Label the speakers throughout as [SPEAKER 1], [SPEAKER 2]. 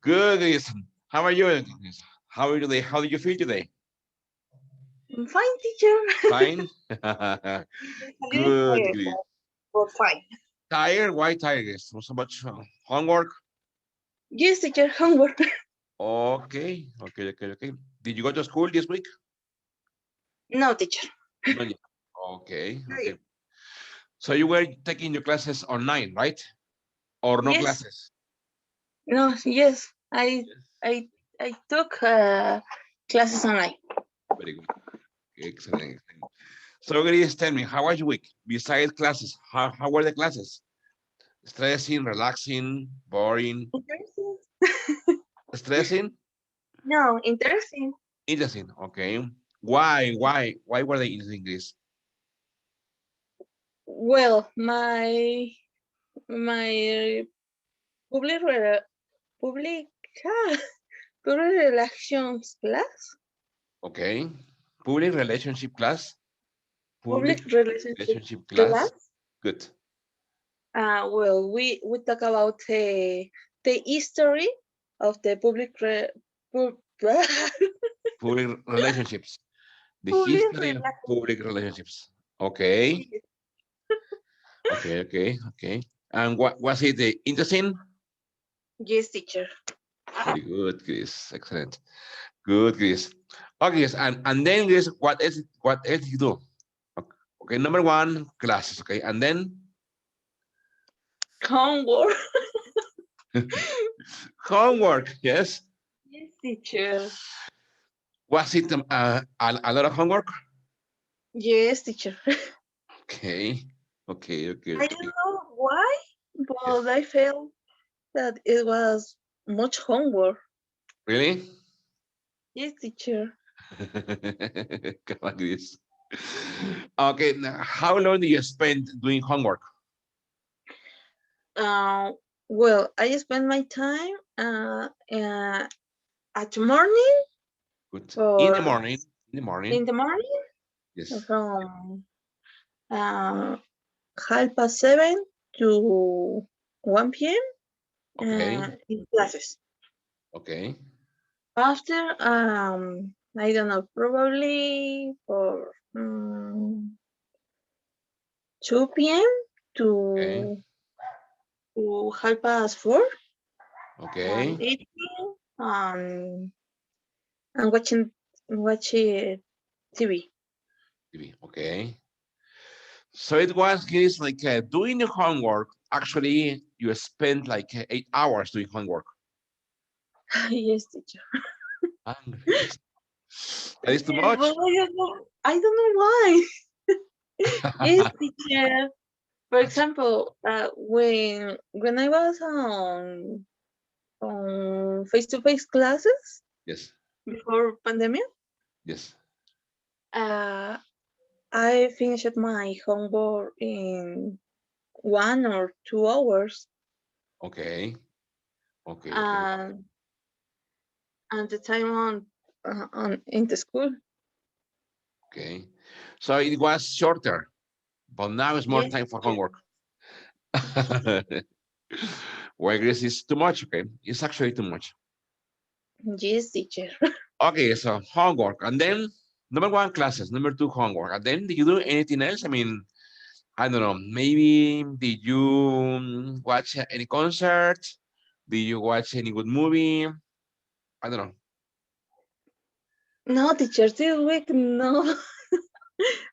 [SPEAKER 1] Good, Grace. How are you? How are you today? How do you feel today?
[SPEAKER 2] I'm fine, teacher.
[SPEAKER 1] Fine.
[SPEAKER 2] Yes, a little
[SPEAKER 1] Good,
[SPEAKER 2] tired,
[SPEAKER 1] Grace.
[SPEAKER 2] but fine.
[SPEAKER 1] Tired? Why tired, Grace? So much homework.
[SPEAKER 2] Yes, teacher, homework.
[SPEAKER 1] Okay, okay. Did you go to school this week?
[SPEAKER 2] No, teacher.
[SPEAKER 1] Not yet. Okay,
[SPEAKER 2] Not
[SPEAKER 1] okay.
[SPEAKER 2] yet.
[SPEAKER 1] So you were taking your classes online, right? Or no
[SPEAKER 2] Yes.
[SPEAKER 1] classes?
[SPEAKER 2] No, yes. I
[SPEAKER 1] Yes.
[SPEAKER 2] I I took classes online.
[SPEAKER 1] Very good. Excellent. So Grace, tell me, how was your week? Besides classes, how were the classes? Stressing, relaxing, boring,
[SPEAKER 2] Interesting.
[SPEAKER 1] stressing,
[SPEAKER 2] No, interesting.
[SPEAKER 1] interesting. Okay. Why were they interesting, Grace?
[SPEAKER 2] Well, my public public ah, public relations class.
[SPEAKER 1] Okay. Public relationship class. Public
[SPEAKER 2] Public relationship
[SPEAKER 1] relationship class.
[SPEAKER 2] class.
[SPEAKER 1] Good.
[SPEAKER 2] Well, we talk about the history of the
[SPEAKER 1] Public relationships. The
[SPEAKER 2] public
[SPEAKER 1] history of public
[SPEAKER 2] relationship.
[SPEAKER 1] relationships. Okay.
[SPEAKER 2] Yes,
[SPEAKER 1] Okay. And what was it interesting?
[SPEAKER 2] yes, teacher.
[SPEAKER 1] Very good, Chris. Excellent. Good, Chris. Okay, yes, and then Chris, what else you do? Okay, number one, classes. Okay, and then
[SPEAKER 2] Homework.
[SPEAKER 1] homework. Yes.
[SPEAKER 2] Yes, teacher.
[SPEAKER 1] Was it a lot of homework?
[SPEAKER 2] Yes, teacher.
[SPEAKER 1] Okay.
[SPEAKER 2] I
[SPEAKER 1] Okay.
[SPEAKER 2] don't know why,
[SPEAKER 1] Yes.
[SPEAKER 2] but I felt that it was much homework.
[SPEAKER 1] Really?
[SPEAKER 2] Yes, teacher.
[SPEAKER 1] Come on, Chris. Okay, now, how long do you spend doing homework?
[SPEAKER 2] Uh, well, I spend my time at morning
[SPEAKER 1] Good. In the
[SPEAKER 2] or
[SPEAKER 1] morning. In the morning.
[SPEAKER 2] in the morning
[SPEAKER 1] Yes.
[SPEAKER 2] from uh, 7:30 to 1 p.m.
[SPEAKER 1] Okay.
[SPEAKER 2] In classes.
[SPEAKER 1] Okay.
[SPEAKER 2] After, I don't know, probably for 2 p.m.
[SPEAKER 1] Okay.
[SPEAKER 2] to 4:30 and
[SPEAKER 1] Okay.
[SPEAKER 2] eating and watching TV.
[SPEAKER 1] TV. Okay. So it was Chris, like doing the homework. Actually, you spent like 8 hours doing homework.
[SPEAKER 2] Yes, teacher.
[SPEAKER 1] Hungry. That is too
[SPEAKER 2] Yes, but
[SPEAKER 1] much.
[SPEAKER 2] I don't know why. Yes, teacher. For example, when I was on face-to-face classes
[SPEAKER 1] Yes.
[SPEAKER 2] before pandemic,
[SPEAKER 1] Yes.
[SPEAKER 2] uh, I finished my homework in 1 or 2 hours,
[SPEAKER 1] Okay. Okay.
[SPEAKER 2] and the time on in the school.
[SPEAKER 1] Okay. So it was shorter, but now it's more
[SPEAKER 2] Yes,
[SPEAKER 1] time for
[SPEAKER 2] teacher.
[SPEAKER 1] homework. Well, Grace is too much. Okay. It's actually too much.
[SPEAKER 2] Yes, teacher.
[SPEAKER 1] Okay. So homework. And then number one, classes. Number two, homework. And then did you do anything else? I mean, I don't know. Maybe did you watch any concert? Did you watch any good movie? I don't know.
[SPEAKER 2] No, teacher, this week no.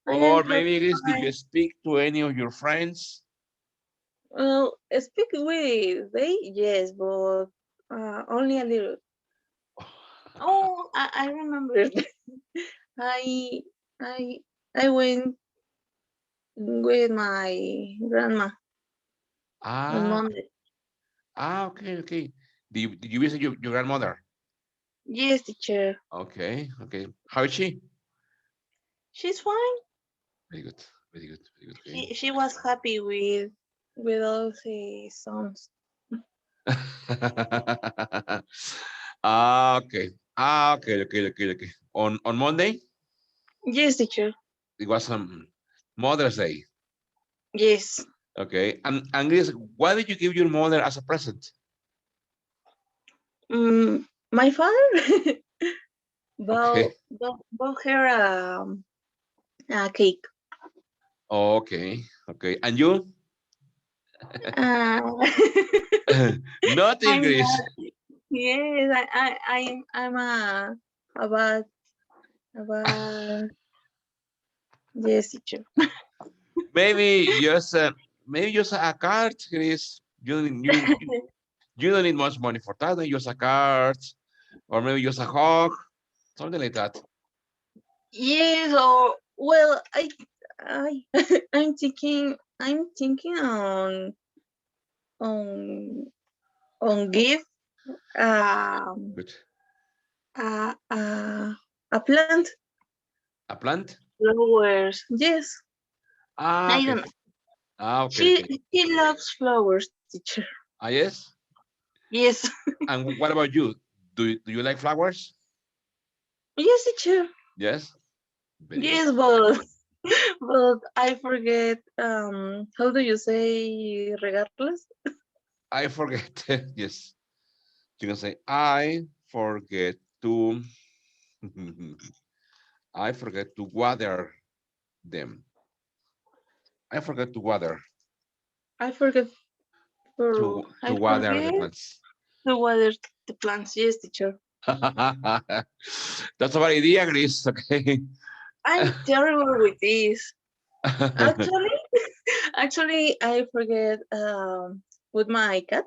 [SPEAKER 2] I am
[SPEAKER 1] Or
[SPEAKER 2] having
[SPEAKER 1] maybe it is, did you
[SPEAKER 2] my
[SPEAKER 1] speak to any of your friends?
[SPEAKER 2] well, speak with they yes, but only a little. Oh, I remember. I I I went with my grandma on
[SPEAKER 1] Ah,
[SPEAKER 2] Monday.
[SPEAKER 1] okay. Did you visit your grandmother?
[SPEAKER 2] Yes, teacher.
[SPEAKER 1] Okay. How is she?
[SPEAKER 2] She's fine.
[SPEAKER 1] Very good. Very good.
[SPEAKER 2] She was happy with all the songs.
[SPEAKER 1] Okay. Okay. On Monday,
[SPEAKER 2] Yes, teacher.
[SPEAKER 1] it was Mother's Day.
[SPEAKER 2] Yes.
[SPEAKER 1] Okay. And Grace, what did you give your mother as a present?
[SPEAKER 2] My father
[SPEAKER 1] Okay.
[SPEAKER 2] bought her a cake.
[SPEAKER 1] Okay. Okay. And you?
[SPEAKER 2] Uh,
[SPEAKER 1] Nothing,
[SPEAKER 2] I'm
[SPEAKER 1] Grace.
[SPEAKER 2] not. Yes, I'm a bad a bad yes teacher.
[SPEAKER 1] Maybe just a card, Grace. You don't need much money for that. Maybe just a card, or maybe just a hug, something like that.
[SPEAKER 2] Yes, or well, I I'm thinking on give um
[SPEAKER 1] Good.
[SPEAKER 2] a a, a plant
[SPEAKER 1] A plant?
[SPEAKER 2] flowers. Yes,
[SPEAKER 1] Ah,
[SPEAKER 2] I
[SPEAKER 1] okay.
[SPEAKER 2] don't know.
[SPEAKER 1] Okay, okay.
[SPEAKER 2] She loves flowers, teacher.
[SPEAKER 1] Ah, yes.
[SPEAKER 2] Yes,
[SPEAKER 1] And what about you? Do you like flowers?
[SPEAKER 2] yes, teacher.
[SPEAKER 1] Yes. Very good.
[SPEAKER 2] Yes, but but I forget. How do you say regarlas?
[SPEAKER 1] I forget. Yes. You can say I forget to. I forget to water them. I forget to water
[SPEAKER 2] I forget for
[SPEAKER 1] to
[SPEAKER 2] I
[SPEAKER 1] water the
[SPEAKER 2] forget
[SPEAKER 1] plants.
[SPEAKER 2] to water the plants. Yes, teacher.
[SPEAKER 1] That's a bad idea, Chris. Okay.
[SPEAKER 2] I'm terrible with this. Actually, actually, I forget with my cat,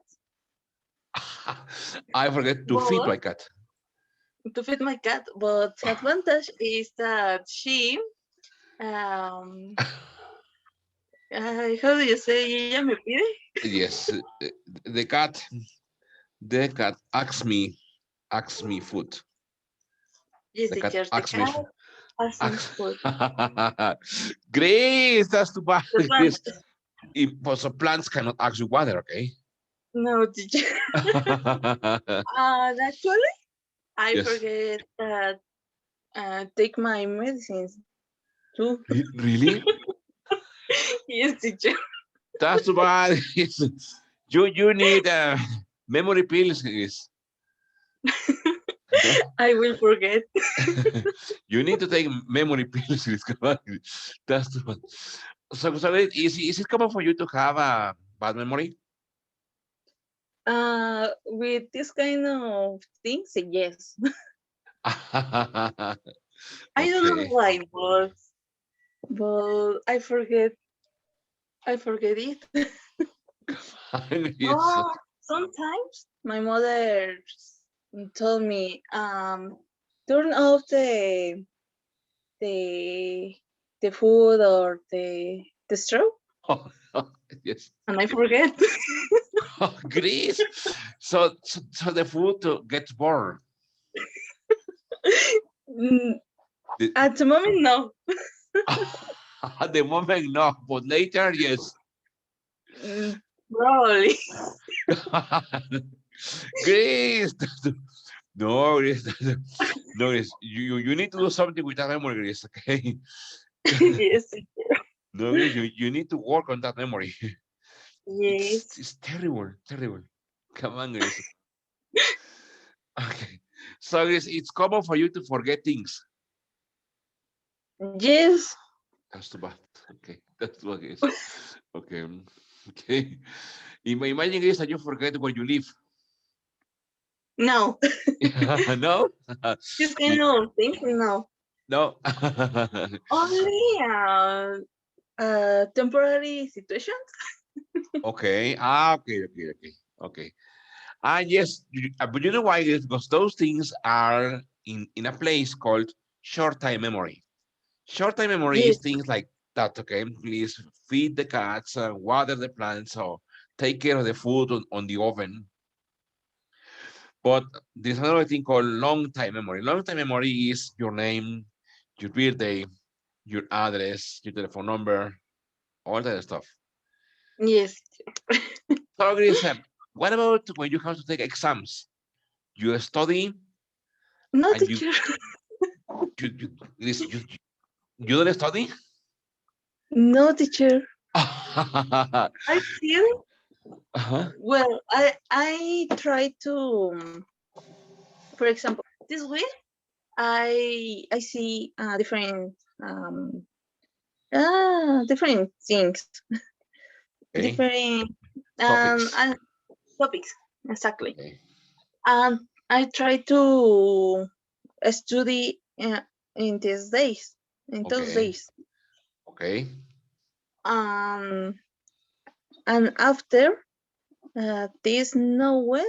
[SPEAKER 1] I forget to feed
[SPEAKER 2] but
[SPEAKER 1] my cat.
[SPEAKER 2] to feed my cat. But the advantage is that she um how do you say ella me pide?
[SPEAKER 1] Yes, the cat, the cat asks me food.
[SPEAKER 2] Yes,
[SPEAKER 1] The cat
[SPEAKER 2] teacher. The
[SPEAKER 1] asks me
[SPEAKER 2] cat
[SPEAKER 1] food.
[SPEAKER 2] asks me
[SPEAKER 1] Asks.
[SPEAKER 2] food.
[SPEAKER 1] Grace, that's too bad.
[SPEAKER 2] The plant.
[SPEAKER 1] Grace. So plants cannot ask you water, okay?
[SPEAKER 2] No, teacher. Actually, I
[SPEAKER 1] Yes.
[SPEAKER 2] forget that take my medicines too.
[SPEAKER 1] Really?
[SPEAKER 2] Yes, teacher.
[SPEAKER 1] That's too bad. You need memory pills, Grace.
[SPEAKER 2] I will forget.
[SPEAKER 1] You need to take memory pills. Grace. Come on. That's too bad. So is it common for you to have a bad memory?
[SPEAKER 2] With this kind of things, yes. I don't know
[SPEAKER 1] Okay.
[SPEAKER 2] why, but I forget it.
[SPEAKER 1] Yes.
[SPEAKER 2] Oh, sometimes my mother told me, turn off the the food or the stove,
[SPEAKER 1] Yes.
[SPEAKER 2] and I forget.
[SPEAKER 1] Grease. So the food gets bored.
[SPEAKER 2] Mm,
[SPEAKER 1] The,
[SPEAKER 2] At the moment, no.
[SPEAKER 1] at the moment, no, but later, yes.
[SPEAKER 2] Mm, Probably.
[SPEAKER 1] Grace. No, Grace. No, Grace. You need to do something with that memory, Grace. Okay.
[SPEAKER 2] Yes,
[SPEAKER 1] No, Grace. You need to work on that memory. It's
[SPEAKER 2] yes,
[SPEAKER 1] it's terrible, terrible. Come on, Grace. Okay. So it's common for you to forget things.
[SPEAKER 2] yes.
[SPEAKER 1] That's too bad. Okay. That's what it is. Okay. Okay. Imagine this that you forget where you live.
[SPEAKER 2] No,
[SPEAKER 1] No?
[SPEAKER 2] this kind
[SPEAKER 1] You-
[SPEAKER 2] of thing, no.
[SPEAKER 1] no.
[SPEAKER 2] Only temporary situations.
[SPEAKER 1] Okay. Okay, okay, okay. Okay. Yes, but you know why? It's because those things are in a place called short-time memory. Short-time memory is
[SPEAKER 2] Yes,
[SPEAKER 1] things like that, okay? Please feed the cats, water the plants, or take care of the food on the oven. But there's another thing called long-time memory. Long-time memory is your name, your birthday, your address, your telephone number, all that stuff.
[SPEAKER 2] yes.
[SPEAKER 1] So, Grace, what about when you have to take exams? You study
[SPEAKER 2] No,
[SPEAKER 1] and you
[SPEAKER 2] teacher.
[SPEAKER 1] you you, Grace, you don't study?
[SPEAKER 2] No, teacher.
[SPEAKER 1] Uh-huh.
[SPEAKER 2] I feel well. I try to. For example, this week I see different things,
[SPEAKER 1] Okay.
[SPEAKER 2] different
[SPEAKER 1] Topics.
[SPEAKER 2] and topics exactly.
[SPEAKER 1] Okay.
[SPEAKER 2] And I try to study in those
[SPEAKER 1] Okay.
[SPEAKER 2] days.
[SPEAKER 1] Okay.
[SPEAKER 2] Um, and after these knowledge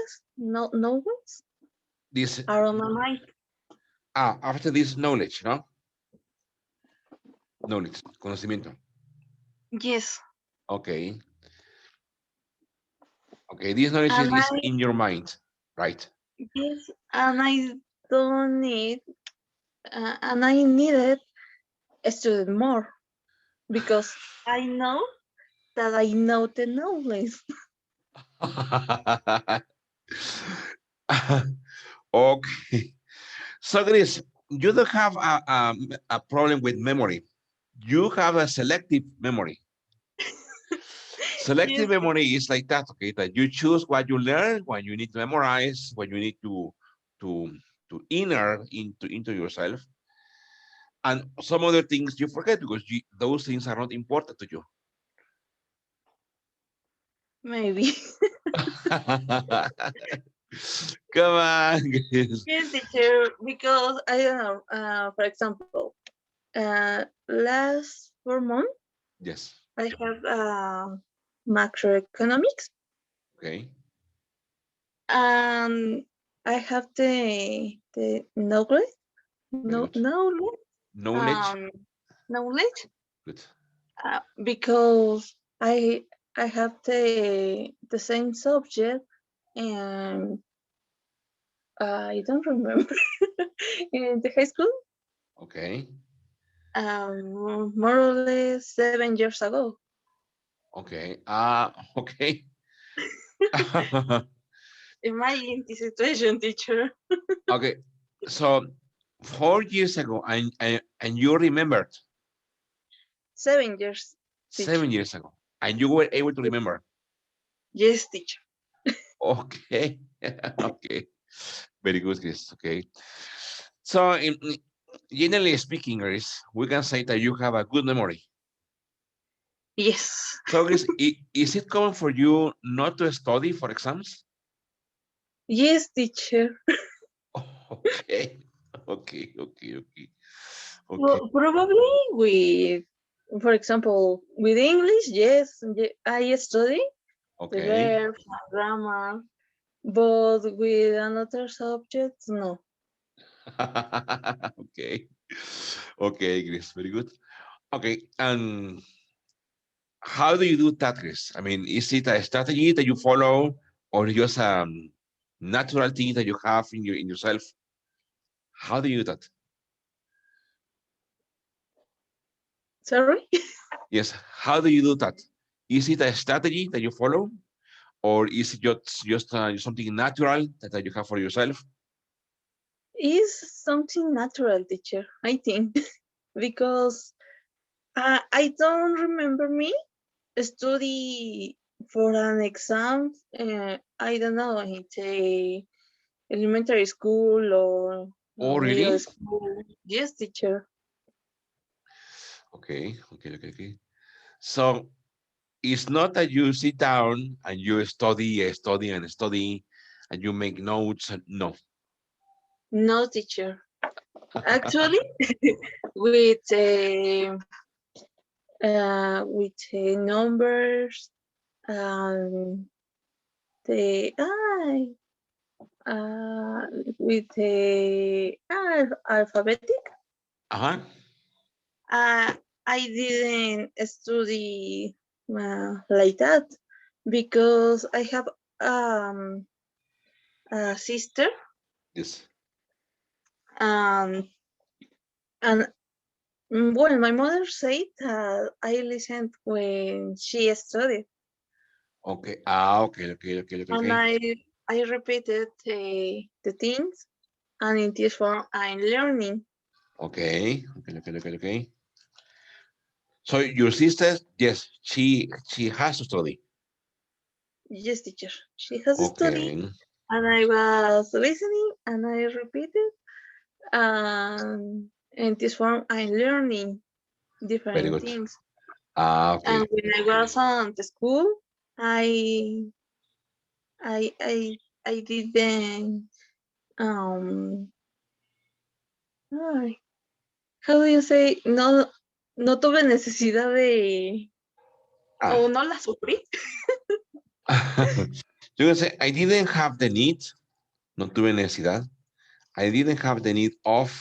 [SPEAKER 1] This
[SPEAKER 2] are on my mind.
[SPEAKER 1] after this knowledge, no? Knowledge, conocimiento.
[SPEAKER 2] Yes,
[SPEAKER 1] Okay. Okay. This knowledge
[SPEAKER 2] and
[SPEAKER 1] is in your mind, right?
[SPEAKER 2] I don't need and I needed study more because I know that I know the knowledge.
[SPEAKER 1] Okay. So, Grace, you don't have a problem with memory. You have a selective memory.
[SPEAKER 2] Yes,
[SPEAKER 1] Selective memory is like that, okay, that you choose what you learn, what you need to memorize, what you need to to inner into yourself, and some other things you forget because those things are not important to you.
[SPEAKER 2] maybe.
[SPEAKER 1] Come on, Grace.
[SPEAKER 2] Yes, teacher, because I don't know, for example, last 4 months
[SPEAKER 1] Yes.
[SPEAKER 2] I have macroeconomics
[SPEAKER 1] Okay.
[SPEAKER 2] and I have the knowledge,
[SPEAKER 1] Very good. Knowledge.
[SPEAKER 2] um, knowledge
[SPEAKER 1] Good.
[SPEAKER 2] because I have the same subject and I don't remember in the high school,
[SPEAKER 1] Okay.
[SPEAKER 2] more or less 7 years ago.
[SPEAKER 1] Okay. Okay.
[SPEAKER 2] Imagine the situation, teacher.
[SPEAKER 1] Okay. So 4 years ago, and you remembered
[SPEAKER 2] 7 years, teacher.
[SPEAKER 1] 7 years ago, and you were able to remember.
[SPEAKER 2] Yes, teacher.
[SPEAKER 1] Okay. Okay. Very good, Chris. Okay. So, generally speaking, Chris, we can say that you have a good memory.
[SPEAKER 2] Yes.
[SPEAKER 1] So, Chris, is it common for you not to study for exams?
[SPEAKER 2] Yes, teacher.
[SPEAKER 1] Okay. Okay. Okay. Okay. Okay.
[SPEAKER 2] Well, probably with, for example, with English, yes, I study the
[SPEAKER 1] Okay.
[SPEAKER 2] verbs and grammar, but with another subject, no.
[SPEAKER 1] Okay. Okay, Chris. Very good. Okay. And how do you do that, Chris? I mean, is it a strategy that you follow, or just natural thing that you have in yourself? How do you do that?
[SPEAKER 2] Sorry?
[SPEAKER 1] Yes. How do you do that? Is it a strategy that you follow, or is it just something natural that you have for yourself?
[SPEAKER 2] Is something natural, teacher, I think, because I don't remember me study for an exam. I don't know, in the elementary school or
[SPEAKER 1] Oh,
[SPEAKER 2] middle
[SPEAKER 1] really?
[SPEAKER 2] school. Yes, teacher.
[SPEAKER 1] Okay. Okay. Okay. Okay. So it's not that you sit down and you study and study, and you make notes. No.
[SPEAKER 2] No, teacher. Actually, with numbers and the uh, with the alphabetic.
[SPEAKER 1] Uh-huh.
[SPEAKER 2] Uh, I didn't study like that because I have um, a sister,
[SPEAKER 1] Yes.
[SPEAKER 2] um, and well, my mother said I listened when she studied,
[SPEAKER 1] Okay. Ah, okay, okay, okay, okay,
[SPEAKER 2] and
[SPEAKER 1] okay.
[SPEAKER 2] I repeated the things, and in this form I'm learning.
[SPEAKER 1] Okay, okay, okay, okay, okay. So your sister, yes, she has to study.
[SPEAKER 2] Yes, teacher. She has studied,
[SPEAKER 1] Okay.
[SPEAKER 2] and I was listening and I repeated. In this form, I'm learning
[SPEAKER 1] Very
[SPEAKER 2] different
[SPEAKER 1] good.
[SPEAKER 2] things.
[SPEAKER 1] Ah,
[SPEAKER 2] And
[SPEAKER 1] okay.
[SPEAKER 2] when I was on the school, I I I I didn't ay, how do you say, no tuve necesidad de,
[SPEAKER 1] Ah.
[SPEAKER 2] o no la sufrí.
[SPEAKER 1] You can say, I didn't have the need, no tuve necesidad. I didn't have the need of,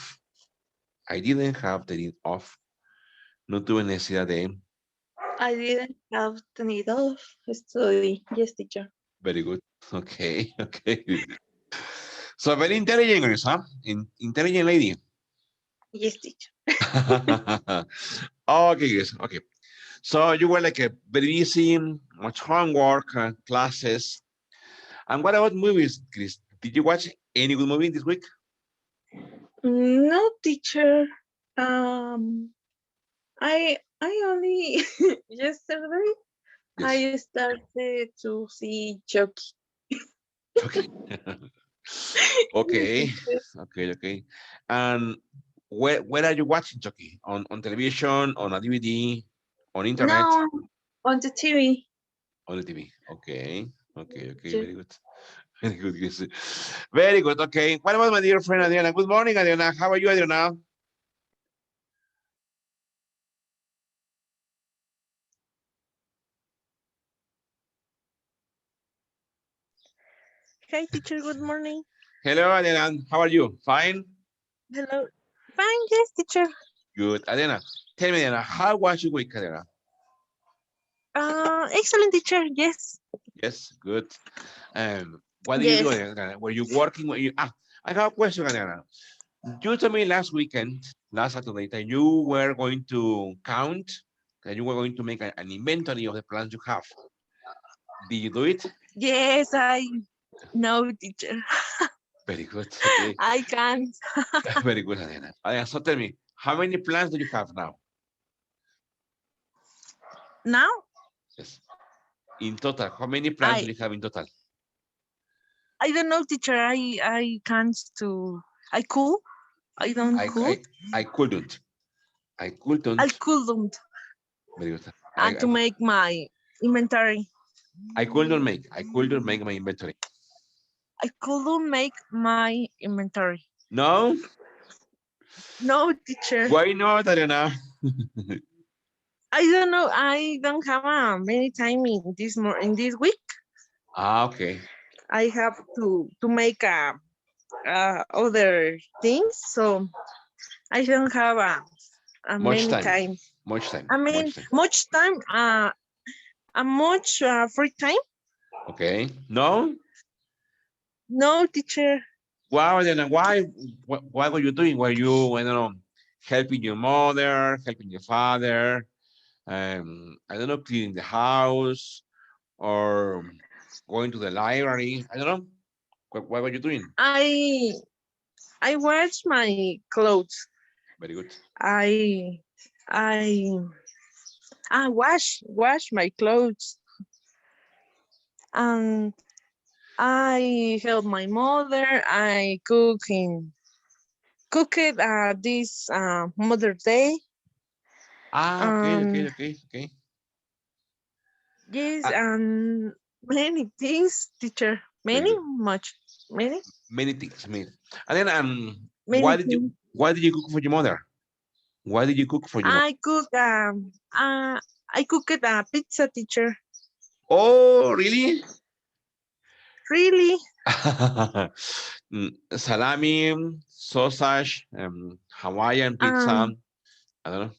[SPEAKER 1] I didn't have the need of, no tuve necesidad de.
[SPEAKER 2] I didn't have the need of study. Yes, teacher.
[SPEAKER 1] Very good. Okay, okay. So very intelligent, girls, huh? Intelligent lady.
[SPEAKER 2] Yes, teacher.
[SPEAKER 1] Okay, yes, okay. So you were like a very busy, much homework, classes. And what about movies, Chris? Did you watch any good movie this week?
[SPEAKER 2] No, teacher. Um, I only yesterday
[SPEAKER 1] Yes.
[SPEAKER 2] I started to see Chucky.
[SPEAKER 1] Okay.
[SPEAKER 2] Yes,
[SPEAKER 1] Okay.
[SPEAKER 2] teacher.
[SPEAKER 1] Okay, okay. And where are you watching, Chucky? On television, on a DVD, on internet,
[SPEAKER 2] No, on the TV.
[SPEAKER 1] on the TV. Okay. Okay, okay,
[SPEAKER 2] Teacher.
[SPEAKER 1] very good. Very good. Yes. Very good. Okay. What about my dear friend Adriana? Good morning, Adriana. How are you, Adriana?
[SPEAKER 3] Hi, teacher. Good morning.
[SPEAKER 1] Hello, Adriana. How are you? Fine?
[SPEAKER 3] Hello. Fine, yes, teacher.
[SPEAKER 1] Good. Adriana, tell me, Adriana, how was your week, Adriana?
[SPEAKER 3] Excellent, teacher. Yes.
[SPEAKER 1] Yes, good. What do you do,
[SPEAKER 3] Yes.
[SPEAKER 1] Adriana? Were you working? I have a question, Adriana. You told me last weekend, last Saturday, that you were going to count, that you were going to make an inventory of the plants you have. Did you do it?
[SPEAKER 3] Yes, I know, teacher.
[SPEAKER 1] Very good. Okay.
[SPEAKER 3] I can't.
[SPEAKER 1] Very good, Adriana. Adriana, so tell me, how many plants do you have now?
[SPEAKER 3] Now,
[SPEAKER 1] Yes. In total, how many plants do
[SPEAKER 3] I
[SPEAKER 1] you have in total?
[SPEAKER 3] I don't know, teacher. I can't to. I could. I don't
[SPEAKER 1] I
[SPEAKER 3] could.
[SPEAKER 1] I I couldn't. I
[SPEAKER 3] I
[SPEAKER 1] couldn't.
[SPEAKER 3] couldn't.
[SPEAKER 1] Very good.
[SPEAKER 3] To make my inventory.
[SPEAKER 1] I couldn't make my inventory.
[SPEAKER 3] I couldn't make my inventory.
[SPEAKER 1] No?
[SPEAKER 3] No, teacher.
[SPEAKER 1] Why not, Adriana?
[SPEAKER 3] I don't know. I don't have many time in in this week.
[SPEAKER 1] Okay.
[SPEAKER 3] I have to make other things, so I don't have
[SPEAKER 1] Much
[SPEAKER 3] many
[SPEAKER 1] time.
[SPEAKER 3] time.
[SPEAKER 1] Much time.
[SPEAKER 3] I mean,
[SPEAKER 1] Much time.
[SPEAKER 3] much time. A much free time.
[SPEAKER 1] Okay. No?
[SPEAKER 3] No, teacher.
[SPEAKER 1] Wow, Adriana, why? What were you doing? Were you, I don't know, helping your mother, helping your father? I don't know, cleaning the house or going to the library. I don't know. What were you doing?
[SPEAKER 3] I wash my clothes.
[SPEAKER 1] Very good.
[SPEAKER 3] I I wash my clothes, and I help my mother. I cook it this Mother's Day.
[SPEAKER 1] Okay, okay,
[SPEAKER 3] And
[SPEAKER 1] okay, okay.
[SPEAKER 3] yes,
[SPEAKER 1] Uh,
[SPEAKER 3] and many things, teacher.
[SPEAKER 1] very
[SPEAKER 3] Many,
[SPEAKER 1] good.
[SPEAKER 3] much, many,
[SPEAKER 1] Many things, many. And then,
[SPEAKER 3] many things.
[SPEAKER 1] why did you cook for your mother? Why did you cook for your mother?
[SPEAKER 3] I cook I cooked a pizza, teacher.
[SPEAKER 1] Oh, really?
[SPEAKER 3] Really?
[SPEAKER 1] Salami, sausage, Hawaiian pizza. I don't know.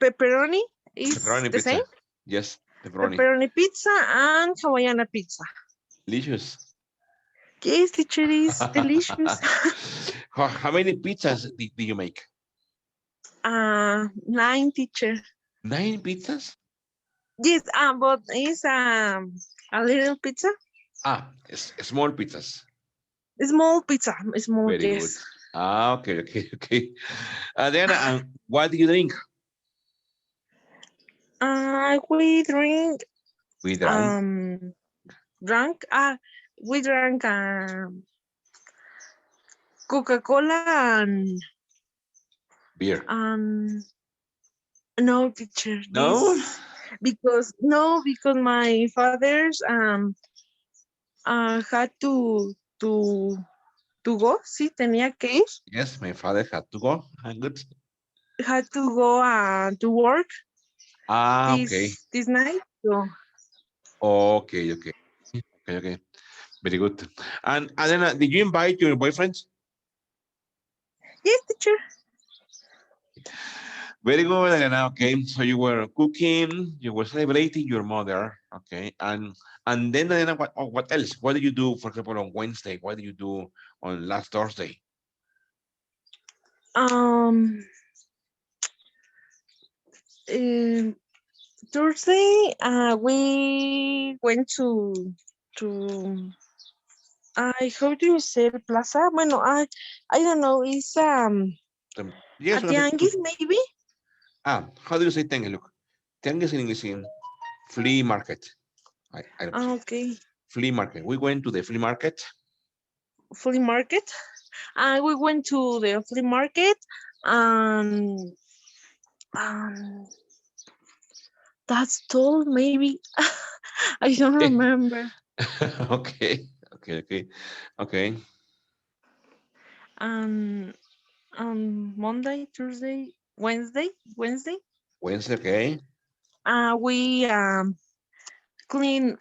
[SPEAKER 3] Pepperoni is
[SPEAKER 1] Pepperoni
[SPEAKER 3] the same.
[SPEAKER 1] pizza. Yes, pepperoni.
[SPEAKER 3] Pepperoni pizza and Hawaiian pizza.
[SPEAKER 1] Delicious.
[SPEAKER 3] Yes, teacher, is delicious.
[SPEAKER 1] How many pizzas did you make?
[SPEAKER 3] 9, teacher.
[SPEAKER 1] 9 pizzas?
[SPEAKER 3] Yes, but it's a little pizza.
[SPEAKER 1] Small pizzas.
[SPEAKER 3] Small pizza. Small,
[SPEAKER 1] Very good.
[SPEAKER 3] yes.
[SPEAKER 1] Okay, okay, okay. Then, what do you drink?
[SPEAKER 3] We drink
[SPEAKER 1] We drank.
[SPEAKER 3] um drunk. we drank Coca-Cola
[SPEAKER 1] Beer.
[SPEAKER 3] and no teacher
[SPEAKER 1] No?
[SPEAKER 3] this because no because my father's had to to go, sí, tenía que ir,
[SPEAKER 1] Yes, my father had to go. Good.
[SPEAKER 3] had to go to work
[SPEAKER 1] Ah, okay.
[SPEAKER 3] this night. So
[SPEAKER 1] Okay, okay. Okay, okay. Very good. And then did you invite your boyfriend?
[SPEAKER 3] yes, teacher.
[SPEAKER 1] Very good, Elena. Okay, so you were cooking, you were celebrating your mother. Okay, and then Elena, what else? What did you do, for example, on Wednesday? What did you do on last Thursday?
[SPEAKER 3] Um, um Thursday, we went to I how do you say el plaza? Bueno, I don't know. It's a
[SPEAKER 1] Yes, we have
[SPEAKER 3] tianguis maybe.
[SPEAKER 1] how do you say tenge? Look, tenge is in English in flea market. I don't know.
[SPEAKER 3] Okay,
[SPEAKER 1] Flea market. We went to the flea market.
[SPEAKER 3] flea market. We went to the flea market, and um, that's all maybe. I don't remember.
[SPEAKER 1] Okay, okay, okay, okay.
[SPEAKER 3] Um, Monday, Tuesday, Wednesday.
[SPEAKER 1] Wednesday, okay.
[SPEAKER 3] We clean.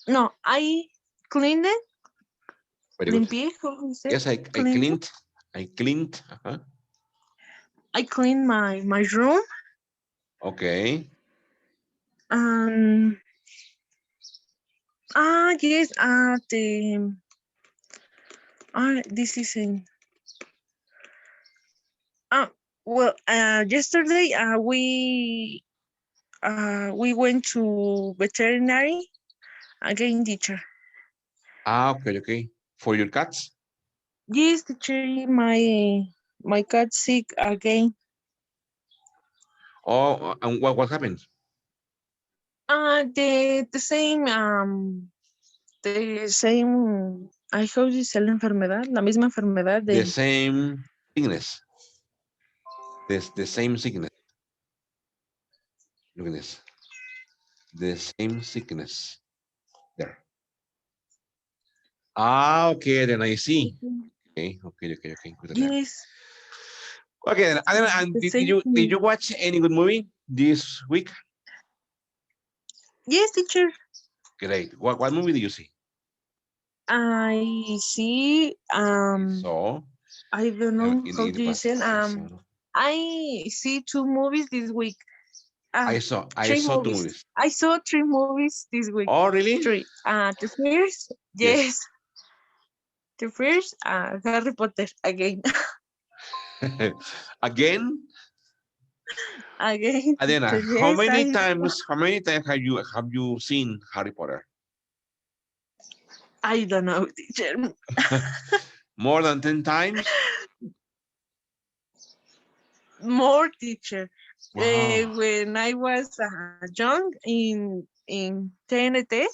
[SPEAKER 3] No, I cleaned it.
[SPEAKER 1] Very good.
[SPEAKER 3] Limpié, how do you say?
[SPEAKER 1] Yes, I
[SPEAKER 3] Cleaned it.
[SPEAKER 1] cleaned. I cleaned.
[SPEAKER 3] I cleaned my room,
[SPEAKER 1] Okay.
[SPEAKER 3] and yes, the this is in uh well yesterday we went to veterinary again, teacher.
[SPEAKER 1] Okay, okay. For your cats?
[SPEAKER 3] Yes, teacher, my cat sick again.
[SPEAKER 1] Oh, and what happened?
[SPEAKER 3] The same the same I how do you say la enfermedad, la misma enfermedad
[SPEAKER 1] The
[SPEAKER 3] de
[SPEAKER 1] same sickness. The same sickness. Look at this. The same sickness. There. Okay, then I see. Okay, okay, okay, okay. Good then.
[SPEAKER 3] yes,
[SPEAKER 1] Okay, then, and
[SPEAKER 3] the
[SPEAKER 1] did
[SPEAKER 3] same
[SPEAKER 1] you did
[SPEAKER 3] thing.
[SPEAKER 1] you watch any good movie this week?
[SPEAKER 3] Yes, teacher.
[SPEAKER 1] Great. What movie did you see?
[SPEAKER 3] I see.
[SPEAKER 1] I saw
[SPEAKER 3] I don't know how
[SPEAKER 1] in the
[SPEAKER 3] do you say.
[SPEAKER 1] past. I saw.
[SPEAKER 3] I see two movies this week.
[SPEAKER 1] I
[SPEAKER 3] Ah,
[SPEAKER 1] saw. I
[SPEAKER 3] three
[SPEAKER 1] saw two
[SPEAKER 3] movies.
[SPEAKER 1] movies.
[SPEAKER 3] I saw three movies this week.
[SPEAKER 1] Oh, really?
[SPEAKER 3] Three. The first,
[SPEAKER 1] Yes.
[SPEAKER 3] yes, the first. Harry Potter again,
[SPEAKER 1] Again,
[SPEAKER 3] again.
[SPEAKER 1] Adena,
[SPEAKER 3] Teacher, yes,
[SPEAKER 1] how many times have you seen Harry Potter?
[SPEAKER 3] I don't know, teacher.
[SPEAKER 1] More than 10 times?
[SPEAKER 3] More, teacher.
[SPEAKER 1] Wow.
[SPEAKER 3] When I was young in TNT,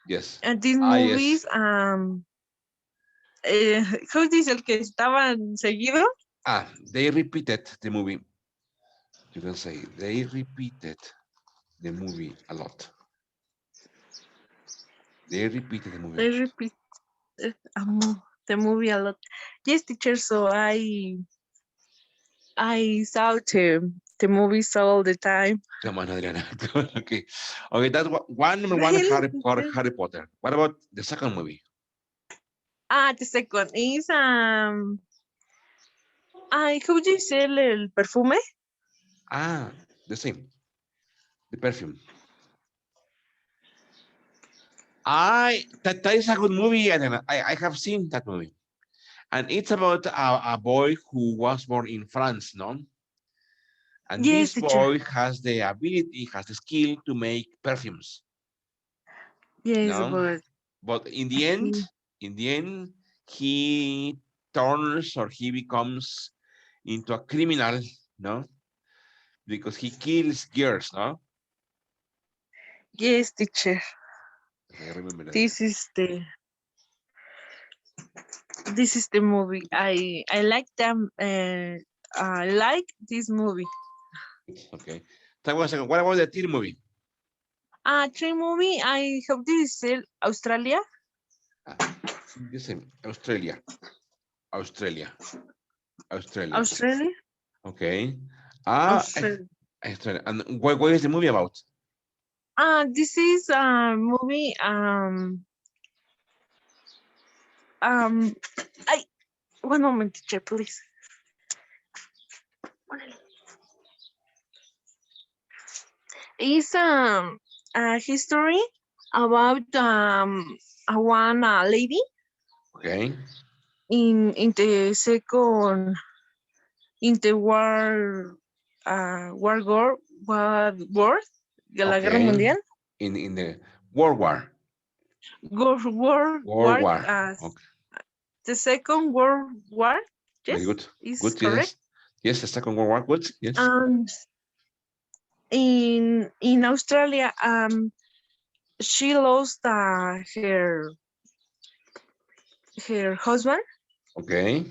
[SPEAKER 1] Yes.
[SPEAKER 3] and these
[SPEAKER 1] Yes.
[SPEAKER 3] movies, ¿cómo dice el que estaban seguido?
[SPEAKER 1] They repeated the movie. You can say they repeated the movie a lot. They repeated the movie.
[SPEAKER 3] They repeat the movie a lot. Yes, teacher. So I saw the movies all the time.
[SPEAKER 1] Come on, Adriana. Okay. Okay, that's one number one
[SPEAKER 3] Really, teacher?
[SPEAKER 1] Harry Potter. What about the second movie?
[SPEAKER 3] The second is how do you say el perfume?
[SPEAKER 1] The same. The perfume. That is a good movie, and I have seen that movie, and it's about a boy who was born in France, no? And
[SPEAKER 3] Yes,
[SPEAKER 1] this
[SPEAKER 3] teacher.
[SPEAKER 1] boy has the ability, has the skill to make perfumes,
[SPEAKER 3] Yes,
[SPEAKER 1] no?
[SPEAKER 3] but
[SPEAKER 1] But
[SPEAKER 3] he,
[SPEAKER 1] in the end, he turns or he becomes into a criminal, no? Because he kills girls, no?
[SPEAKER 3] yes, teacher.
[SPEAKER 1] I remember that.
[SPEAKER 3] This is the this is the movie. I like them. I like this movie.
[SPEAKER 1] Okay. Tell me one second. What about the teen movie?
[SPEAKER 3] Three movie. I hope this is Australia.
[SPEAKER 1] Ah, listen, Australia. Australia. Australia.
[SPEAKER 3] Australia.
[SPEAKER 1] Okay.
[SPEAKER 3] Australia.
[SPEAKER 1] Australia. And what is the movie about?
[SPEAKER 3] This is a movie. I one moment, teacher, please. It's a history about a one lady
[SPEAKER 1] Okay.
[SPEAKER 3] in the second in the war de la guerra
[SPEAKER 1] Okay.
[SPEAKER 3] mundial
[SPEAKER 1] In the World War. World
[SPEAKER 3] war
[SPEAKER 1] War. Okay.
[SPEAKER 3] the second world war.
[SPEAKER 1] Very
[SPEAKER 3] Yes,
[SPEAKER 1] good.
[SPEAKER 3] is
[SPEAKER 1] Good.
[SPEAKER 3] correct.
[SPEAKER 1] Yes. Yes. The Second World War. Good. Yes.
[SPEAKER 3] And in Australia, she lost her husband,
[SPEAKER 1] Okay.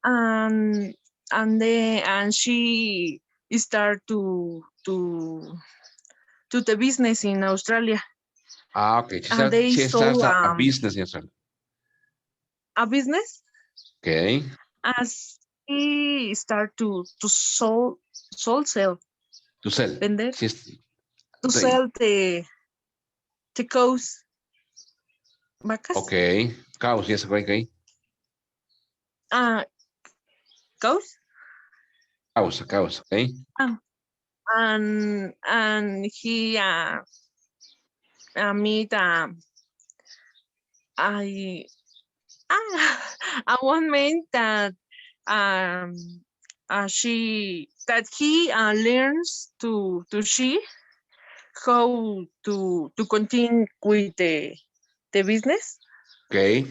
[SPEAKER 3] and and she start to the business in Australia,
[SPEAKER 1] Okay.
[SPEAKER 3] and they
[SPEAKER 1] She starts
[SPEAKER 3] sold
[SPEAKER 1] a business in Australia.
[SPEAKER 3] a business
[SPEAKER 1] Okay.
[SPEAKER 3] as he start to sell
[SPEAKER 1] To sell.
[SPEAKER 3] vender
[SPEAKER 1] She's
[SPEAKER 3] to
[SPEAKER 1] the
[SPEAKER 3] sell the cows vacas
[SPEAKER 1] okay. Cows. Yes. Okay. Okay.
[SPEAKER 3] uh cows
[SPEAKER 1] Cows. Cows. Okay.
[SPEAKER 3] um, and he meet I a one man that um that he learns to see how to continue with the business.
[SPEAKER 1] Okay.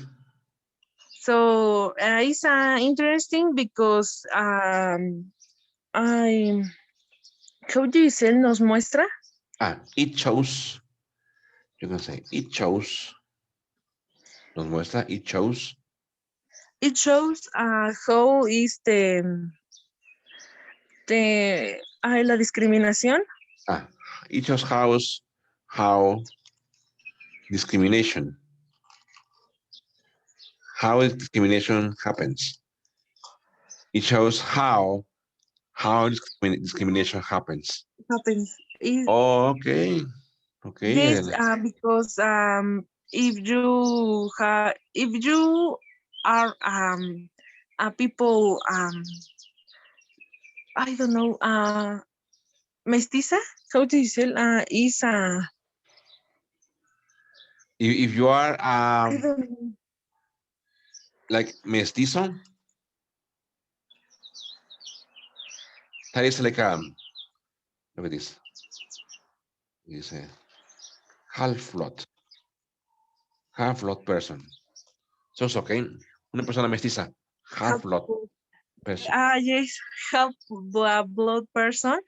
[SPEAKER 3] So it's interesting because I how do you say nos muestra?
[SPEAKER 1] It shows. You can say it shows. Nos muestra. It shows.
[SPEAKER 3] It shows how is la discriminación.
[SPEAKER 1] Ah, it shows how discrimination. How discrimination happens. It shows how discrimination happens.
[SPEAKER 3] Happens.
[SPEAKER 1] Oh, okay. Okay,
[SPEAKER 3] Yes,
[SPEAKER 1] Elena.
[SPEAKER 3] because if you are a people I don't know mestiza, how do you say is
[SPEAKER 1] If you are
[SPEAKER 3] I don't know.
[SPEAKER 1] like mestizo, that is like look at this. It's a half lot person. So it's okay. Una persona mestiza,
[SPEAKER 3] Half
[SPEAKER 1] half lot
[SPEAKER 3] blood.
[SPEAKER 1] person.
[SPEAKER 3] Yes, half blood person.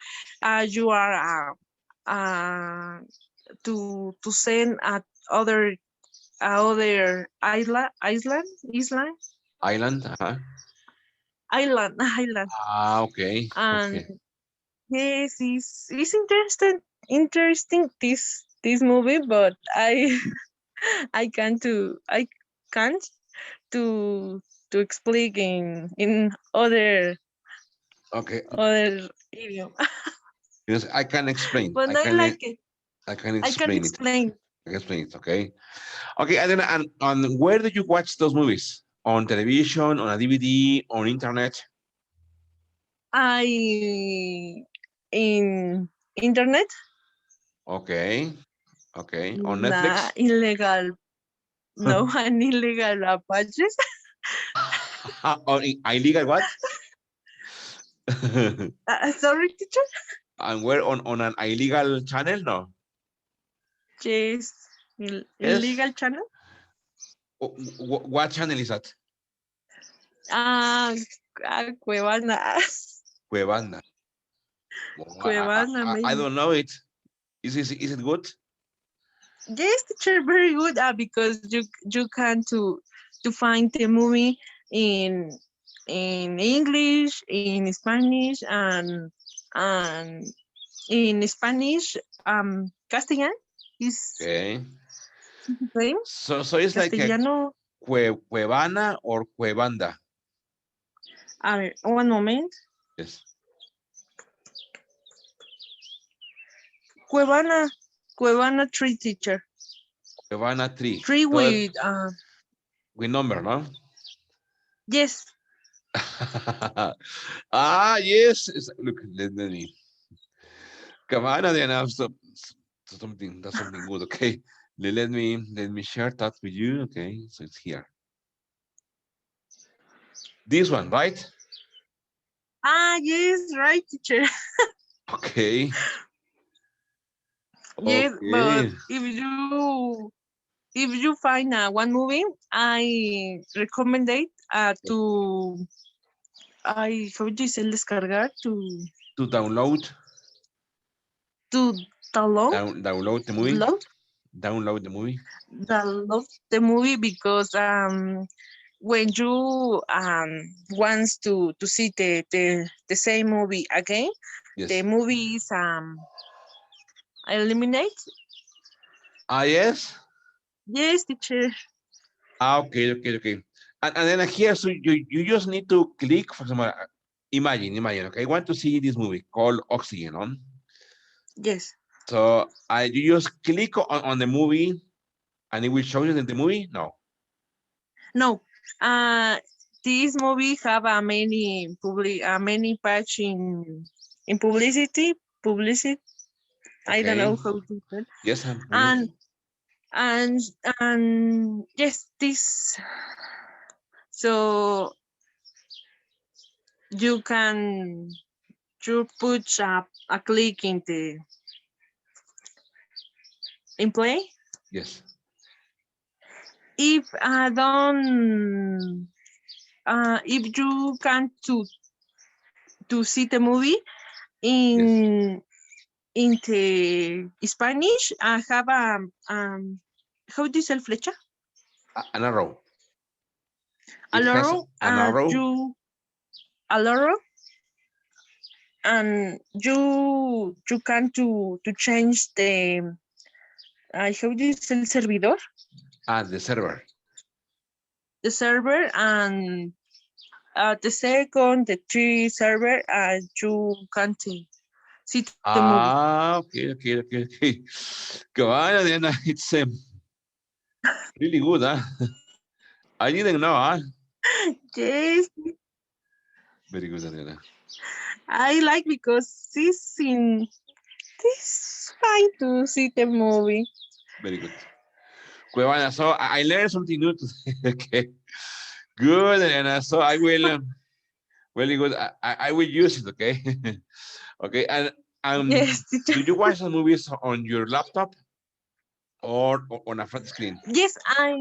[SPEAKER 3] You are to send at other island
[SPEAKER 1] Island.
[SPEAKER 3] island.
[SPEAKER 1] Okay.
[SPEAKER 3] And
[SPEAKER 1] Okay.
[SPEAKER 3] yes, it's interesting this movie, but I I can't to explain in
[SPEAKER 1] Okay.
[SPEAKER 3] other idiom.
[SPEAKER 1] Because I can explain.
[SPEAKER 3] But I like it.
[SPEAKER 1] I can
[SPEAKER 3] I can
[SPEAKER 1] explain it.
[SPEAKER 3] explain.
[SPEAKER 1] I can explain it. Okay. Okay. And then and where did you watch those movies? On television, on a DVD, on internet?
[SPEAKER 3] I in internet
[SPEAKER 1] Okay. Okay. On
[SPEAKER 3] in
[SPEAKER 1] Netflix?
[SPEAKER 3] illegal no an illegal Apaches.
[SPEAKER 1] On illegal what?
[SPEAKER 3] Sorry, teacher.
[SPEAKER 1] And where on an illegal channel? No.
[SPEAKER 3] Yes,
[SPEAKER 1] Yes.
[SPEAKER 3] illegal channel.
[SPEAKER 1] What channel is that?
[SPEAKER 3] Ah, Cuevana.
[SPEAKER 1] Cuevana. Well,
[SPEAKER 3] Cuevana,
[SPEAKER 1] I
[SPEAKER 3] maybe.
[SPEAKER 1] don't know it. Is it good?
[SPEAKER 3] Yes, teacher, very good. Because you can to to find the movie in in English, in Spanish, and in Spanish, Castellan is
[SPEAKER 1] Okay.
[SPEAKER 3] the same.
[SPEAKER 1] So it's like a
[SPEAKER 3] Castellano.
[SPEAKER 1] cuevana or cuevanda.
[SPEAKER 3] A ver, one moment.
[SPEAKER 1] Yes.
[SPEAKER 3] Cuevana, Cuevana tree teacher.
[SPEAKER 1] Cuevana tree.
[SPEAKER 3] Tree
[SPEAKER 1] So
[SPEAKER 3] with
[SPEAKER 1] with number, no?
[SPEAKER 3] yes.
[SPEAKER 1] Ah, yes. Look, let me. Cuevana, then I have something. That's something good. Okay. Let me share that with you. Okay. So it's here. This one, right?
[SPEAKER 3] Ah, yes, right, teacher.
[SPEAKER 1] Okay.
[SPEAKER 3] Yes, but
[SPEAKER 1] Okay.
[SPEAKER 3] if you find one movie, I recommend it to I how do you say descargar
[SPEAKER 1] To download,
[SPEAKER 3] to download
[SPEAKER 1] download the movie.
[SPEAKER 3] download
[SPEAKER 1] Download the movie.
[SPEAKER 3] download the movie because when you wants to see the same movie again, the
[SPEAKER 1] Yes.
[SPEAKER 3] movie is eliminate.
[SPEAKER 1] Ah, yes.
[SPEAKER 3] Yes, teacher.
[SPEAKER 1] Ah, okay, okay, okay. And then here, so you just need to click, for example, imagine, okay, I want to see this movie called Oxygen, no?
[SPEAKER 3] Yes.
[SPEAKER 1] So you just click on the movie and it will show you the movie? No.
[SPEAKER 3] No. Uh, this movie have a many patch in publicity. I don't
[SPEAKER 1] Okay.
[SPEAKER 3] know how to say.
[SPEAKER 1] Yes, I'm with
[SPEAKER 3] And
[SPEAKER 1] it.
[SPEAKER 3] and yes, this so you can you put a click in the in play.
[SPEAKER 1] Yes,
[SPEAKER 3] If I don't if you can to see the movie
[SPEAKER 1] yes.
[SPEAKER 3] in the Spanish, I have how do you say flecha?
[SPEAKER 1] An arrow.
[SPEAKER 3] A
[SPEAKER 1] It has
[SPEAKER 3] loro,
[SPEAKER 1] an arrow.
[SPEAKER 3] a loro, and you can to change the how do you say el servidor,
[SPEAKER 1] The server.
[SPEAKER 3] the server, and the second, the three server, you can see the movie.
[SPEAKER 1] Ah, okay, okay, okay, okay. Come on, Adriana, it's really good, huh? I didn't know, huh?
[SPEAKER 3] Yes,
[SPEAKER 1] Very good, Adriana.
[SPEAKER 3] I like because this fine to see the movie.
[SPEAKER 1] Very good. Cuevana, so I learned something new today. Okay, good, Adriana. So I will, really good. I will use it, okay? Okay, and
[SPEAKER 3] Yes,
[SPEAKER 1] do you watch the movies on your laptop or on a flat screen?
[SPEAKER 3] yes, I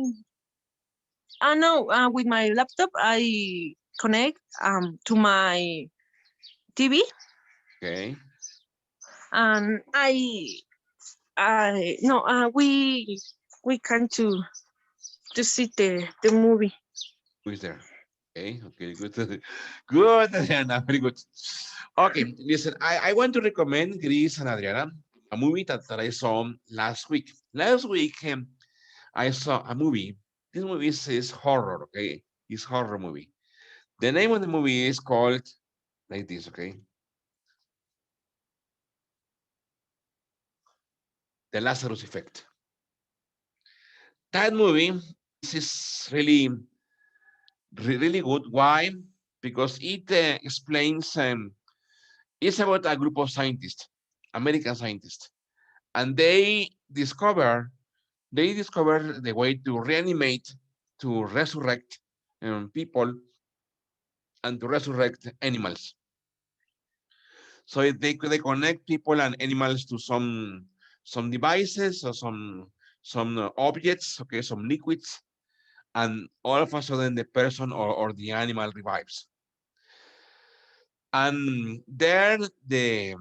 [SPEAKER 3] know. With my laptop, I connect to my TV,
[SPEAKER 1] Okay,
[SPEAKER 3] and I no we can to see the movie.
[SPEAKER 1] who is there? Okay, okay, good. Good, Adriana, very good. Okay, listen, I want to recommend Chris and Adriana a movie that I saw last week. Last week, I saw a movie. This movie is horror, okay? It's horror movie. The name of the movie is called like this, okay? The Lazarus Effect. That movie is really, really good. Why? Because it explains, it's about a group of scientists, American scientists, and they discover the way to reanimate, to resurrect people, and to resurrect animals. So they connect people and animals to some devices or some objects, okay, some liquids, and all of a sudden the person or the animal revives. And there the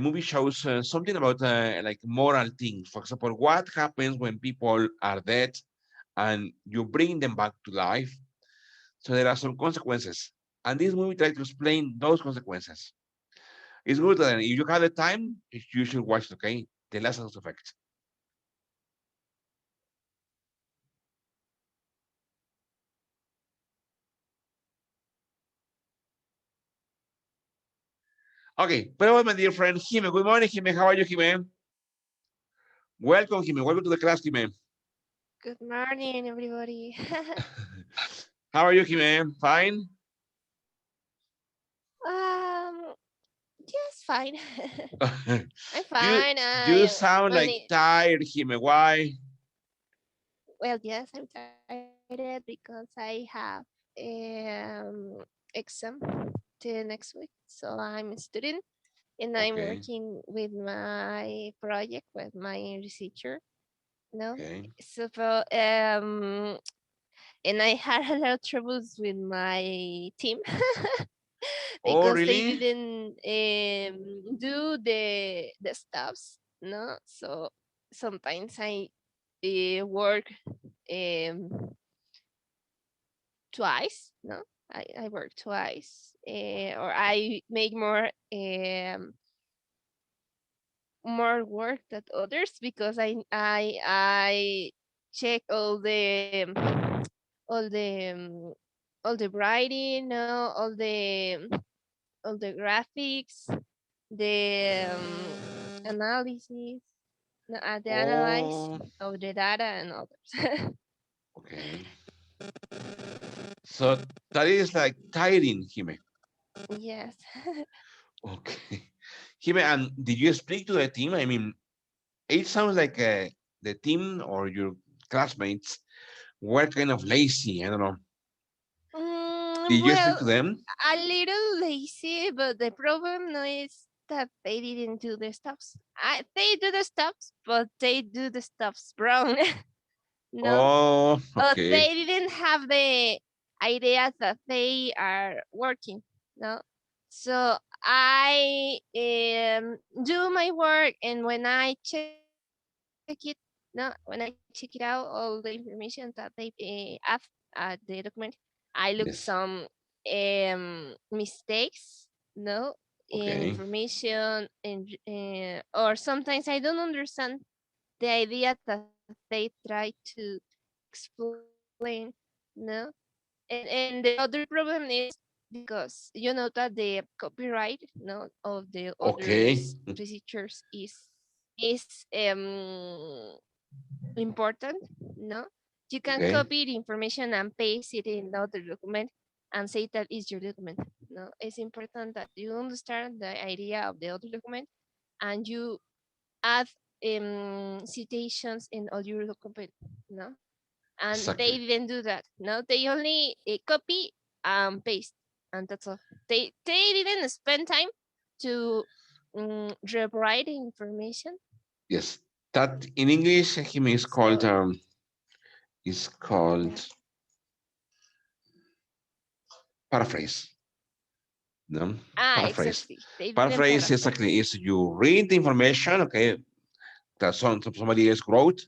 [SPEAKER 1] movie shows something about like moral things. For example, what happens when people are dead and you bring them back to life. So there are some consequences. And this movie tries to explain those consequences. It's good, and if you have the time, you should watch it, okay? The lessons effect. Okay, but my dear friend Jime. Good morning, Jime. How are you, Jime? Welcome, Jime. Welcome to the class, Jime.
[SPEAKER 4] Good morning, everybody.
[SPEAKER 1] How are you, Jime? Fine?
[SPEAKER 4] um, yes, fine. I'm
[SPEAKER 1] you
[SPEAKER 4] fine.
[SPEAKER 1] you
[SPEAKER 4] I
[SPEAKER 1] sound like
[SPEAKER 4] only
[SPEAKER 1] tired, Jime. Why?
[SPEAKER 4] well, yes, I'm tired because I have exam the next week. So I'm a student and I'm
[SPEAKER 1] Okay,
[SPEAKER 4] working with my project with my researcher. No,
[SPEAKER 1] okay.
[SPEAKER 4] so and I had a lot of troubles with my team
[SPEAKER 1] Oh,
[SPEAKER 4] because they
[SPEAKER 1] really?
[SPEAKER 4] didn't do the stuffs. No, so sometimes I work um, twice. No, I work twice, or I make more work than others because I check all the all the writing, no, all the graphics, the analysis, no, the analyze
[SPEAKER 1] Oh,
[SPEAKER 4] of the data and others.
[SPEAKER 1] okay. So that is like tiring, Jime.
[SPEAKER 4] Yes.
[SPEAKER 1] Okay. Jime, and did you speak to the team? I mean, it sounds like the team or your classmates were kind of lazy. I don't know. Did you speak
[SPEAKER 4] Well,
[SPEAKER 1] to them?
[SPEAKER 4] a little lazy, but the problem no is that they didn't do the stops. They do the stops, but they do the stops wrong. No,
[SPEAKER 1] Oh, okay.
[SPEAKER 4] they didn't have the idea that they are working. No, so I do my work, and when I check it, no, when I check it out, all the information that they add at the document, I look
[SPEAKER 1] Yes.
[SPEAKER 4] some mistakes, no, in
[SPEAKER 1] Okay.
[SPEAKER 4] information, and or sometimes I don't understand the idea that they try to explain, no. And the other problem is because you know that the copyright, no, of the
[SPEAKER 1] Okay.
[SPEAKER 4] others researchers is important, no. You can
[SPEAKER 1] Okay.
[SPEAKER 4] copy the information and paste it in other document and say that is your document. No, it's important that you understand the idea of the other document and you add citations in all your document. No, and they
[SPEAKER 1] Exactly.
[SPEAKER 4] didn't do that. No, they only copy and paste, and that's all. They didn't spend time to rewrite the information.
[SPEAKER 1] Yes. That in English, him
[SPEAKER 4] So
[SPEAKER 1] is
[SPEAKER 4] yeah.
[SPEAKER 1] called paraphrase. No, paraphrase.
[SPEAKER 4] Exactly. They didn't
[SPEAKER 1] Paraphrase exactly
[SPEAKER 4] paraphrase.
[SPEAKER 1] is you read the information, okay, that somebody else wrote,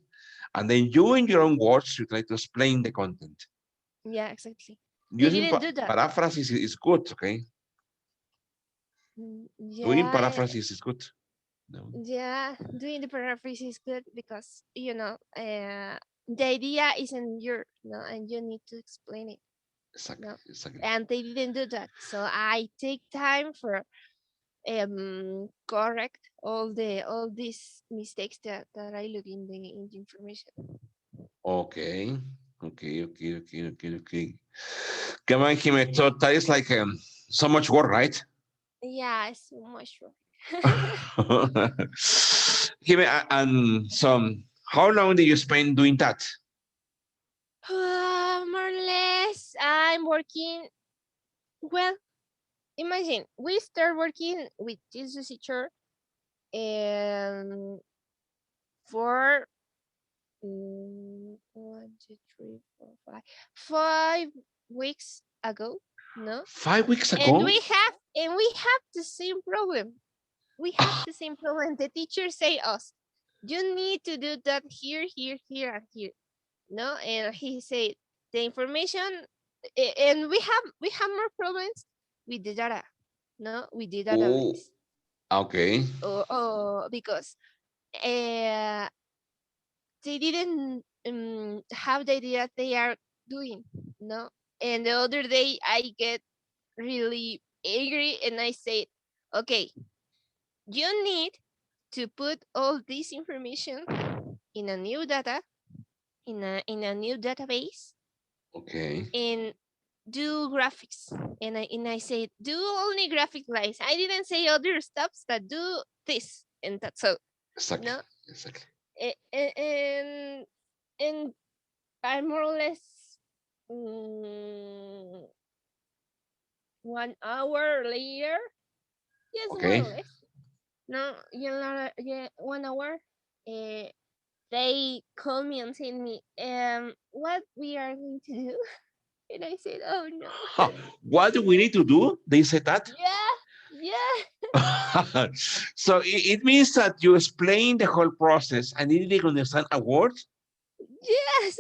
[SPEAKER 1] and then you, in your own words, you try to explain the content.
[SPEAKER 4] Yeah, exactly. They
[SPEAKER 1] Using
[SPEAKER 4] didn't do that.
[SPEAKER 1] paraphrases is good, okay. Doing
[SPEAKER 4] Yeah,
[SPEAKER 1] paraphrases is good. No,
[SPEAKER 4] yeah. Doing the paraphrase is good because the idea isn't yours, no, and you need to explain it,
[SPEAKER 1] exactly,
[SPEAKER 4] no.
[SPEAKER 1] exactly.
[SPEAKER 4] And they didn't do that, so I take time for correct all these mistakes that I look in the information.
[SPEAKER 1] Okay, okay. Come on, Jimmy. So that is like so much work, right?
[SPEAKER 4] Yeah, it's so much work.
[SPEAKER 1] Jimmy, and so how long did you spend doing that?
[SPEAKER 4] More or less, I'm working. Well, imagine we start working with this teacher um, for 5 weeks ago. No,
[SPEAKER 1] 5 weeks
[SPEAKER 4] and
[SPEAKER 1] ago?
[SPEAKER 4] we have the same problem. We have the same problem. The teacher say us, you need to do that here, here, here, and here. no, and he said the information, and we have more problems with the data, no, with the
[SPEAKER 1] Oh,
[SPEAKER 4] database,
[SPEAKER 1] okay.
[SPEAKER 4] because uh, they didn't have the idea they are doing, no. And the other day I get really angry and I said, okay, you need to put all this information in a new data, in a new database,
[SPEAKER 1] Okay.
[SPEAKER 4] and do graphics. And I said, do only graphic lines. I didn't say other stuffs that do this and that's all.
[SPEAKER 1] Exactly.
[SPEAKER 4] No.
[SPEAKER 1] Exactly.
[SPEAKER 4] And I more or less, mm, 1 hour later, yes, more
[SPEAKER 1] Okay.
[SPEAKER 4] or less. No, yeah, yeah, 1 hour. Uh, they call me and tell me, what we are going to do, and I said, oh no.
[SPEAKER 1] Huh. What do we need to do? They said that.
[SPEAKER 4] Yeah, yeah,
[SPEAKER 1] So it means that you explain the whole process and they didn't understand a word.
[SPEAKER 4] yes.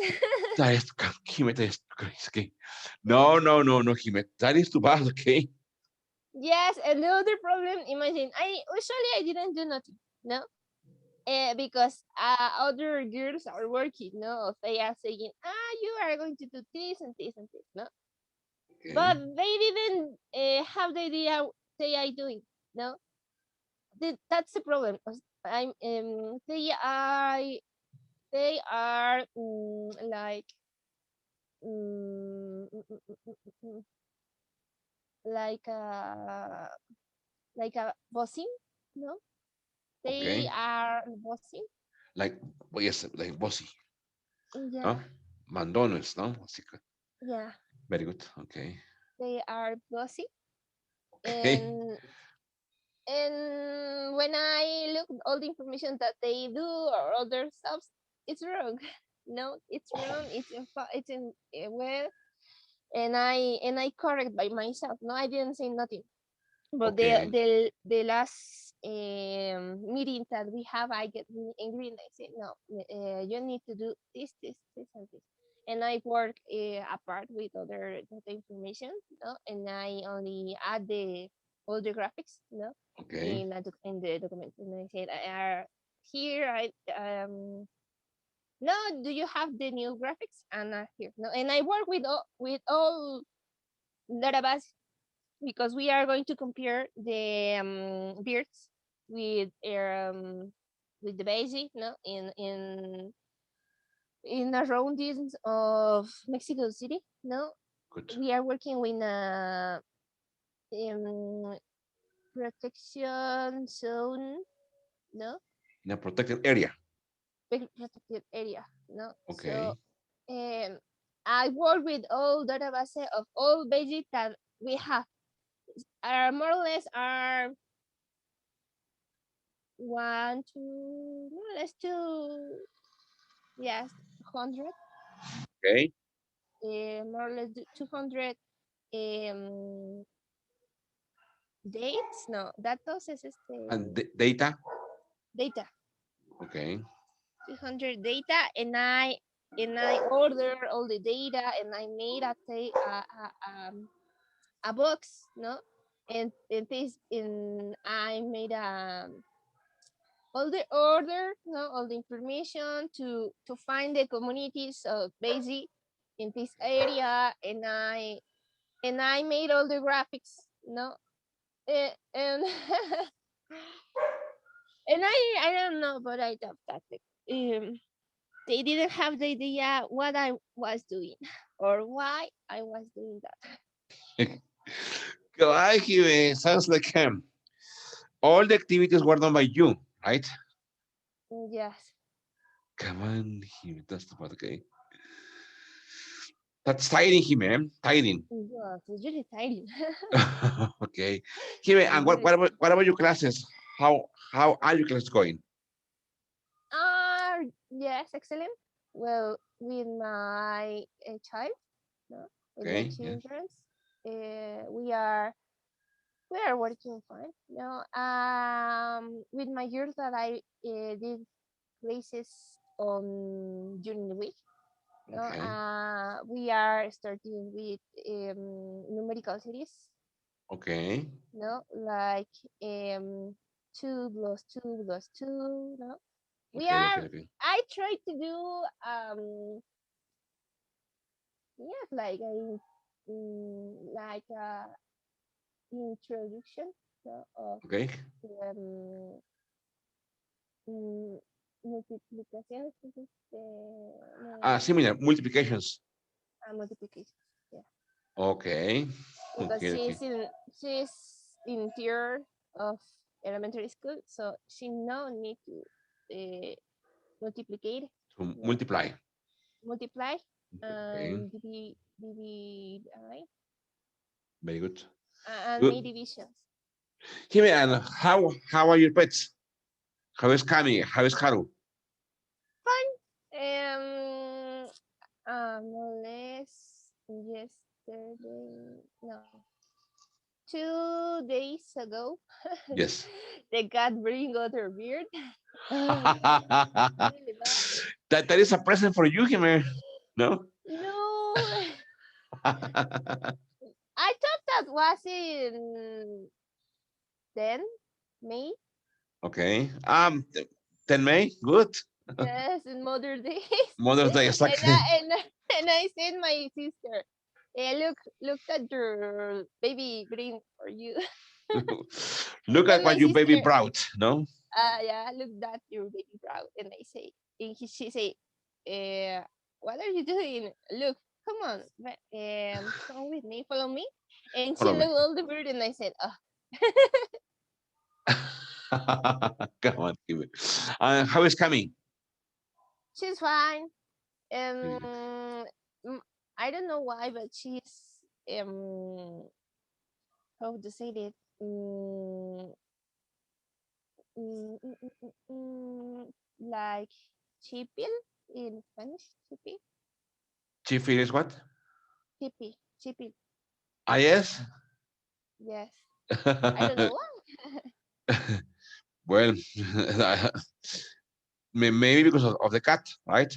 [SPEAKER 1] That is, Jime, that is crazy. Okay. No, no, no, no, Jime. That is too bad. Okay.
[SPEAKER 4] Yes, and the other problem, imagine, I didn't do nothing, no, because other girls are working, no, they are saying, you are going to do this and this and this, no,
[SPEAKER 1] Okay.
[SPEAKER 4] but they didn't have the idea they are doing, no. That's the problem. I'm they are like, mm, mm, mm, mm, mm, mm, like a bossing, no, they
[SPEAKER 1] Okay.
[SPEAKER 4] are bossing.
[SPEAKER 1] Like, well, yes, like bossy.
[SPEAKER 4] Yeah,
[SPEAKER 1] No? Mandones, no? Así que,
[SPEAKER 4] yeah,
[SPEAKER 1] very good. Okay.
[SPEAKER 4] they are bossy.
[SPEAKER 1] Okay.
[SPEAKER 4] And when I look at all the information that they do or other stuff, it's wrong. No, it's
[SPEAKER 1] Oh,
[SPEAKER 4] wrong. It's in well, and I correct by myself. No, I didn't say nothing. But
[SPEAKER 1] okay.
[SPEAKER 4] the last meeting that we have, I get really angry and I say, no, you need to do this, and this. And I work apart with other data information, no, and I only add the all the graphics, no,
[SPEAKER 1] Okay.
[SPEAKER 4] in the document. And I said, I are here. I no, do you have the new graphics? And here, no, and I work with all database because we are going to compare the beards with with the basic, no, in surroundings of Mexico City, no.
[SPEAKER 1] Good.
[SPEAKER 4] We are working with a um, protection zone, no,
[SPEAKER 1] In a protected area.
[SPEAKER 4] protected area, no. So
[SPEAKER 1] Okay.
[SPEAKER 4] um, I work with all database of all basic that we have, are more or less are one, two, more or less two, yes, 100,
[SPEAKER 1] Okay.
[SPEAKER 4] more or less 200 um, dates, no, datos es
[SPEAKER 1] And
[SPEAKER 4] data,
[SPEAKER 1] data. Okay.
[SPEAKER 4] 200 data, and I order all the data, and I made a box, no, and this in I made all the order, no, all the information to find the communities of basic in this area, and I made all the graphics, no, and and I don't know, but I thought that they didn't have the idea what I was doing or why I was doing that.
[SPEAKER 1] Go ahead, Jime. Sounds like all the activities were done by you, right?
[SPEAKER 4] Yes,
[SPEAKER 1] Come on, Jime. That's the part, okay. That's tiring, Jime. Tiring.
[SPEAKER 4] yes, it's really tiring.
[SPEAKER 1] Okay. Jime, and
[SPEAKER 4] It's
[SPEAKER 1] what,
[SPEAKER 4] really
[SPEAKER 1] what about
[SPEAKER 4] tiring.
[SPEAKER 1] what about your classes? How are your classes going?
[SPEAKER 4] Yes, excellent. Well, with my child, no, with my
[SPEAKER 1] Okay. Yes.
[SPEAKER 4] children, we are working fine. No, with my girls that I did classes on during the week. No,
[SPEAKER 1] Okay.
[SPEAKER 4] we are starting with numerical series.
[SPEAKER 1] Okay.
[SPEAKER 4] No, like two plus two plus two. No, we
[SPEAKER 1] Okay. Okay.
[SPEAKER 4] are.
[SPEAKER 1] Okay.
[SPEAKER 4] I try to do yes, like a like a introduction so, of
[SPEAKER 1] Okay.
[SPEAKER 4] um, mm, multiplicaciones,
[SPEAKER 1] Similar multiplications.
[SPEAKER 4] multiplication. Yeah,
[SPEAKER 1] Okay.
[SPEAKER 4] because
[SPEAKER 1] Okay. Okay.
[SPEAKER 4] she's in tier of elementary school, so she no need to multiplicate,
[SPEAKER 1] To
[SPEAKER 4] no,
[SPEAKER 1] multiply.
[SPEAKER 4] multiply
[SPEAKER 1] Okay.
[SPEAKER 4] and divide
[SPEAKER 1] Very good.
[SPEAKER 4] and
[SPEAKER 1] Good.
[SPEAKER 4] make divisions.
[SPEAKER 1] Jimmy, and how are your pets? How is Kami? How is Haru?
[SPEAKER 4] Um, no less yesterday. No, 2 days ago,
[SPEAKER 1] Yes.
[SPEAKER 4] the cat bring other beard.
[SPEAKER 1] that
[SPEAKER 4] Really bad.
[SPEAKER 1] that is a present for you, Jimmy. No.
[SPEAKER 4] No, I thought that was in 10 May.
[SPEAKER 1] Okay. 10 May. Good.
[SPEAKER 4] Yes, in Mother Days.
[SPEAKER 1] Mother's Day,
[SPEAKER 4] and
[SPEAKER 1] exactly.
[SPEAKER 4] I sent my sister. Hey, look at your baby bring for you.
[SPEAKER 1] Look at
[SPEAKER 4] And my
[SPEAKER 1] what you baby
[SPEAKER 4] sister,
[SPEAKER 1] brought. No.
[SPEAKER 4] yeah, look that your baby proud. And I say, she say, what are you doing? Look, come on, come with me, follow me. And she
[SPEAKER 1] Follow me.
[SPEAKER 4] looked all the bird, and I said, oh,
[SPEAKER 1] Come on, Jimmy. How is Kami?
[SPEAKER 4] she's fine.
[SPEAKER 1] Very good.
[SPEAKER 4] Mm, I don't know why, but she's how to say it? Mm, mm, mm, mm, mm, like chipil in Spanish, chipi,
[SPEAKER 1] Chief is what?
[SPEAKER 4] chipi, chipil.
[SPEAKER 1] Ah, yes.
[SPEAKER 4] Yes, I don't know why.
[SPEAKER 1] Well, maybe because of the cat, right?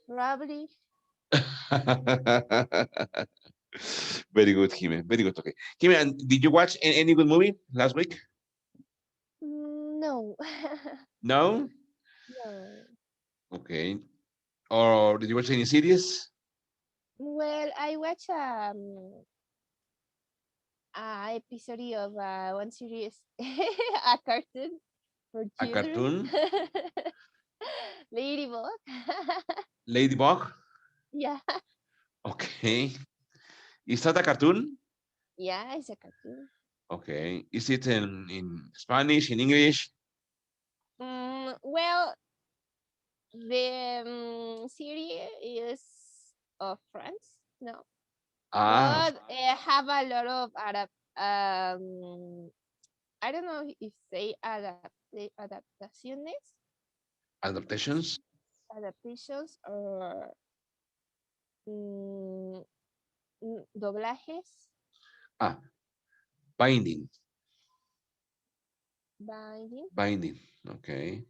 [SPEAKER 4] Probably.
[SPEAKER 1] Very good, Jimmy. Very good. Okay. Jimmy, and did you watch any good movie last week?
[SPEAKER 4] No.
[SPEAKER 1] No?
[SPEAKER 4] No.
[SPEAKER 1] Okay. Or did you watch any series?
[SPEAKER 4] Well, I watch a episode of one series, a cartoon for
[SPEAKER 1] A
[SPEAKER 4] children.
[SPEAKER 1] cartoon?
[SPEAKER 4] Ladybug.
[SPEAKER 1] Ladybug?
[SPEAKER 4] Yeah.
[SPEAKER 1] Okay. Is that a cartoon?
[SPEAKER 4] Yeah, it's a cartoon.
[SPEAKER 1] Okay. Is it in Spanish, in English?
[SPEAKER 4] Well, the series is of France, no,
[SPEAKER 1] Ah,
[SPEAKER 4] but have a lot of I don't know if they adaptaciones,
[SPEAKER 1] adaptations?
[SPEAKER 4] adaptations or mm, doblajes,
[SPEAKER 1] Ah, binding.
[SPEAKER 4] binding
[SPEAKER 1] Binding. Okay.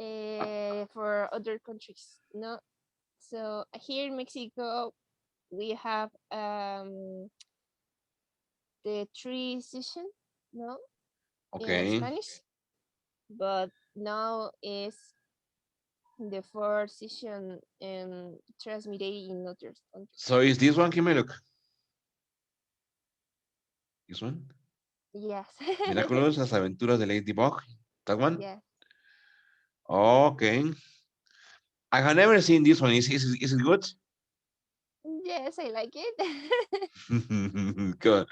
[SPEAKER 1] Ah,
[SPEAKER 4] for other countries. No, so here in Mexico we have the three season, no, in
[SPEAKER 1] okay.
[SPEAKER 4] Spanish, but now is the fourth season transmitted in other countries.
[SPEAKER 1] So is this one, Kimmy? Look. This one?
[SPEAKER 4] Yes.
[SPEAKER 1] Miraculous Aventuras de Ladybug. That one?
[SPEAKER 4] Yes.
[SPEAKER 1] Okay. I have never seen this one. Is it good?
[SPEAKER 4] Yes, I like it.
[SPEAKER 1] Good.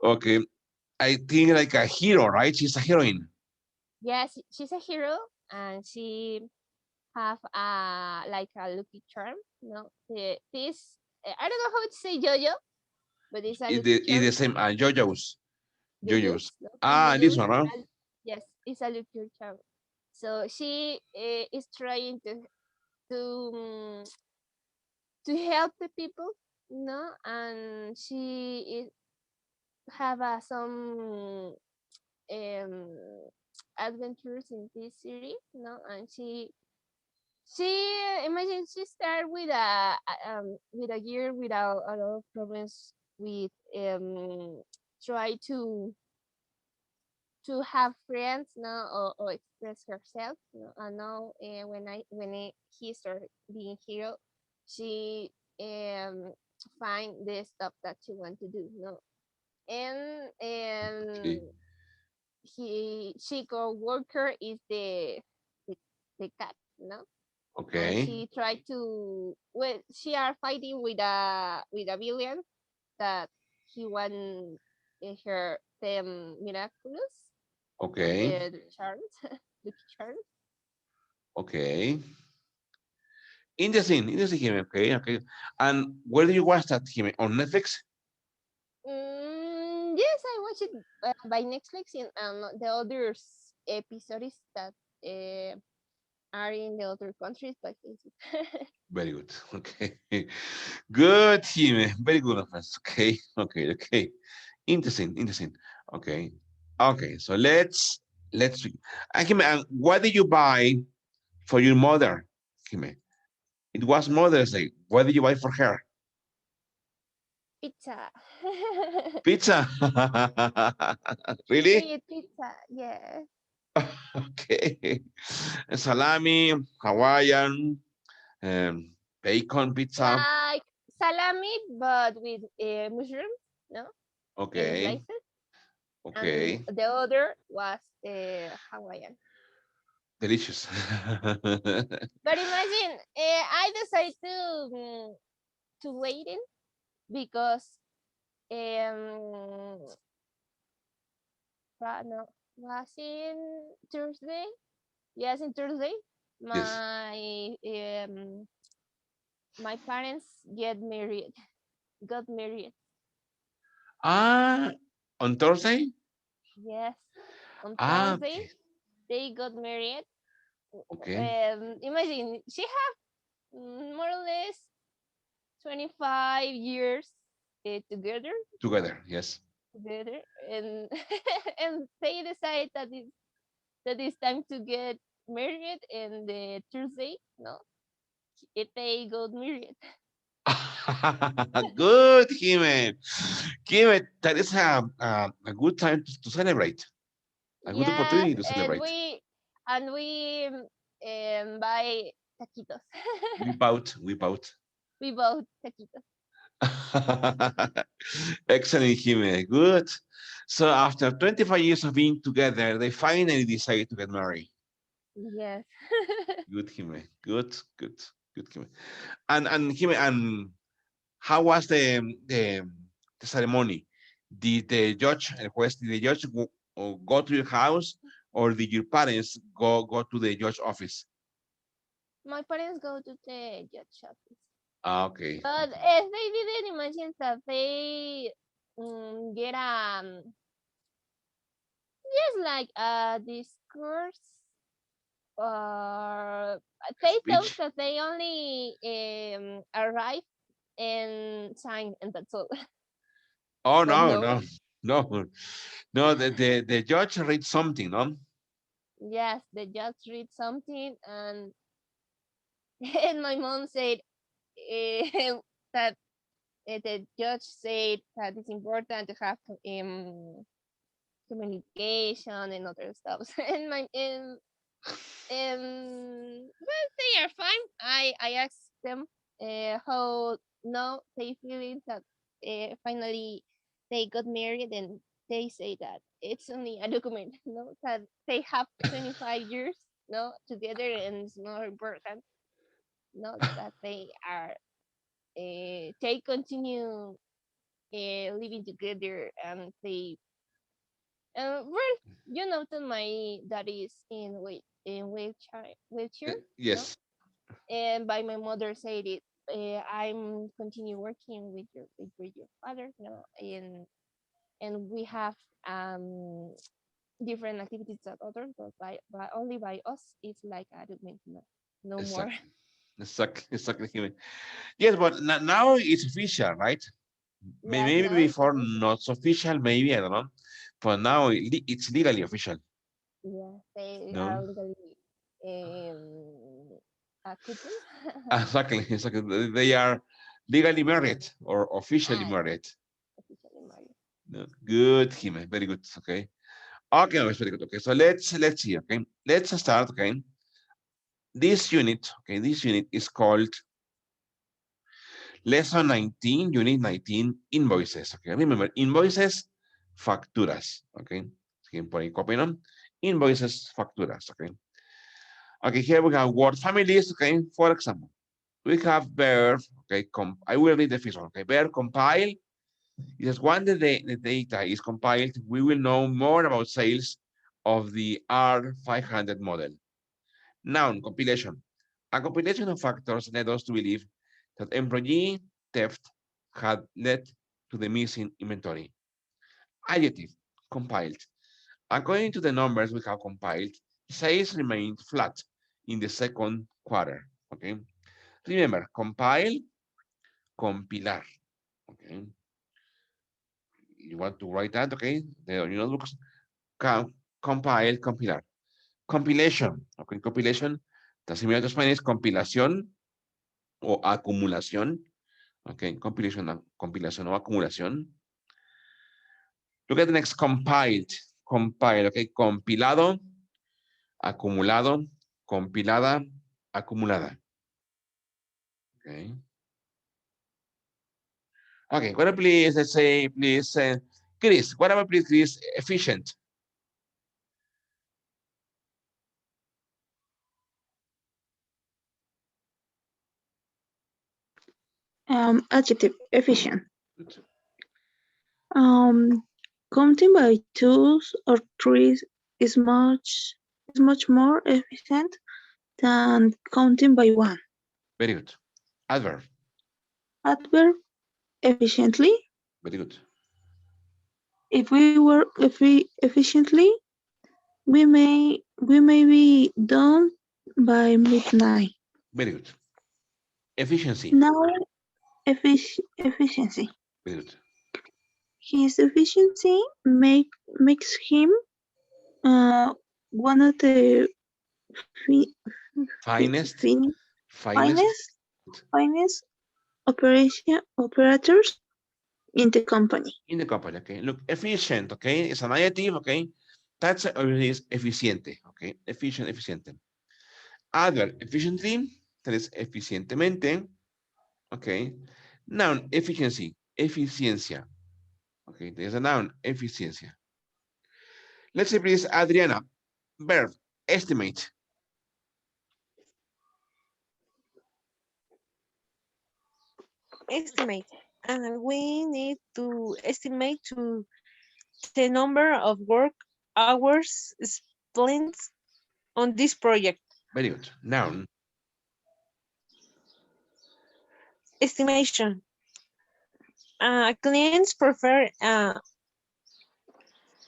[SPEAKER 1] Okay. I think like a hero, right? She's a heroine.
[SPEAKER 4] Yes, she's a hero and she have a like a lucky charm. No, this I don't know how to say yo-yo, but it's a lucky
[SPEAKER 1] It's
[SPEAKER 4] charm.
[SPEAKER 1] the same. Jojo's. Jojo's.
[SPEAKER 4] Yo-yos, no, from
[SPEAKER 1] This
[SPEAKER 4] yo-yos.
[SPEAKER 1] one, huh?
[SPEAKER 4] Yes, it's a lucky charm. So she is trying to to help the people, no, and she is have some um adventures in this series, no, and she Imagine she started with a year without a lot of problems with try to have friends now or express herself. And now he started being hero, she um find the stuff that she want to do. And
[SPEAKER 1] Okay.
[SPEAKER 4] she co-worker is the, the cat, and
[SPEAKER 1] Okay.
[SPEAKER 4] she tried to, well, she are fighting with a villain that he want her them miraculous,
[SPEAKER 1] Okay.
[SPEAKER 4] the charms, Lucky Charms.
[SPEAKER 1] Okay. Interesting. Interesting, Jimmy. Okay. Okay. And where do you watch that, Jimmy? On Netflix?
[SPEAKER 4] Yes, I watched it by Netflix, and the other episodes that uh, are in the other countries by Facebook.
[SPEAKER 1] Very good. Okay. Good, Jimmy. Very good, my friends. Okay. Okay. Okay. Interesting. Interesting. Okay. Okay. So let's. Jimmy, and what did you buy for your mother, Jimmy? It was Mother's Day. What did you buy for her?
[SPEAKER 4] Pizza.
[SPEAKER 1] Pizza.
[SPEAKER 4] She
[SPEAKER 1] Really?
[SPEAKER 4] eat pizza, yeah.
[SPEAKER 1] Okay. Salami, Hawaiian, bacon pizza.
[SPEAKER 4] Like salami, but with mushrooms, no, in
[SPEAKER 1] Okay.
[SPEAKER 4] slices. And
[SPEAKER 1] Okay.
[SPEAKER 4] the other was Hawaiian.
[SPEAKER 1] Delicious.
[SPEAKER 4] But imagine, I decided to wait in because um no, was in Thursday. Yes, in Thursday,
[SPEAKER 1] Yes.
[SPEAKER 4] my my parents got married.
[SPEAKER 1] Ah, on Thursday?
[SPEAKER 4] Yes, on
[SPEAKER 1] Ah,
[SPEAKER 4] Thursday
[SPEAKER 1] okay.
[SPEAKER 4] they got married.
[SPEAKER 1] Okay.
[SPEAKER 4] Imagine she have more or less 25 years together,
[SPEAKER 1] Together. Yes.
[SPEAKER 4] together, and and they decide that it's time to get married, and the Tuesday, no, they got married.
[SPEAKER 1] Good, Jimmy. Jimmy, that is a good time to celebrate. A good
[SPEAKER 4] Yes,
[SPEAKER 1] opportunity to celebrate.
[SPEAKER 4] and we buy taquitos.
[SPEAKER 1] We bought.
[SPEAKER 4] We bought taquitos.
[SPEAKER 1] Excellent, Jimmy. Good. So after 25 years of being together, they finally decided to get married.
[SPEAKER 4] Yes.
[SPEAKER 1] Good, Jimmy. Good, good, good, Jimmy. And Jimmy, and how was the ceremony? Did the judge, el juez, did the judge go to your house, or did your parents go to the judge office?
[SPEAKER 4] My parents go to the judge office.
[SPEAKER 1] Ah, okay,
[SPEAKER 4] But
[SPEAKER 1] okay.
[SPEAKER 4] if they didn't imagine that they get just like a discourse, or they thought
[SPEAKER 1] Speech?
[SPEAKER 4] that they only arrive and sign, and that's all.
[SPEAKER 1] Oh
[SPEAKER 4] But
[SPEAKER 1] no,
[SPEAKER 4] no,
[SPEAKER 1] no, no, no. The judge read something, no?
[SPEAKER 4] yes, the judge read something, and and my mom said that the judge said that it's important to have communication and other stuff. And well, they are fine. I asked them how now they feeling that finally they got married, and they say that it's only a document, that they have 25 years, together, and it's more important, that they are they continue living together, and they well, that my dad is in wheelchair, no,
[SPEAKER 1] Yes.
[SPEAKER 4] and by my mother said it. I'm continue working with your father, and we have um different activities that others, but by only by us, it's like a document, no more.
[SPEAKER 1] Exactly. Exactly. Exactly. Jimmy. Yes, but now it's official, right?
[SPEAKER 4] Yes,
[SPEAKER 1] Maybe
[SPEAKER 4] now it's
[SPEAKER 1] before
[SPEAKER 4] official.
[SPEAKER 1] not so official, maybe I don't know. But now it's legally official.
[SPEAKER 4] Yeah, they
[SPEAKER 1] No.
[SPEAKER 4] are legally um a couple.
[SPEAKER 1] Exactly, exactly. They are legally married or officially
[SPEAKER 4] Ah,
[SPEAKER 1] married.
[SPEAKER 4] officially married.
[SPEAKER 1] No, good, Jimmy. Very good. Okay. Okay, no, it's very good. Okay, so let's see. Okay, let's start. Okay, this unit. Okay, this unit is called lesson 19, unit 19, invoices. Okay, remember invoices, facturas. Okay, again, por ahí copy, ¿no? Invoices, facturas. Okay. Okay, here we have word families. Okay, for example, we have verb. Okay, I will read the first one. Okay, verb compile. It says once the data is compiled, we will know more about sales of the R500 model. Noun, compilation. A compilation of factors led us to believe that employee theft had led to the missing inventory. Adjective, compiled. According to the numbers we have compiled, sales remained flat in the second quarter. Okay. Remember, compile, compilar. Okay. You want to write that, okay? The notebooks, compile, compilar. Compilation, okay, compilation, the similar to Spanish, compilación o acumulación, okay, compilación o acumulación. Look at the next, compiled, compile, okay, compilado, acumulado, compilada, acumulada. Okay. Okay, what about please, let's say, please, Chris, what about please, Chris, efficient?
[SPEAKER 2] Adjective, efficient.
[SPEAKER 1] Good.
[SPEAKER 2] Um, Counting by twos or threes is much more efficient than counting by one.
[SPEAKER 1] Very good. Adverb,
[SPEAKER 2] Adverb, efficiently.
[SPEAKER 1] very good.
[SPEAKER 2] If we efficiently, we may be done by midnight.
[SPEAKER 1] Very good. Efficiency,
[SPEAKER 2] Now, efficiency.
[SPEAKER 1] very good.
[SPEAKER 2] His efficiency makes him one of the fi-
[SPEAKER 1] Finest,
[SPEAKER 2] fin-
[SPEAKER 1] finest
[SPEAKER 2] finest finest operators in the company.
[SPEAKER 1] in the company. Okay, look, efficient. Okay, it's an adjective. Okay, that's is eficiente. Okay, efficient, eficiente. Adverb, efficiently, that is eficientemente. Okay, noun, efficiency, eficiencia. Okay, there's a noun, eficiencia. Let's say, please, Adriana, verb, estimate.
[SPEAKER 3] Estimate. We need to estimate to the number of work hours spent on this project.
[SPEAKER 1] Very good. Noun,
[SPEAKER 3] Estimation. Clients prefer it,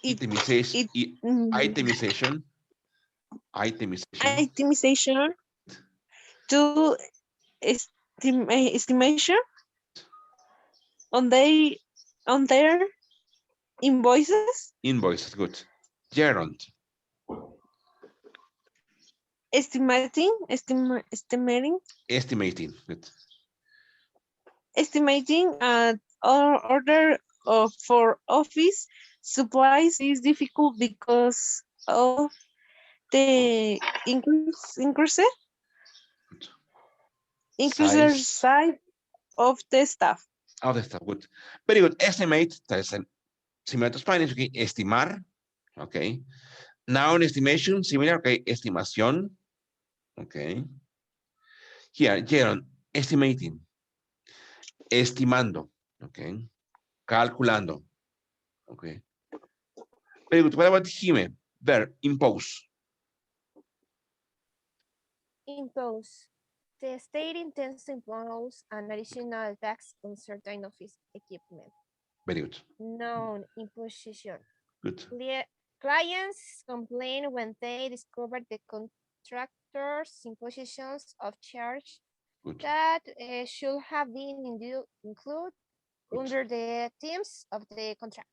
[SPEAKER 1] itemization,
[SPEAKER 3] it mm,
[SPEAKER 1] itemization, itemization.
[SPEAKER 3] itemization to estimation on their invoices.
[SPEAKER 1] Invoice, good. Gerund,
[SPEAKER 3] Estimating
[SPEAKER 1] good.
[SPEAKER 3] estimating order for office supplies is difficult because of the
[SPEAKER 1] Good.
[SPEAKER 3] increaser
[SPEAKER 1] Size
[SPEAKER 3] size of the staff.
[SPEAKER 1] of the stuff, good. Very good. Estimate, that's similar to Spanish, okay. Estimar, okay. Noun, estimation, similar, okay. Estimación, okay. Here, gerund, estimating, estimando, okay. Calculando, okay. Very good. What about Jime? Verb, impose.
[SPEAKER 4] Impose. The state intends to impose an additional tax on certain office equipment.
[SPEAKER 1] Very good.
[SPEAKER 4] Known imposition.
[SPEAKER 1] Good.
[SPEAKER 4] Clients complain when they discover the contractor's impositions of charge
[SPEAKER 1] Good.
[SPEAKER 4] that should have been included
[SPEAKER 1] Good.
[SPEAKER 4] under the terms of the contract.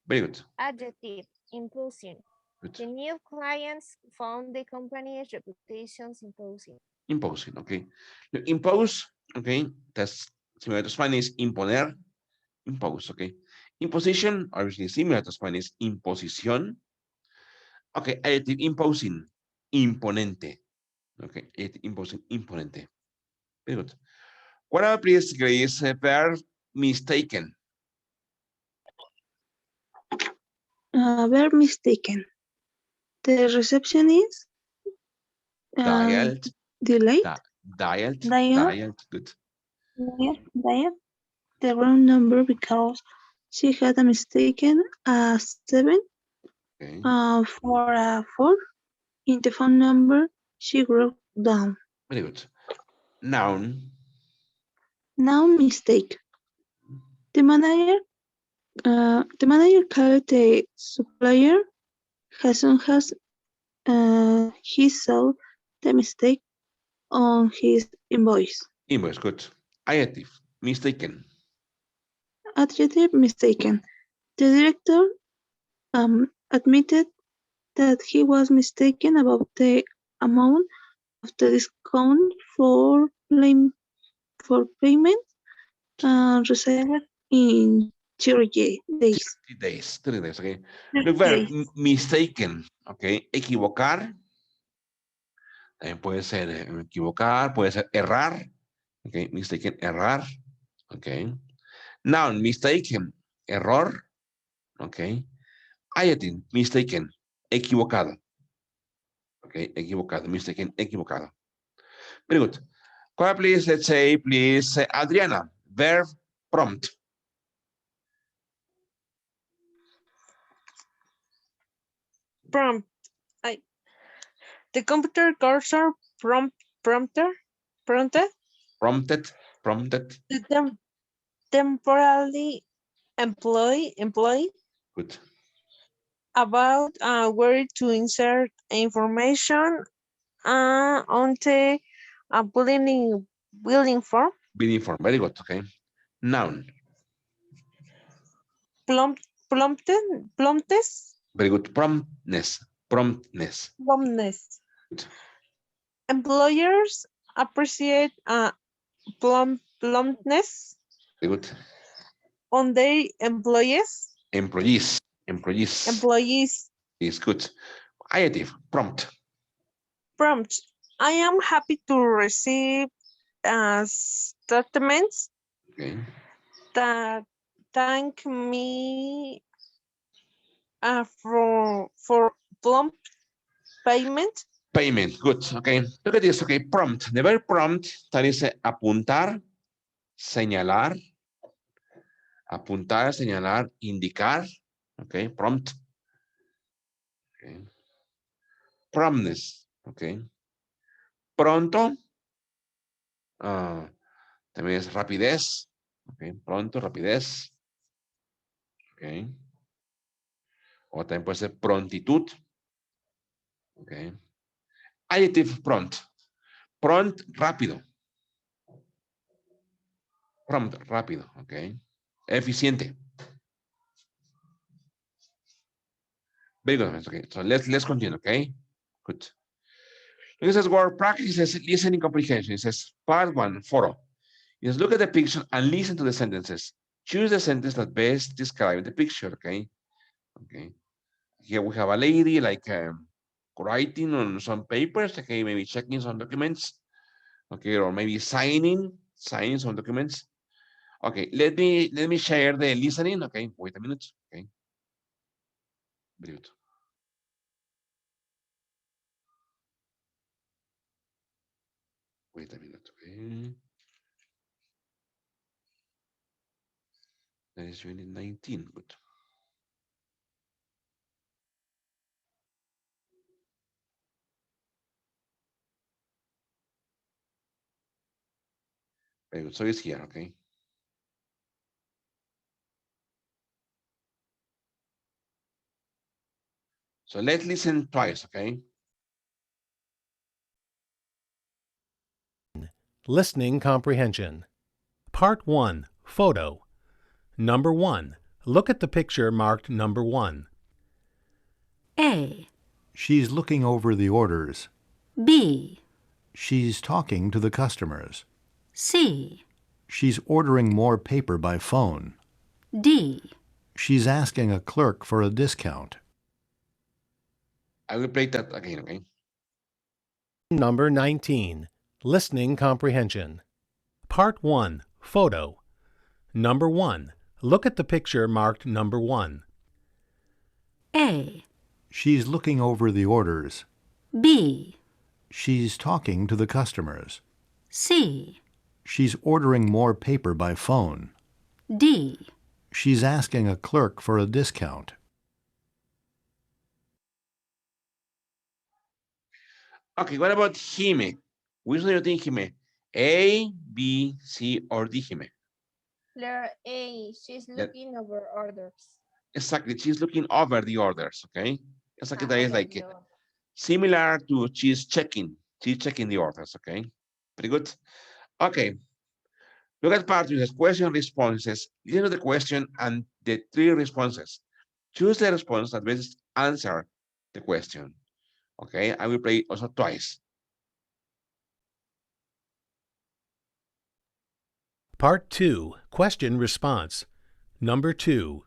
[SPEAKER 1] Very good.
[SPEAKER 4] Adjective, imposing.
[SPEAKER 1] Good.
[SPEAKER 4] The new clients found the company's reputations imposing.
[SPEAKER 1] Imposing, okay. Impose, okay, that's similar to Spanish, imponer, impose, okay. Imposition, obviously similar to Spanish, imposición. Okay, adjective imposing, imponente. Okay, imposing, imponente. Very good. What about, please, Grace, verb mistaken?
[SPEAKER 2] We're mistaken. The receptionist
[SPEAKER 1] Dialed,
[SPEAKER 2] delayed.
[SPEAKER 1] dialed,
[SPEAKER 2] Dial,
[SPEAKER 1] dialed, good.
[SPEAKER 2] dial the wrong number because she had a mistaken 7
[SPEAKER 1] Okay,
[SPEAKER 2] for a 4 in the phone number she wrote down.
[SPEAKER 1] very good. Noun,
[SPEAKER 2] Now mistake. The manager called the supplier as soon as he saw the mistake on his invoice.
[SPEAKER 1] invoice, good. Adjective, mistaken.
[SPEAKER 2] Adjective mistaken. The director admitted that he was mistaken about the amount of the discount for payment received in 30 days.
[SPEAKER 1] 30 days, okay.
[SPEAKER 2] 30
[SPEAKER 1] Look, verb
[SPEAKER 2] days.
[SPEAKER 1] mistaken, okay. Equivocar, también puede ser equivocar, puede ser errar, okay. Mistaken, errar, okay. Noun, mistaken, error, okay. Adjective, mistaken, equivocado, okay. Equivocado, mistaken, equivocado. Very good. Call, please, let's say, please, Adriana, verb prompt.
[SPEAKER 3] Prompt. The computer cursor prompter prompted
[SPEAKER 1] Prompted, prompted,
[SPEAKER 3] the temporarily employee
[SPEAKER 1] good.
[SPEAKER 3] about where to insert information on the building form.
[SPEAKER 1] Being informed, very good, okay. Noun,
[SPEAKER 3] Promptness.
[SPEAKER 1] very good. Promptness, promptness. Good.
[SPEAKER 3] Employers appreciate plumpness
[SPEAKER 1] Very good.
[SPEAKER 3] on their employees.
[SPEAKER 1] Employees, employees
[SPEAKER 3] Employees.
[SPEAKER 1] is good. Adjective, prompt.
[SPEAKER 3] Prompt. I am happy to receive statements
[SPEAKER 1] Okay.
[SPEAKER 3] that thank me for plump payment.
[SPEAKER 1] Payment, good, okay. Look at this, okay, prompt. The verb prompt, tal dice apuntar, señalar, apuntar, señalar, indicar, okay, prompt. Okay. Promptness, okay. Pronto, también es rapidez, okay, pronto, rapidez, okay. O también puede ser prontitud, okay. Adjective prompt. Prompt, rápido. Prompt, rápido, okay. Eficiente. Very good, okay. So let's continue, okay. Good. Look at this word practice. It says listening comprehension. It says part 1, photo. It says look at the picture and listen to the sentences. Choose the sentence that best describes the picture, okay. Okay. Here we have a lady like writing on some papers, okay, maybe checking some documents, okay, or maybe signing some documents. Okay, let me share the listening. Okay, wait a minute. Okay, very good. Wait a minute. Okay, that is unit 19. Good. Very good. So it's here. Okay. So let's listen twice. Okay.
[SPEAKER 5] Listening Comprehension. Part 1. Photo. Number 1. Look at the picture marked number 1.
[SPEAKER 6] A,
[SPEAKER 7] She's looking over the orders.
[SPEAKER 6] B, She's talking to the customers.
[SPEAKER 7] C.
[SPEAKER 6] She's ordering more paper by phone.
[SPEAKER 7] D.
[SPEAKER 6] She's asking a clerk for a discount.
[SPEAKER 1] I will play that again, okay?
[SPEAKER 5] Number 19. Listening Comprehension. Part 1. Photo. Number 1. Look at the picture marked number 1.
[SPEAKER 7] A.
[SPEAKER 6] She's looking over the orders.
[SPEAKER 7] B.
[SPEAKER 6] She's talking to the customers.
[SPEAKER 7] C.
[SPEAKER 6] She's ordering more paper by phone.
[SPEAKER 7] D.
[SPEAKER 6] She's asking a clerk for a discount.
[SPEAKER 1] Okay, what about Jime? Which one do you think, Jime? A, B, C, or D, Jime?
[SPEAKER 4] Letter A, she's looking over orders.
[SPEAKER 1] Exactly, she's looking over the orders, okay? Exactly, that is like
[SPEAKER 4] Overview.
[SPEAKER 1] similar to she's checking the orders, okay? Pretty good. Okay, look at part two, question responses. Listen to the question and the three responses. Choose the response that best answer the question. Okay, I will play it also twice.
[SPEAKER 5] Part 2. Question Response. Number 2.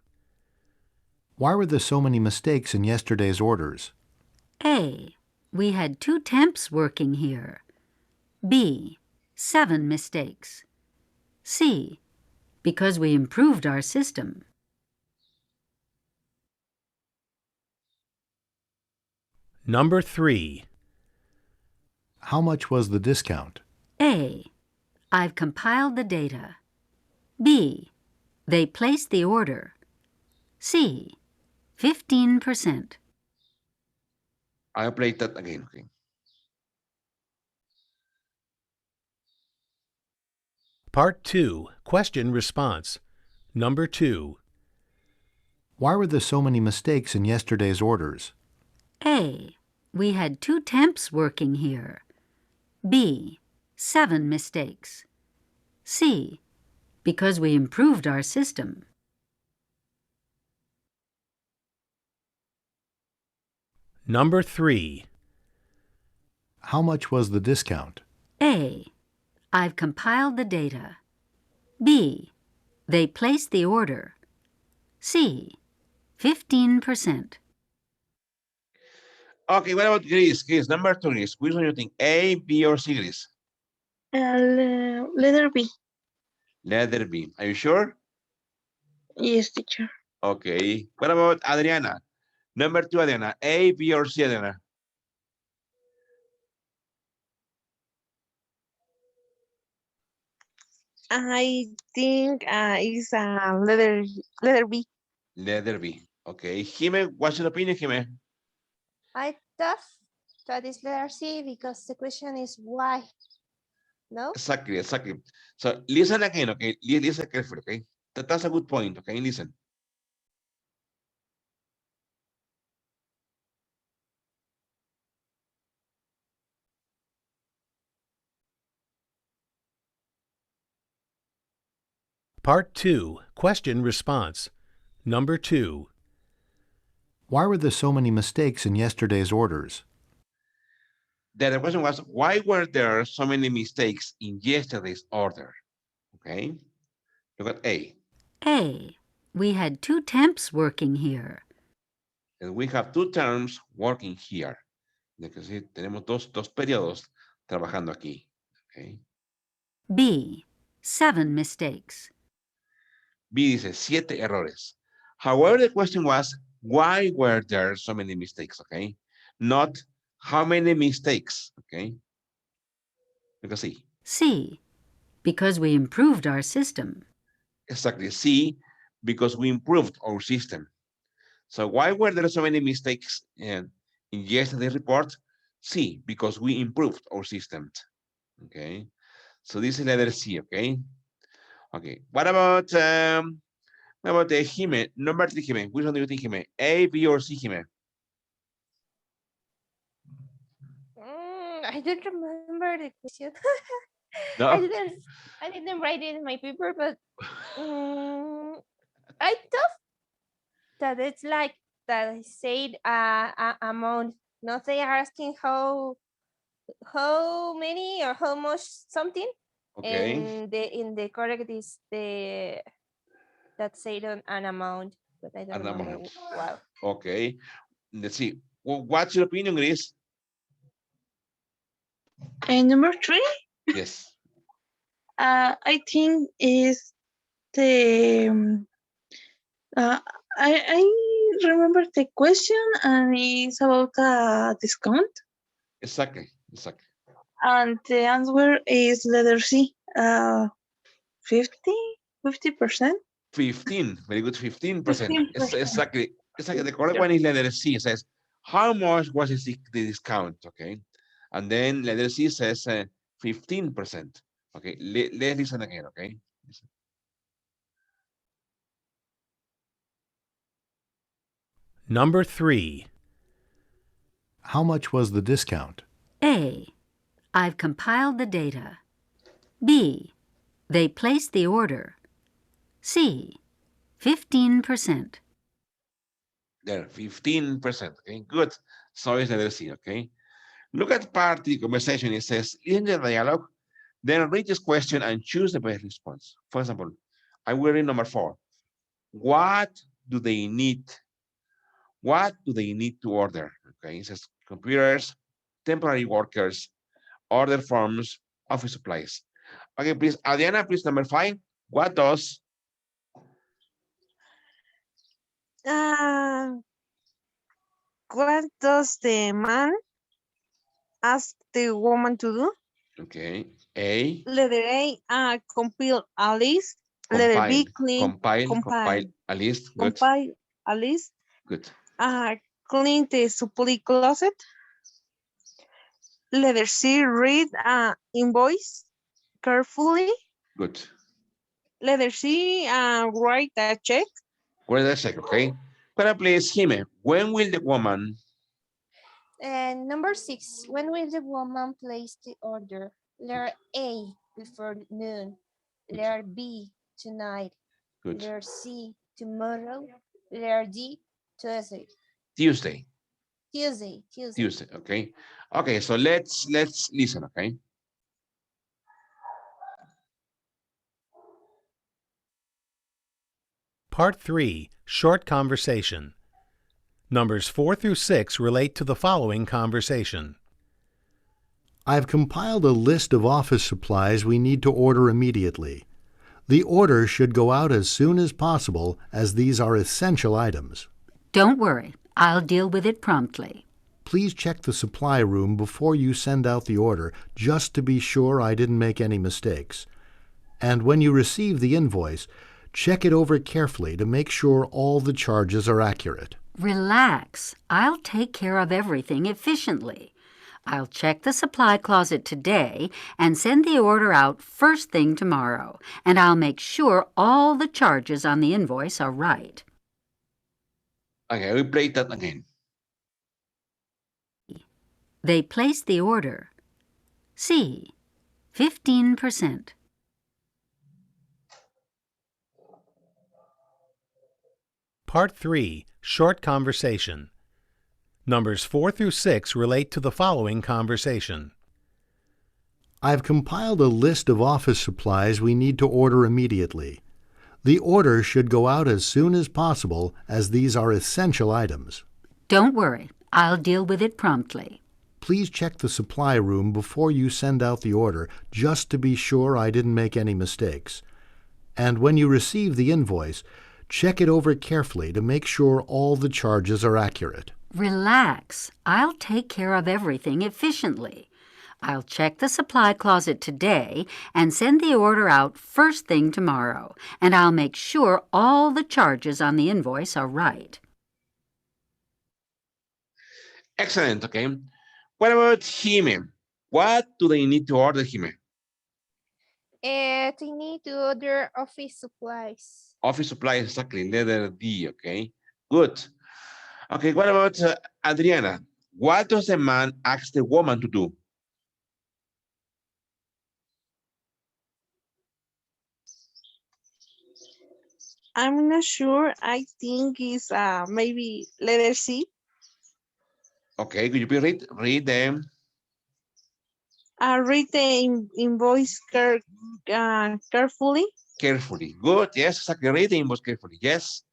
[SPEAKER 6] Why were there so many mistakes in yesterday's orders?
[SPEAKER 7] A. We had 2 temps working here. B. 7 mistakes. C. Because we improved our system.
[SPEAKER 5] Number 3.
[SPEAKER 6] How much was the discount?
[SPEAKER 7] A. I've compiled the data. B. They placed the order. C. 15%.
[SPEAKER 1] I'll play that again, okay?
[SPEAKER 5] Part 2. Question Response. Number 2.
[SPEAKER 6] Why were there so many mistakes in yesterday's orders?
[SPEAKER 7] A. We had 2 temps working here. B. 7 mistakes. C. Because we improved our system.
[SPEAKER 5] Number 3.
[SPEAKER 6] How much was the discount?
[SPEAKER 7] A. I've compiled the data. B. They placed the order. C. 15%.
[SPEAKER 1] Okay, what about Greece? Greece, number 2, Greece. Which one do you think? A, B, or C, Greece?
[SPEAKER 2] Letter B.
[SPEAKER 1] Letter B. Are you sure?
[SPEAKER 2] Yes, teacher.
[SPEAKER 1] Okay. What about Adriana? Number 2, Adriana. A, B, or C, Adriana?
[SPEAKER 3] I think it's letter B.
[SPEAKER 1] Letter B. Okay. Jime, what's your opinion, Jime?
[SPEAKER 4] I thought that is letter C because the question is why. No?
[SPEAKER 1] Exactly, exactly. So listen again, okay? Listen carefully, okay? That's a good point, okay? Listen.
[SPEAKER 5] Part 2. Question Response. Number 2.
[SPEAKER 6] Why were there so many mistakes in yesterday's orders?
[SPEAKER 1] The question was, why were there so many mistakes in yesterday's order? Okay. Look at A.
[SPEAKER 7] A. We had 2 temps working here.
[SPEAKER 1] And we have 2 terms working here. Es decir, tenemos dos periodos trabajando aquí. Okay.
[SPEAKER 7] B. 7 mistakes.
[SPEAKER 1] B dice 7 errores. However, the question was, why were there so many mistakes? Okay. Not how many mistakes. Okay. Because C.
[SPEAKER 7] C. Because we improved our system.
[SPEAKER 1] Exactly. C, because we improved our system. So why were there so many mistakes in yesterday's report? C, because we improved our system. Okay. So this is letter C, okay? Okay. What about the Jime? Number 3, Jime. Which one do you think, Jime? A, B, or C, Jime?
[SPEAKER 4] I don't remember the question.
[SPEAKER 1] No?
[SPEAKER 4] I didn't write it in my paper, but I thought that it's like that I said amount. No, they are asking how how many or how much something,
[SPEAKER 1] Okay.
[SPEAKER 4] and in the correct is the that said on an amount, but I don't
[SPEAKER 1] An
[SPEAKER 4] remember
[SPEAKER 1] amount.
[SPEAKER 4] what.
[SPEAKER 1] Okay. Let's see. Well, what's your opinion, Grace?
[SPEAKER 2] And number three,
[SPEAKER 1] Yes.
[SPEAKER 2] I think is the uh, I remember the question and it's about a discount
[SPEAKER 1] Exactly. Exactly.
[SPEAKER 2] and the answer is letter C. 50%.
[SPEAKER 1] 15. Very good. 15%. It's
[SPEAKER 2] 15%.
[SPEAKER 1] exactly the correct
[SPEAKER 2] Yeah.
[SPEAKER 1] one is letter C. It says how much was the discount? Okay. And then letter C says 15%. Okay. Let's listen again. Okay. Listen.
[SPEAKER 5] Number 3.
[SPEAKER 6] How much was the discount?
[SPEAKER 7] A. I've compiled the data. B. They placed the order. C. 15%.
[SPEAKER 1] There, 15%. Okay, good. So it's letter C. Okay. Look at part of the conversation. It says, in the dialogue, then read this question and choose the best response. For example, I will read number 4. What do they need? What do they need to order? Okay, it says computers, temporary workers, order forms, office supplies. Okay, please, Adriana, please, number 5. What does
[SPEAKER 3] Uh, what does the man ask the woman to do?
[SPEAKER 1] okay, A,
[SPEAKER 3] Letter A, compile a list. Letter
[SPEAKER 1] compile,
[SPEAKER 3] B, clean,
[SPEAKER 1] compile a list. Good,
[SPEAKER 3] compile a list.
[SPEAKER 1] good,
[SPEAKER 3] Clean the supply closet. Letter C, read invoice carefully.
[SPEAKER 1] good.
[SPEAKER 3] Letter C, write a check.
[SPEAKER 1] Where is that check? Okay. Can I please, Jime, when will the woman,
[SPEAKER 4] And number 6, when will the woman place the order? Letter A, before noon. Letter B, tonight.
[SPEAKER 1] good,
[SPEAKER 4] Letter C, tomorrow. Letter D, Tuesday.
[SPEAKER 1] Tuesday,
[SPEAKER 4] Tuesday.
[SPEAKER 1] Tuesday, okay. Okay, so let's listen, okay.
[SPEAKER 5] Part 3. Short conversation. Numbers 4 through 6 relate to the following conversation.
[SPEAKER 6] I've compiled a list of office supplies we need to order immediately. The order should go out as soon as possible as these are essential items.
[SPEAKER 7] Don't worry, I'll deal with it promptly.
[SPEAKER 6] Please check the supply room before you send out the order just to be sure I didn't make any mistakes. And when you receive the invoice, check it over carefully to make sure all the charges are accurate.
[SPEAKER 7] Relax. I'll take care of everything efficiently. I'll check the supply closet today and send the order out first thing tomorrow, and I'll make sure all the charges on the invoice are right.
[SPEAKER 1] Okay, we play that again.
[SPEAKER 7] They placed the order. C. 15%.
[SPEAKER 5] Part 3. Short conversation. Numbers 4 through 6 relate to the following conversation.
[SPEAKER 6] I've compiled a list of office supplies we need to order immediately. The order should go out as soon as possible as these are essential items.
[SPEAKER 7] Don't worry, I'll deal with it promptly.
[SPEAKER 6] Please check the supply room before you send out the order just to be sure I didn't make any mistakes. And when you receive the invoice, check it over carefully to make sure all the charges are accurate.
[SPEAKER 7] Relax. I'll take care of everything efficiently. I'll check the supply closet today and send the order out first thing tomorrow, and I'll make sure all the charges on the invoice are right.
[SPEAKER 1] Excellent, okay. What about Jime? What do they need to order, Jime?
[SPEAKER 4] They need to order office supplies.
[SPEAKER 1] Office supplies, exactly, letter D, okay. Good. Okay, what about Adriana? What does the man ask the woman to do?
[SPEAKER 3] I'm not sure. I think it's maybe letter C.
[SPEAKER 1] Okay, could you please read them?
[SPEAKER 3] Read the invoice carefully.
[SPEAKER 1] Carefully. Good. Yes, exactly. Read the invoice carefully. Yes.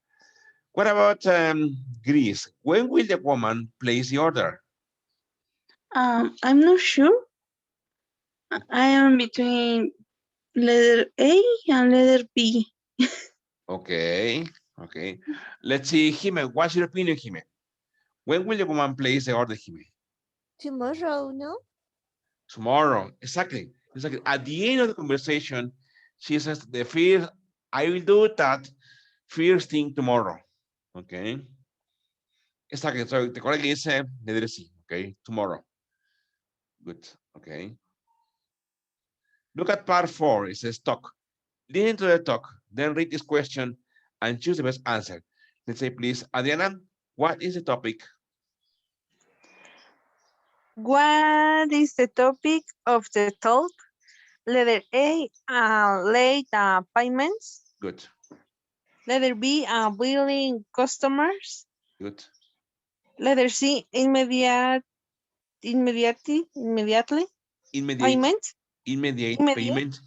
[SPEAKER 1] What about Greece? When will the woman place the order?
[SPEAKER 2] I'm not sure. I am between letter A and letter B.
[SPEAKER 1] Okay. Okay. Let's see, Jime. What's your opinion, Jime? When will the woman place the order, Jime?
[SPEAKER 4] Tomorrow, no?
[SPEAKER 1] Tomorrow. Exactly. Exactly. At the end of the conversation, she says, the first, I will do that first thing tomorrow. Okay. Exactly. So the correct is letter C. Okay. Tomorrow. Good. Okay. Look at part 4. It says talk. Listen to the talk, then read this question and choose the best answer. Let's say, please, Adriana, what is the topic?
[SPEAKER 3] What is the topic of the talk? Letter A, late payments.
[SPEAKER 1] Good.
[SPEAKER 3] Letter B, billing customers.
[SPEAKER 1] Good.
[SPEAKER 3] Letter C, immediately
[SPEAKER 1] Immediate.
[SPEAKER 3] payment.
[SPEAKER 1] Immediate
[SPEAKER 3] Immediate
[SPEAKER 1] payment.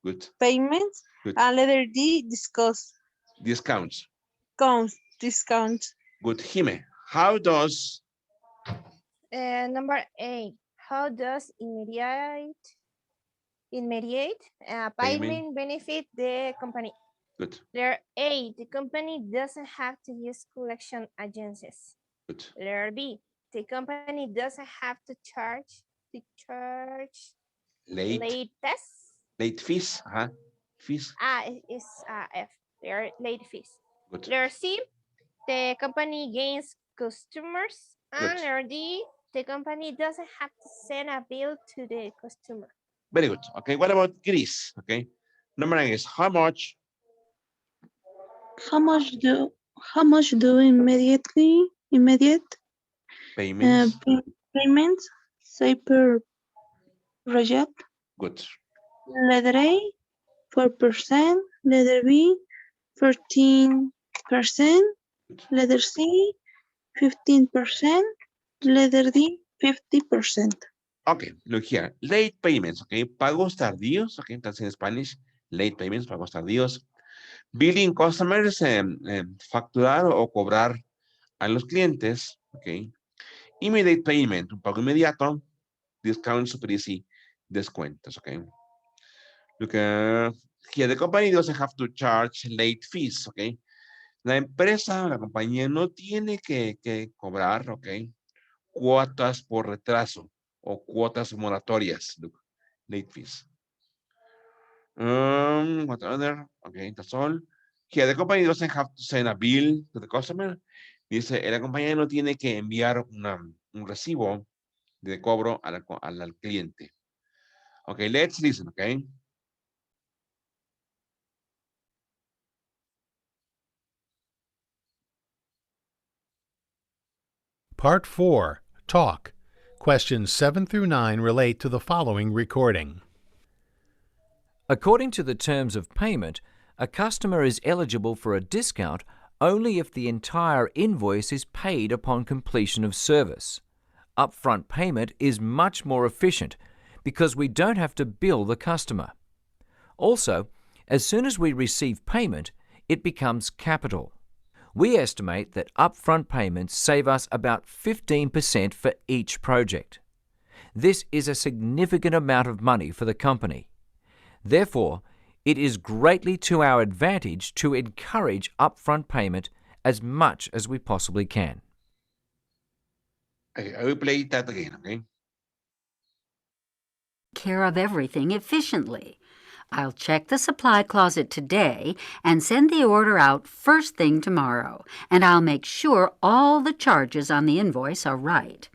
[SPEAKER 1] Good.
[SPEAKER 3] payments.
[SPEAKER 1] Good.
[SPEAKER 3] Letter D,
[SPEAKER 1] Discounts.
[SPEAKER 3] discount.
[SPEAKER 1] Good. Jime, how does
[SPEAKER 4] Number 8. How does immediate
[SPEAKER 1] payment?
[SPEAKER 4] payment benefit the company?
[SPEAKER 1] Good.
[SPEAKER 4] Letter A. The company doesn't have to use collection agencies.
[SPEAKER 1] Good.
[SPEAKER 4] Letter B. The company doesn't have to charge late tests.
[SPEAKER 1] Late fees. Fees.
[SPEAKER 4] Is F. They are late fees.
[SPEAKER 1] Good.
[SPEAKER 4] Letter C. The company gains customers.
[SPEAKER 1] Good.
[SPEAKER 4] And letter D. The company doesn't have to send a bill to the customer.
[SPEAKER 1] Very good. Okay. What about Greece? Okay. Number 9 is how much
[SPEAKER 2] How much do immediate
[SPEAKER 1] payments?
[SPEAKER 2] payments say per project?
[SPEAKER 1] Good.
[SPEAKER 2] Letter A 4%, letter B 14%, letter C 15%, letter D 50%.
[SPEAKER 1] Okay, look here. Late payments, okay. Pagos tardíos, okay. That's in Spanish. Late payments, pagos tardíos. Billing customers, facturar o cobrar a los clientes, okay. Immediate payment, un pago inmediato. Discounts, super easy, descuentos, okay. Look here, the company doesn't have to charge late fees, okay. La empresa, la compañía no tiene que cobrar, okay, cuotas por retraso o cuotas moratorias, look, late fees. What other? Okay, that's all. Here, the company doesn't have to send a bill to the customer. Dice, la compañía no tiene que enviar un recibo de cobro al cliente. Okay, let's listen, okay?
[SPEAKER 5] Part 4. Talk. Questions 7 through 9 relate to the following recording.
[SPEAKER 8] According to the terms of payment, a customer is eligible for a discount only if the entire invoice is paid upon completion of service. Upfront payment is much more efficient because we don't have to bill the customer. Also, as soon as we receive payment, it becomes capital. We estimate that upfront payments save us about 15% for each project. This is a significant amount of money for the company. Therefore, it is greatly to our advantage to encourage upfront payment as much as we possibly can.
[SPEAKER 1] Okay, I will play that again, okay?
[SPEAKER 7] Care of everything efficiently. I'll check the supply closet today and send the order out first thing tomorrow, and I'll make sure all the charges on the invoice are right.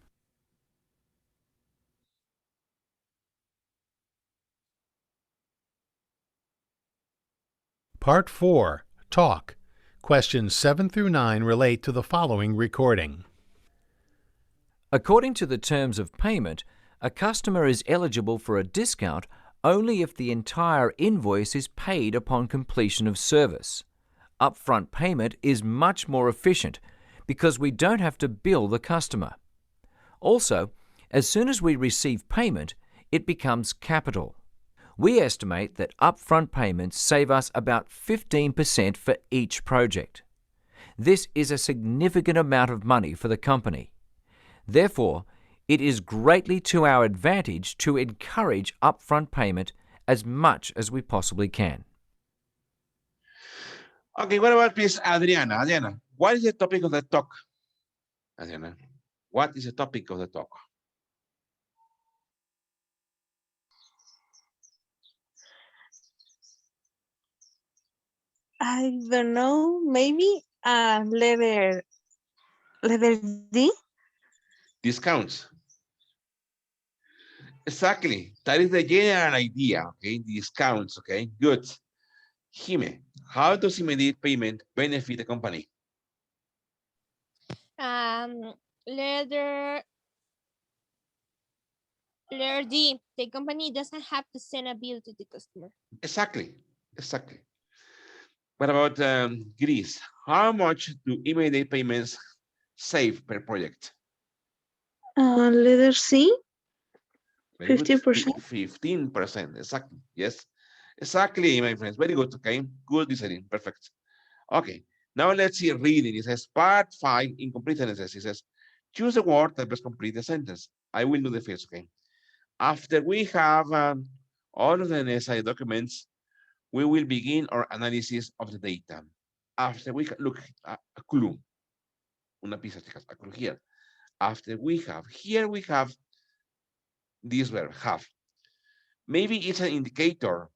[SPEAKER 5] Part 4. Talk. Questions 7 through 9 relate to the following recording.
[SPEAKER 8] According to the terms of payment, a customer is eligible for a discount only if the entire invoice is paid upon completion of service. Upfront payment is much more efficient because we don't have to bill the customer. Also, as soon as we receive payment, it becomes capital. We estimate that upfront payments save us about 15% for each project. This is a significant amount of money for the company. Therefore, it is greatly to our advantage to encourage upfront payment as much as we possibly can.
[SPEAKER 1] Okay, what about please Adriana? Adriana, what is the topic of the talk? Adriana, what is the topic of the talk?
[SPEAKER 3] I don't know. Maybe letter D.
[SPEAKER 1] Discounts. Exactly. That is the general idea, okay? Discounts, okay? Good. Jime, how does immediate payment benefit the company?
[SPEAKER 4] Um, letter letter D. The company doesn't have to send a bill to the customer.
[SPEAKER 1] Exactly. Exactly. What about Greece? How much do immediate payments save per project?
[SPEAKER 2] Letter C,
[SPEAKER 1] Very good.
[SPEAKER 2] 50%.
[SPEAKER 1] 15%. Exactly. Yes. Exactly, my friends. Very good. Okay. Good listening. Perfect. Okay. Now let's see reading. It says part 5, incomplete sentences. It says, choose a word that best complete the sentence. I will do the first, okay? After we have all of the necessary documents, we will begin our analysis of the data. After we look at a clue, una pista, chicas, a clue here. After we have, here we have this verb, have. Maybe it's an indicator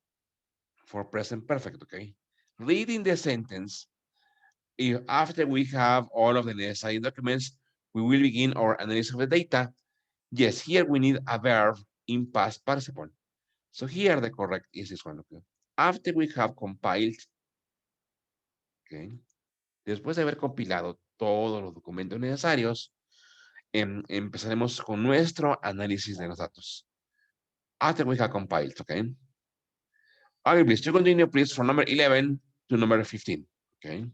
[SPEAKER 1] for present perfect, okay? Reading the sentence, if after we have all of the necessary documents, we will begin our analysis of the data. Yes, here we need a verb in past participle. So here the correct is this one, okay? After we have compiled, okay? Después de haber compilado todos los documentos necesarios, empezaremos con nuestro análisis de los datos. After we have compiled, okay? Okay, please, to continue, please, from number 11 to number 15, okay?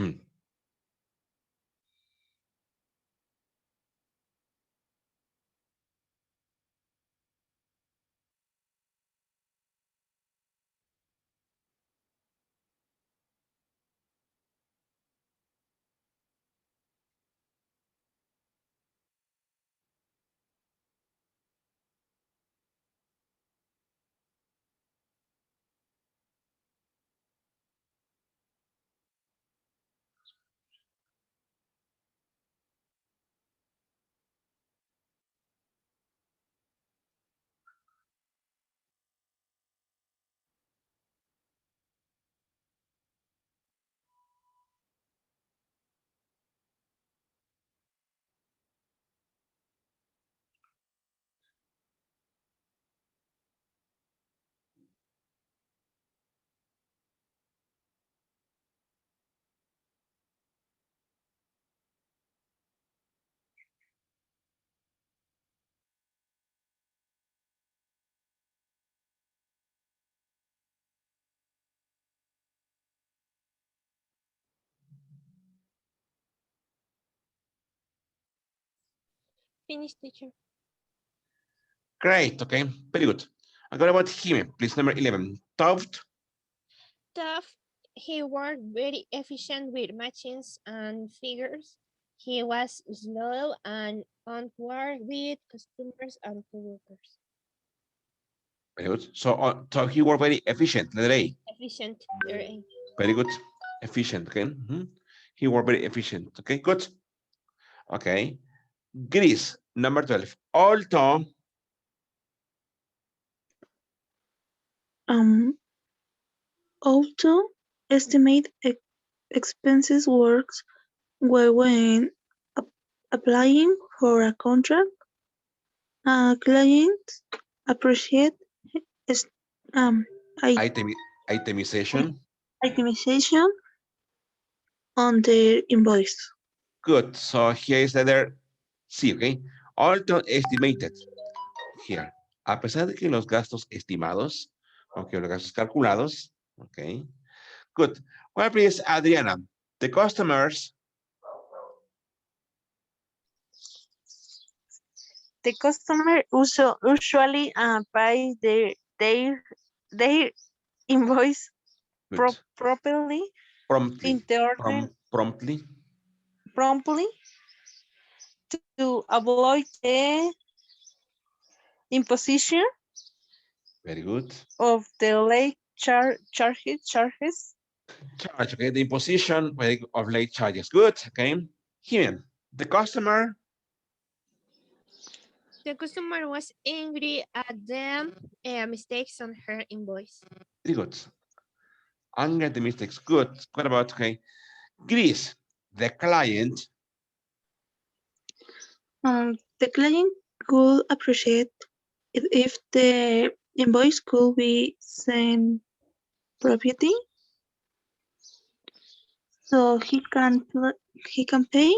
[SPEAKER 1] Mm.
[SPEAKER 4] Finish, teacher.
[SPEAKER 1] Great. Okay. Very good. And what about him? Please, number 11. Tough.
[SPEAKER 4] Tough. He worked very efficient with machines and figures. He was slow and awkward with customers and coworkers.
[SPEAKER 1] Very good. So he worked very efficient. Letter A.
[SPEAKER 4] Efficient. Very.
[SPEAKER 1] Very good. Efficient. Okay. He worked very efficient. Okay. Good. Okay. Gris. Number 12. Alto.
[SPEAKER 2] Auto estimate expenses works well when applying for a contract. Clients appreciate is, um,
[SPEAKER 1] Itemization.
[SPEAKER 2] itemization on their invoice.
[SPEAKER 1] Good. So here is letter C. Okay. Alto estimated. Here. A pesar de que los gastos estimados, aunque los gastos calculados. Okay. Good. Well, please, Adriana. The customers.
[SPEAKER 3] The customer usually pay their invoice
[SPEAKER 1] Good.
[SPEAKER 3] properly
[SPEAKER 1] Promptly.
[SPEAKER 3] in the order
[SPEAKER 1] Promptly.
[SPEAKER 3] promptly to avoid the imposition
[SPEAKER 1] Very good.
[SPEAKER 3] of the late charges.
[SPEAKER 1] Charge. Okay. The imposition of late charges. Good. Okay. Here. The customer.
[SPEAKER 4] The customer was angry at the mistakes on her invoice.
[SPEAKER 1] Very good. Anger the mistakes. Good. What about, okay? Gris. The client.
[SPEAKER 2] The client could appreciate it if the invoice could be sent property, so he can pay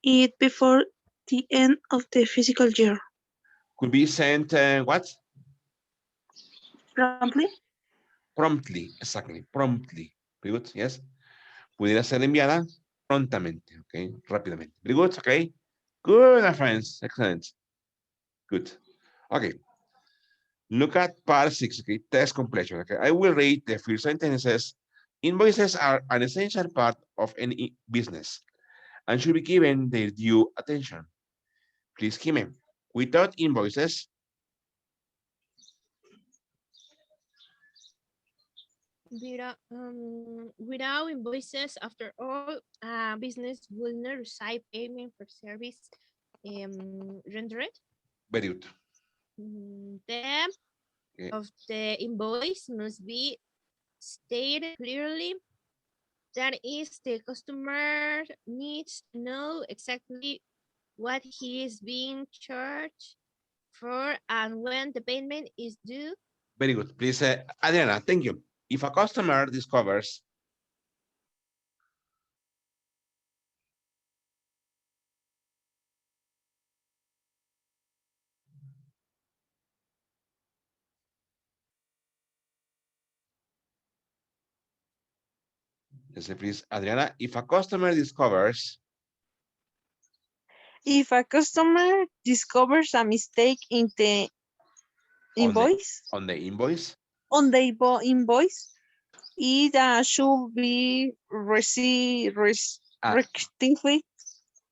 [SPEAKER 2] it before the end of the fiscal year.
[SPEAKER 1] Could be sent, what?
[SPEAKER 2] Promptly.
[SPEAKER 1] Promptly. Exactly. Promptly. Very good. Yes. Pudiera ser enviada prontamente. Okay. Rápidamente. Very good. Okay. Good, my friends. Excellent. Good. Okay. Look at part 6. Okay. Test completion. Okay. I will read the first sentences. Invoices are an essential part of any business and should be given their due attention. Please, Jimmy. Without invoices,
[SPEAKER 4] Without invoices, after all, business will not receive payment for service rendered.
[SPEAKER 1] very good.
[SPEAKER 4] The
[SPEAKER 1] Okay.
[SPEAKER 4] of the invoice must be stated clearly. That is, the customer needs to know exactly what he is being charged for and when the payment is due.
[SPEAKER 1] Very good. Please, Adriana, thank you. If a customer discovers Let's say, please, Adriana, if a customer discovers
[SPEAKER 3] If a customer discovers a mistake in the
[SPEAKER 1] on the
[SPEAKER 3] invoice,
[SPEAKER 1] on the invoice,
[SPEAKER 3] invoice, it should be
[SPEAKER 1] uh,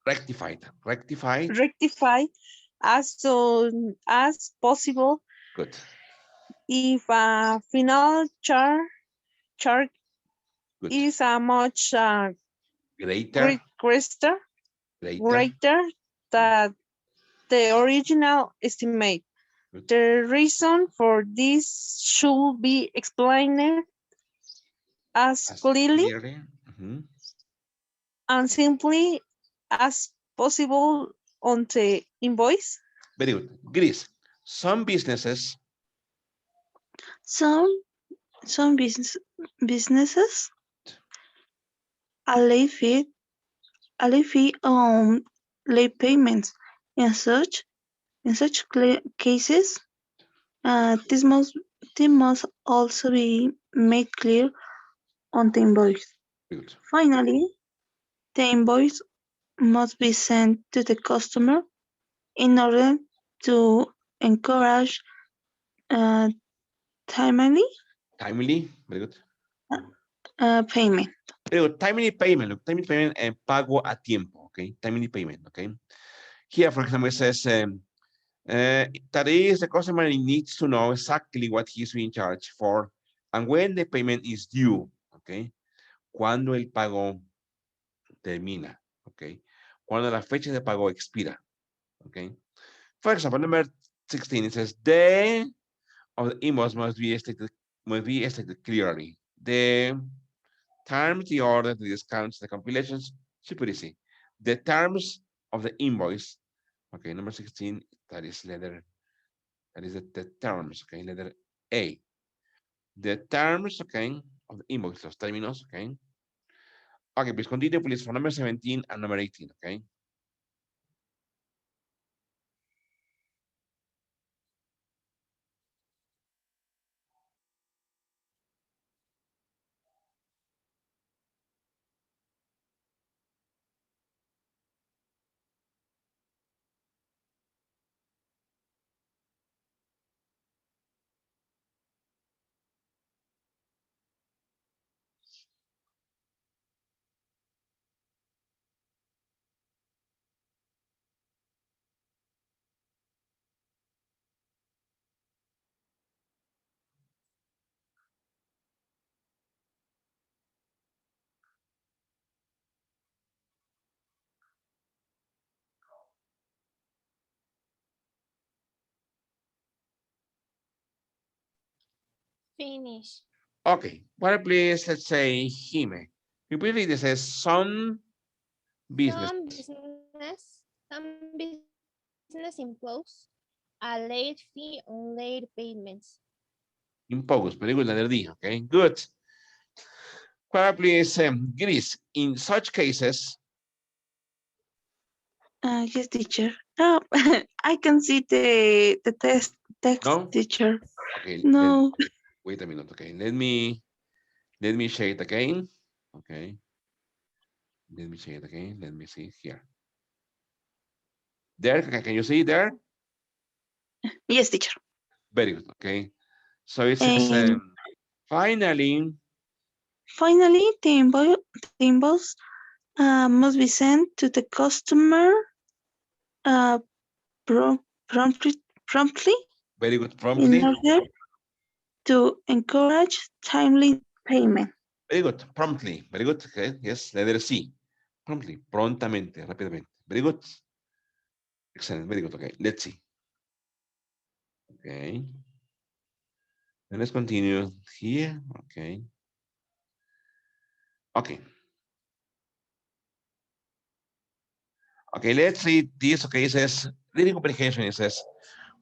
[SPEAKER 3] rectified,
[SPEAKER 1] rectified,
[SPEAKER 3] rectified as soon as possible.
[SPEAKER 1] good,
[SPEAKER 3] If a final charge
[SPEAKER 1] good,
[SPEAKER 3] is a much
[SPEAKER 1] greater,
[SPEAKER 3] greater,
[SPEAKER 1] greater,
[SPEAKER 3] greater than the original estimate.
[SPEAKER 1] good,
[SPEAKER 3] The reason for this should be explained as
[SPEAKER 1] as
[SPEAKER 3] clearly
[SPEAKER 1] clearly, mhm.
[SPEAKER 3] and simply as possible on the invoice.
[SPEAKER 1] Very good. Gris, some businesses,
[SPEAKER 2] Some some businesses allow fee on late payments. In such cases, this must also be made clear on the invoice.
[SPEAKER 1] very good,
[SPEAKER 2] Finally, the invoice must be sent to the customer in order to encourage uh, timely
[SPEAKER 1] very good.
[SPEAKER 2] payment.
[SPEAKER 1] Very good. Timely payment, look, timely payment and pago a tiempo, okay? Timely payment, okay? Here, for example, it says, that is, the customer needs to know exactly what he's being charged for and when the payment is due, okay? Cuando el pago termina, okay? Cuando la fecha de pago expira, okay? For example, number 16, it says, the of the invoice must be stated clearly. The terms, the order, the discounts, the compilations, super easy. The terms of the invoice, okay, number 16, that is the terms, okay, letter A. The terms, okay, of the invoice, los términos, okay. Okay, please continue, please, for number 17 and number 18, okay.
[SPEAKER 4] Finish.
[SPEAKER 1] Okay, well, please, let's say Jime. Repeatedly, this is some business.
[SPEAKER 4] Some business impose a late fee on late payments.
[SPEAKER 1] Impose, very good, letter D, okay, good. Well, please, Gris, in such cases,
[SPEAKER 2] Yes, teacher. Oh, I can see the text,
[SPEAKER 1] no?
[SPEAKER 2] teacher.
[SPEAKER 1] Okay, then
[SPEAKER 2] No.
[SPEAKER 1] wait a minute, okay, let me share it again, okay. Let me share it again, let me see here. There, can you see there?
[SPEAKER 2] Yes, teacher.
[SPEAKER 1] Very good, okay. So it says,
[SPEAKER 2] And
[SPEAKER 1] finally,
[SPEAKER 2] finally, the invoice must be sent to the customer uh, promptly, promptly
[SPEAKER 1] very good,
[SPEAKER 2] in
[SPEAKER 1] promptly,
[SPEAKER 2] order to encourage timely payment.
[SPEAKER 1] very good, promptly, very good, okay, yes, letter C, promptly, prontamente, rápidamente, very good, excellent, very good, okay, let's see, okay, and let's continue here, okay, okay, okay, let's see this, okay, it says, reading comprehension, it says,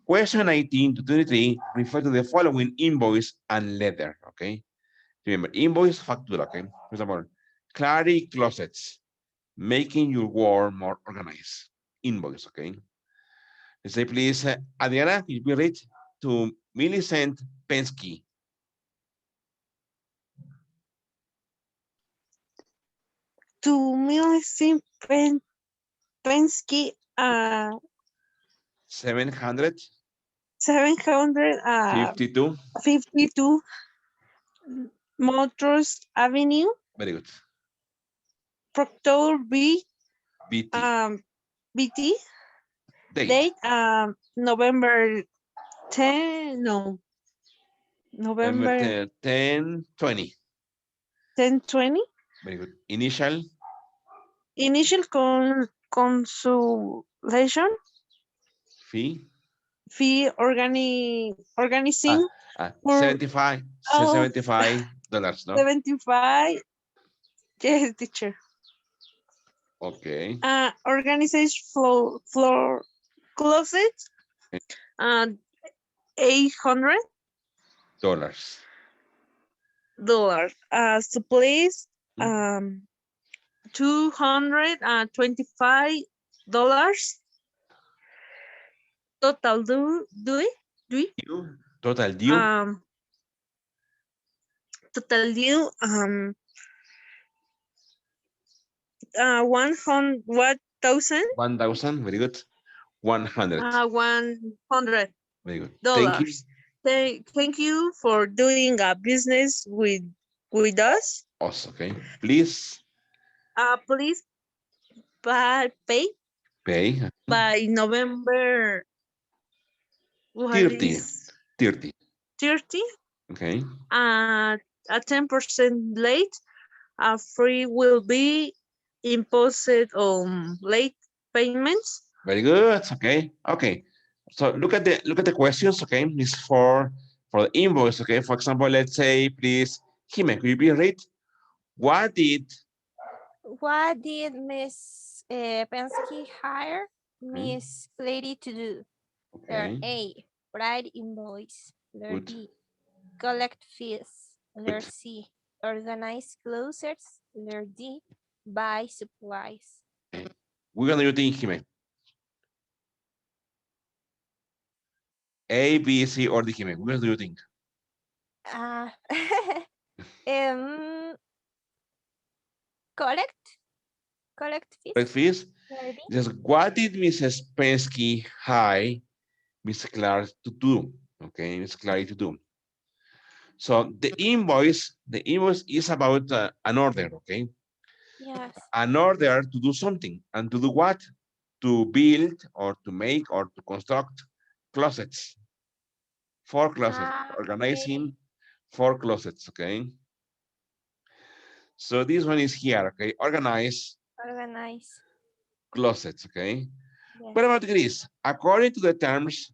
[SPEAKER 1] question 19 to 23 refer to the following invoice and letter, okay, remember, invoice, factura, okay, for example, Clary closets, making your work more organized, invoice, okay. Let's say, please, Adriana, you will read to Millicent Pensky.
[SPEAKER 3] to Millicent Pensky,
[SPEAKER 1] 752.
[SPEAKER 3] 752 Motors Avenue,
[SPEAKER 1] Very good.
[SPEAKER 3] Proctor B,
[SPEAKER 1] BT.
[SPEAKER 3] BT,
[SPEAKER 1] Date.
[SPEAKER 3] date, November 10, no,
[SPEAKER 1] November
[SPEAKER 3] November
[SPEAKER 1] 10, 20.
[SPEAKER 3] 10/20.
[SPEAKER 1] Very good. Initial.
[SPEAKER 3] Initial consultation
[SPEAKER 1] Fee.
[SPEAKER 3] fee organizing for
[SPEAKER 1] 75.
[SPEAKER 3] oh,
[SPEAKER 1] $75, no?
[SPEAKER 3] 75. Yes, teacher.
[SPEAKER 1] Okay.
[SPEAKER 3] Organization floor closet, uh, $800.
[SPEAKER 1] Dollars.
[SPEAKER 3] Supplies,
[SPEAKER 1] Mm.
[SPEAKER 3] $225. Total due,
[SPEAKER 1] Total due.
[SPEAKER 3] total due, 1,000.
[SPEAKER 1] 1,000. Very good. 100.
[SPEAKER 3] $100.
[SPEAKER 1] Very good. Thank you.
[SPEAKER 3] Thank you for doing a business with us.
[SPEAKER 1] Also, okay. Please
[SPEAKER 3] Please pay
[SPEAKER 1] pay
[SPEAKER 3] by November, what
[SPEAKER 1] 30.
[SPEAKER 3] is
[SPEAKER 1] 30.
[SPEAKER 3] 30?
[SPEAKER 1] Okay.
[SPEAKER 3] A 10% late. Free will be imposed on late payments.
[SPEAKER 1] Very good. Okay. Okay. So look at the questions. Okay. This for the invoice. Okay. For example, let's say, please, Jime, could you please read? What did
[SPEAKER 4] Miss Pensky hire Miss Lady to do? Letter
[SPEAKER 1] Okay.
[SPEAKER 4] A, write invoice. Letter
[SPEAKER 1] Good.
[SPEAKER 4] B, collect fees. Letter
[SPEAKER 1] Good.
[SPEAKER 4] C, organize closers. Letter D, buy supplies.
[SPEAKER 1] We're gonna do things, Jime. A, B, C, or D, Jime. We're gonna do things.
[SPEAKER 4] Uh, um, collect fees.
[SPEAKER 1] Correct, please.
[SPEAKER 4] Letter B.
[SPEAKER 1] Just what did Mrs. Pensky hire Miss Clark to do? Okay, Miss Clark to do. So the invoice is about an order, okay?
[SPEAKER 4] Yes.
[SPEAKER 1] An order to do something. And to do what? To build or to make or to construct closets. 4 closets.
[SPEAKER 4] Okay.
[SPEAKER 1] Organizing 4 closets, okay? So this one is here, okay? Organize
[SPEAKER 4] Organize.
[SPEAKER 1] closets, okay?
[SPEAKER 4] Yes.
[SPEAKER 1] What about Greece? According to the terms,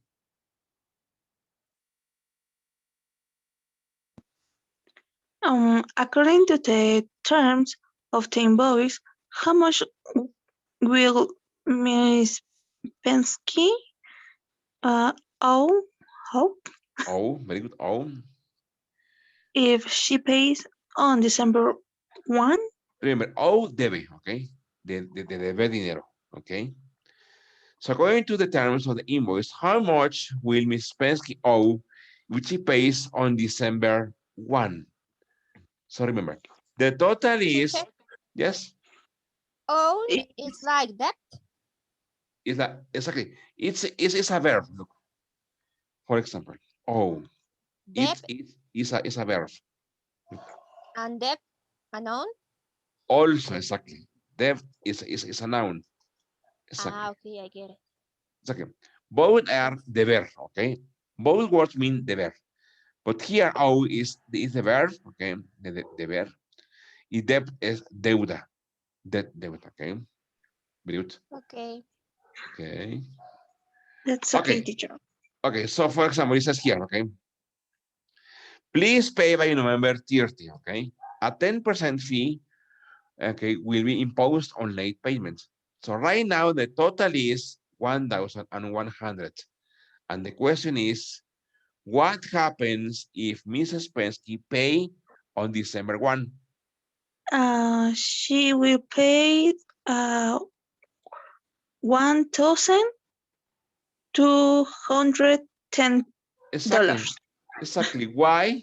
[SPEAKER 2] According to the terms of the invoice, how much will Miss Pensky owe
[SPEAKER 1] oh, very good. Oh,
[SPEAKER 2] if she pays on December 1?
[SPEAKER 1] remember, oh, debe, okay? De deber dinero, okay? So according to the terms of the invoice, how much will Ms. Pensky owe, which she pays on December 1? So remember, the total is,
[SPEAKER 4] Teacher,
[SPEAKER 1] yes,
[SPEAKER 4] own is like that.
[SPEAKER 1] is that exactly? It's a verb. Look, for example, oh,
[SPEAKER 4] Debt
[SPEAKER 1] is a verb.
[SPEAKER 4] and debt, a noun.
[SPEAKER 1] Also, exactly. Debt is a noun. Exactly.
[SPEAKER 4] Okay, I get it.
[SPEAKER 1] Exactly. Both are deber, okay? Both words mean deber. But here, owe is the verb, okay? The deber. Y debt is deuda. Deuda, okay? Very good.
[SPEAKER 4] Okay.
[SPEAKER 1] Okay.
[SPEAKER 2] That's okay,
[SPEAKER 1] Okay.
[SPEAKER 2] teacher.
[SPEAKER 1] Okay, so for example, it says here, okay? Please pay by November 30, okay? A 10% fee, okay, will be imposed on late payments. So right now, the total is 1,100. And the question is, what happens if Mrs. Pensky pay on December 1?
[SPEAKER 2] She will pay $1,210.
[SPEAKER 1] Exactly. Exactly. Why?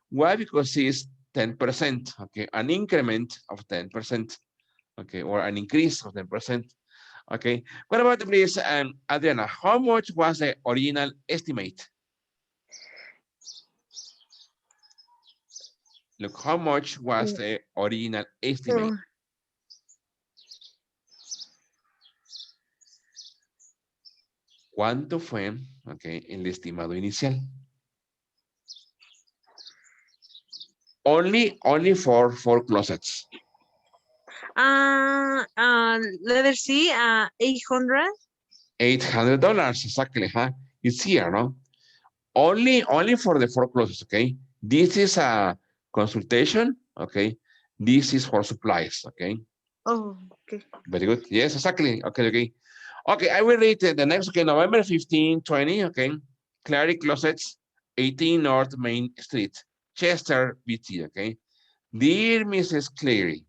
[SPEAKER 1] Why? Because it's 10%, okay? An increment of 10%. okay, or an increase of 10%. Okay, what about please, Adriana? How much was the original estimate? Look, how much was the original estimate?
[SPEAKER 3] For
[SPEAKER 1] ¿Cuánto fue, okay, el estimado inicial? Only for 4 closets.
[SPEAKER 3] letter C, 800.
[SPEAKER 1] $800, exactly, huh? It's here, no? Only for the 4 closets, okay? This is a consultation, okay? This is for supplies, okay?
[SPEAKER 3] Oh, okay.
[SPEAKER 1] Very good. Yes, exactly. Okay, okay. Okay, I will read the next, okay, November 15, 20, okay? Clary Closets, 18 North Main Street, Chester, BT, okay? Dear Mrs. Clary,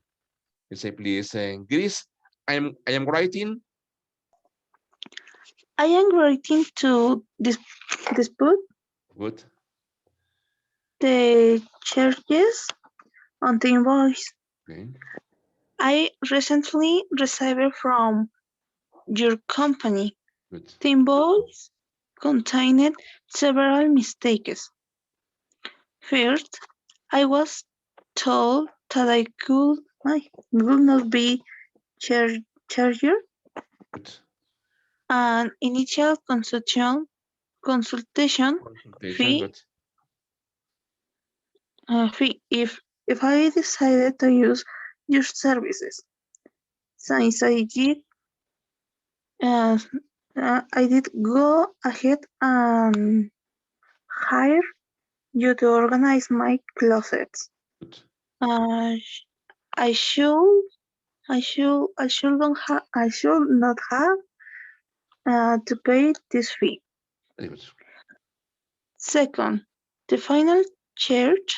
[SPEAKER 1] you say, please, Grace, I am writing.
[SPEAKER 2] I am writing to dispute
[SPEAKER 1] Good.
[SPEAKER 2] the charges on the invoice.
[SPEAKER 1] Okay.
[SPEAKER 2] I recently received from your company.
[SPEAKER 1] Good.
[SPEAKER 2] The invoice contained several mistakes. First, I was told that I would not be charged
[SPEAKER 1] Good.
[SPEAKER 2] an initial consultation
[SPEAKER 1] Consultation.
[SPEAKER 2] fee,
[SPEAKER 1] Good.
[SPEAKER 2] fee if I decided to use your services. Since uh, I did go ahead and hire you to organize my closets.
[SPEAKER 1] Good.
[SPEAKER 2] Uh, I should I should not have to pay this fee.
[SPEAKER 1] Very good.
[SPEAKER 2] Second, the final charge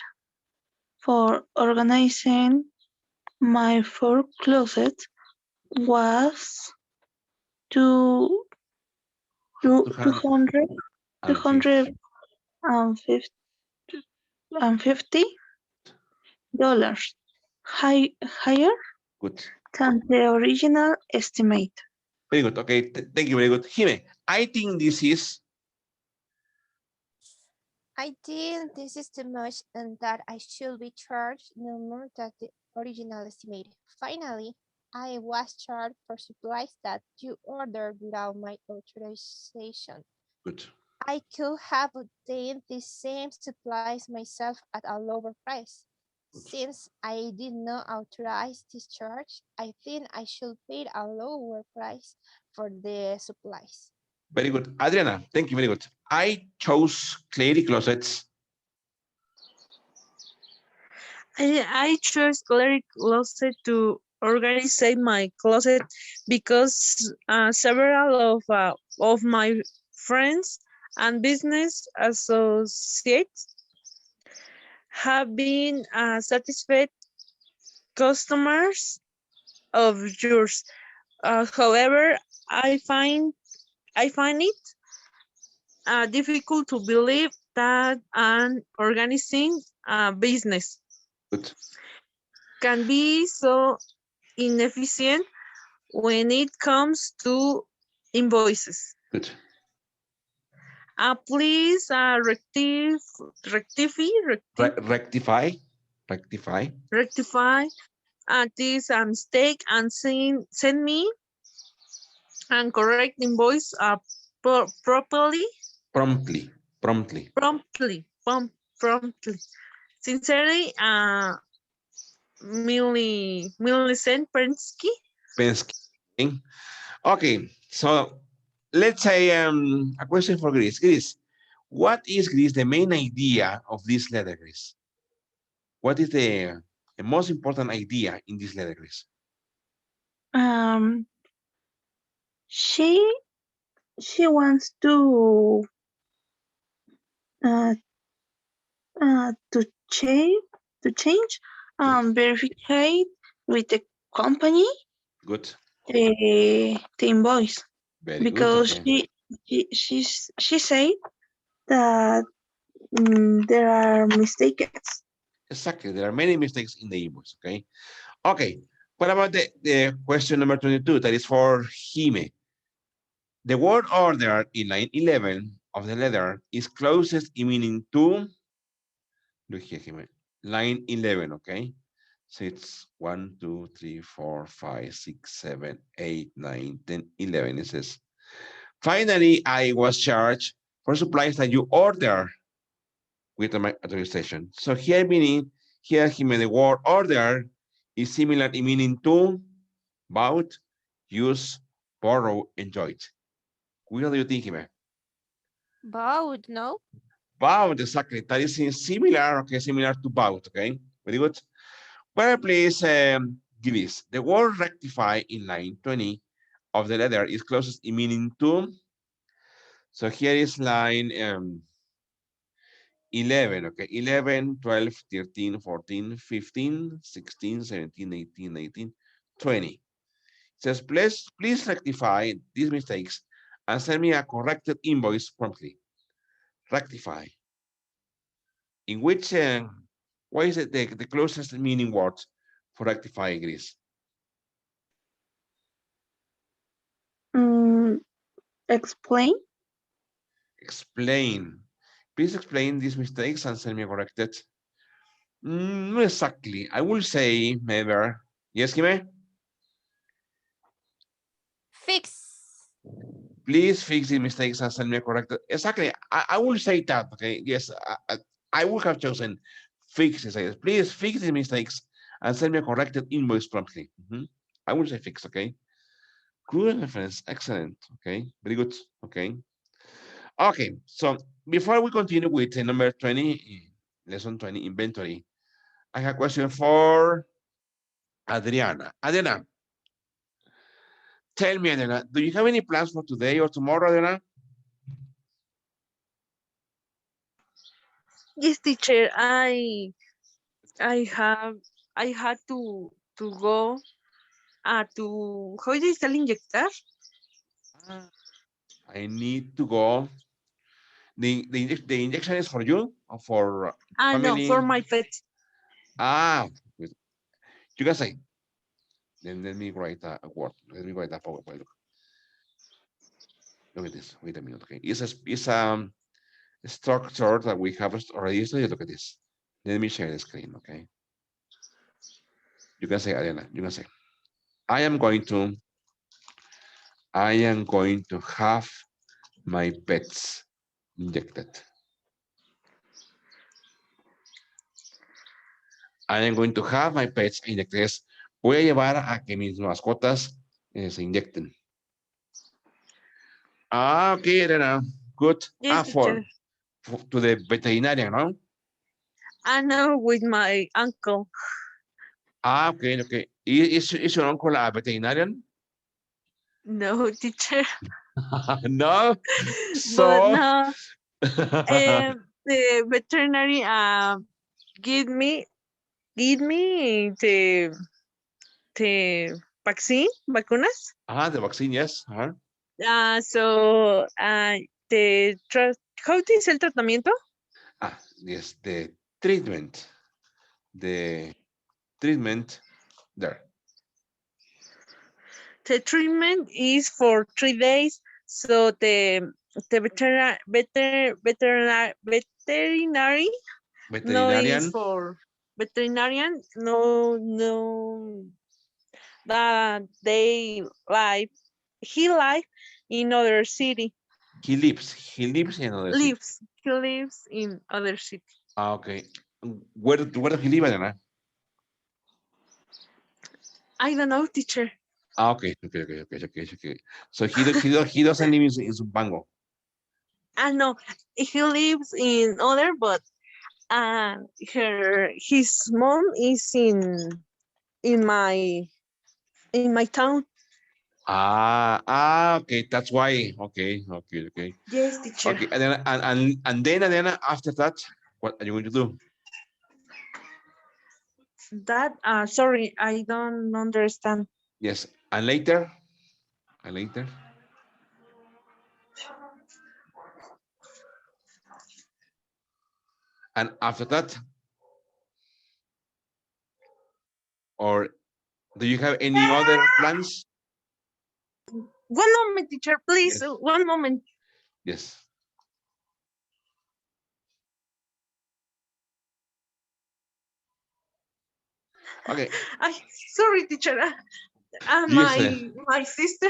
[SPEAKER 2] for organizing my 4 closets was to two 200
[SPEAKER 1] 250.
[SPEAKER 2] $250 higher
[SPEAKER 1] Good.
[SPEAKER 2] than the original estimate.
[SPEAKER 1] Very good. Okay. Thank you. Very good. Jime, I think this is
[SPEAKER 4] I think this is too much and that I should be charged no more than the original estimate. Finally, I was charged for supplies that you ordered without my authorization.
[SPEAKER 1] good.
[SPEAKER 4] I could have obtained the same supplies myself at a lower price.
[SPEAKER 1] Good.
[SPEAKER 4] Since I did not authorize this charge, I think I should pay a lower price for the supplies.
[SPEAKER 1] Very good. Adriana, thank you. Very good. I chose Clary Closets.
[SPEAKER 3] I chose Clary Closet to organize my closet because several of my friends and business associates have been satisfied customers of yours. However, I find it difficult to believe that an organizing business
[SPEAKER 1] Good.
[SPEAKER 3] can be so inefficient when it comes to invoices.
[SPEAKER 1] Good.
[SPEAKER 3] Please
[SPEAKER 1] Rectify. Rectify.
[SPEAKER 3] rectify this mistake and send me and correct invoice properly,
[SPEAKER 1] Promptly. Promptly.
[SPEAKER 3] promptly. Sincerely, Millicent Pensky.
[SPEAKER 1] Pensky. Okay. So let's say a question for Grace. Grace, what is, Grace, the main idea of this letter, Grace? What is the most important idea in this letter, Grace?
[SPEAKER 2] Um, she wants uh, to change verify with the company
[SPEAKER 1] Good.
[SPEAKER 2] the invoice
[SPEAKER 1] Very good.
[SPEAKER 2] because
[SPEAKER 1] Okay.
[SPEAKER 2] she said that there are mistakes.
[SPEAKER 1] Exactly. There are many mistakes in the invoice. Okay. Okay. What about the question number 22? That is for Jime. The word order in line 11 of the letter is closest in meaning to, look here, Jime, line 11, okay? So it's 1, 2, 3, 4, 5, 6, 7, 8, 9, 10, 11. It says, finally, I was charged for supplies that you order with my authorization. So here meaning, here he made the word order is similar in meaning to bought, use, borrow, enjoyed. What do you think, Jime?
[SPEAKER 4] Both, no?
[SPEAKER 1] Bought, exactly. That is similar, okay, similar to bought, okay? Very good. Well, please give this. The word rectify in line 20 of the letter is closest in meaning to. So here is line 11, okay? 11, 12, 13, 14, 15, 16, 17, 18, 19, 20. It says, please rectify these mistakes and send me a corrected invoice promptly. Rectify. In which, what is it the closest meaning word for rectify, Gris?
[SPEAKER 2] Explain.
[SPEAKER 1] Explain. Please explain these mistakes and send me a corrected. Not exactly. I will say maybe. Yes, Jime?
[SPEAKER 4] Fix.
[SPEAKER 1] Please fix the mistakes and send me a corrected. Exactly. I will say that. Okay. Yes. I would have chosen fix. Please fix the mistakes and send me a corrected invoice promptly. I will say fix. Okay. Good reference. Excellent. Okay. Very good. Okay. Okay. So before we continue with number 20, lesson 20, inventory, I have a question for Adriana. Adriana, tell me, Adriana, do you have any plans for today or tomorrow, Adriana?
[SPEAKER 3] Yes, teacher. I have I had to go to how do you say inyectar?
[SPEAKER 1] I need to go. The injection is for you or for
[SPEAKER 3] No,
[SPEAKER 1] family?
[SPEAKER 3] for my pets.
[SPEAKER 1] Good. You can say. Then let me write a word. Let me write a PowerPoint. Look at this. Wait a minute. Okay. It's structure that we have already studied. Look at this. Let me share the screen. Okay. You can say, Adriana. You can say, I am going to have my pets injected. I am going to have my pets injected. Voy a llevar a que mis mascotas se inyecten. Okay, Elena. Good.
[SPEAKER 3] Yes, teacher.
[SPEAKER 1] To the veterinarian, no?
[SPEAKER 3] I know with my uncle.
[SPEAKER 1] Okay, okay. Is your uncle a veterinarian?
[SPEAKER 3] No, teacher.
[SPEAKER 1] No.
[SPEAKER 3] But
[SPEAKER 1] So.
[SPEAKER 3] no, the veterinary give me the vaccine vacunas.
[SPEAKER 1] The vaccine, yes.
[SPEAKER 3] So the how do you say el tratamiento?
[SPEAKER 1] Yes, the treatment. The treatment there.
[SPEAKER 3] The treatment is for 3 days. So the no is
[SPEAKER 1] Veterinarian.
[SPEAKER 3] for veterinarian no that they live he live in other city
[SPEAKER 1] He lives. He lives in another city.
[SPEAKER 3] he lives in other city.
[SPEAKER 1] Okay. Where does he live, Elena?
[SPEAKER 3] I don't know, teacher.
[SPEAKER 1] Okay. So he doesn't live in Zumpango.
[SPEAKER 3] I know he lives in other, but his mom is in my in my town.
[SPEAKER 1] Okay. That's why. Okay.
[SPEAKER 3] Yes, teacher.
[SPEAKER 1] Okay. And then after that, what are you going to do?
[SPEAKER 3] That sorry, I don't understand.
[SPEAKER 1] Yes. And later. And later. And after that, or Do you have any other plans?
[SPEAKER 3] One moment, teacher, please.
[SPEAKER 1] Yes.
[SPEAKER 3] One moment.
[SPEAKER 1] Yes. Okay.
[SPEAKER 3] Sorry, teacher.
[SPEAKER 1] Yes.
[SPEAKER 3] My sister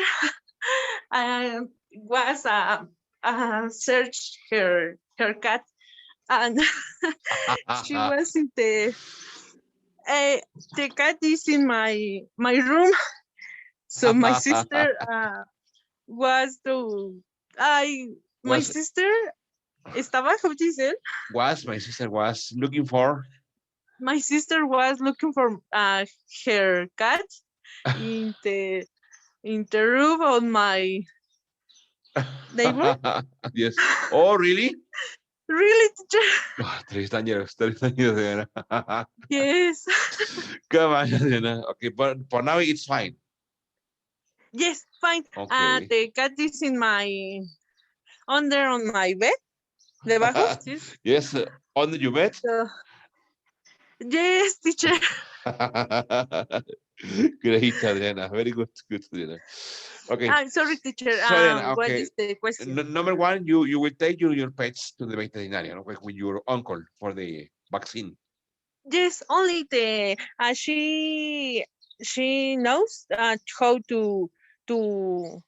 [SPEAKER 3] was search her cat, and she was in the cat is in my room. So my sister was to I my
[SPEAKER 1] was
[SPEAKER 3] sister estaba, how do you say it?
[SPEAKER 1] my sister was looking for.
[SPEAKER 3] My sister was looking for her cat in the roof on my neighbor.
[SPEAKER 1] Yes. Oh, really?
[SPEAKER 3] Really, teacher?
[SPEAKER 1] Oh, 3 años, 3 años, Diana.
[SPEAKER 3] Yes.
[SPEAKER 1] Come on, Diana. Okay, but for now it's fine.
[SPEAKER 3] Yes, fine.
[SPEAKER 1] Okay.
[SPEAKER 3] The cat is in my under on my bed. Debajo, yes.
[SPEAKER 1] Yes, under your bed.
[SPEAKER 3] So, yes, teacher.
[SPEAKER 1] Great, Adriana. Very good, good, Adriana. Okay.
[SPEAKER 3] Sorry, teacher.
[SPEAKER 1] So Adriana,
[SPEAKER 3] What
[SPEAKER 1] okay.
[SPEAKER 3] is the question?
[SPEAKER 1] Number one, you will take your pets to the veterinarian, okay, with your uncle for the vaccine.
[SPEAKER 3] Yes, only she knows how to
[SPEAKER 1] How to?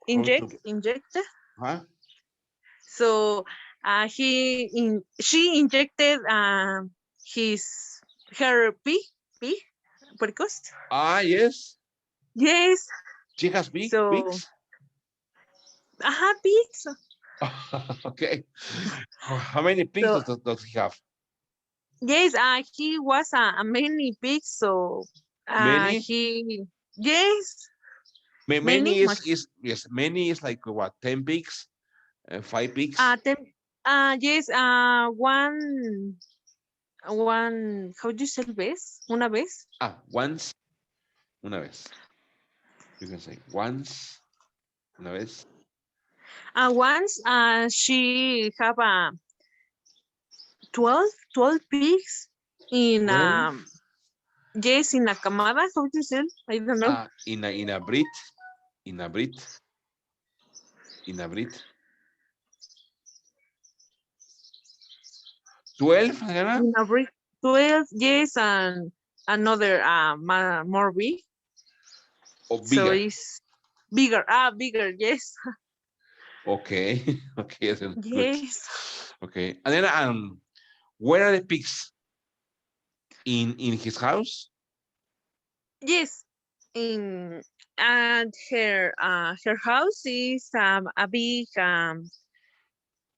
[SPEAKER 3] inject.
[SPEAKER 1] Huh?
[SPEAKER 3] So she injected his her pee puercos.
[SPEAKER 1] Ah, yes.
[SPEAKER 3] Yes.
[SPEAKER 1] She has
[SPEAKER 3] So
[SPEAKER 1] pigs.
[SPEAKER 3] pigs.
[SPEAKER 1] Okay. How many pigs
[SPEAKER 3] So
[SPEAKER 1] does he have?
[SPEAKER 3] yes, he was a many pigs. So
[SPEAKER 1] Many?
[SPEAKER 3] he yes many
[SPEAKER 1] Many
[SPEAKER 3] much.
[SPEAKER 1] is yes, many is like what, 10 pigs, 5 pigs.
[SPEAKER 3] Then, yes, one, how do you say vez? Una vez?
[SPEAKER 1] Ah, once, una vez. You can say once, una vez.
[SPEAKER 3] Once, she have 12 pigs in,
[SPEAKER 1] 12.
[SPEAKER 3] yes, in a camada, how do you say? I don't know.
[SPEAKER 1] Ah, in a breed, in a breed, in a breed. 12, Adriana?
[SPEAKER 3] In a brick, 12, yes, and another, more big.
[SPEAKER 1] Or
[SPEAKER 3] So
[SPEAKER 1] bigger?
[SPEAKER 3] it's bigger, yes.
[SPEAKER 1] Okay, okay, then good.
[SPEAKER 3] Yes.
[SPEAKER 1] Okay, and then where are the pigs? In his house?
[SPEAKER 3] Yes, in and her house is a big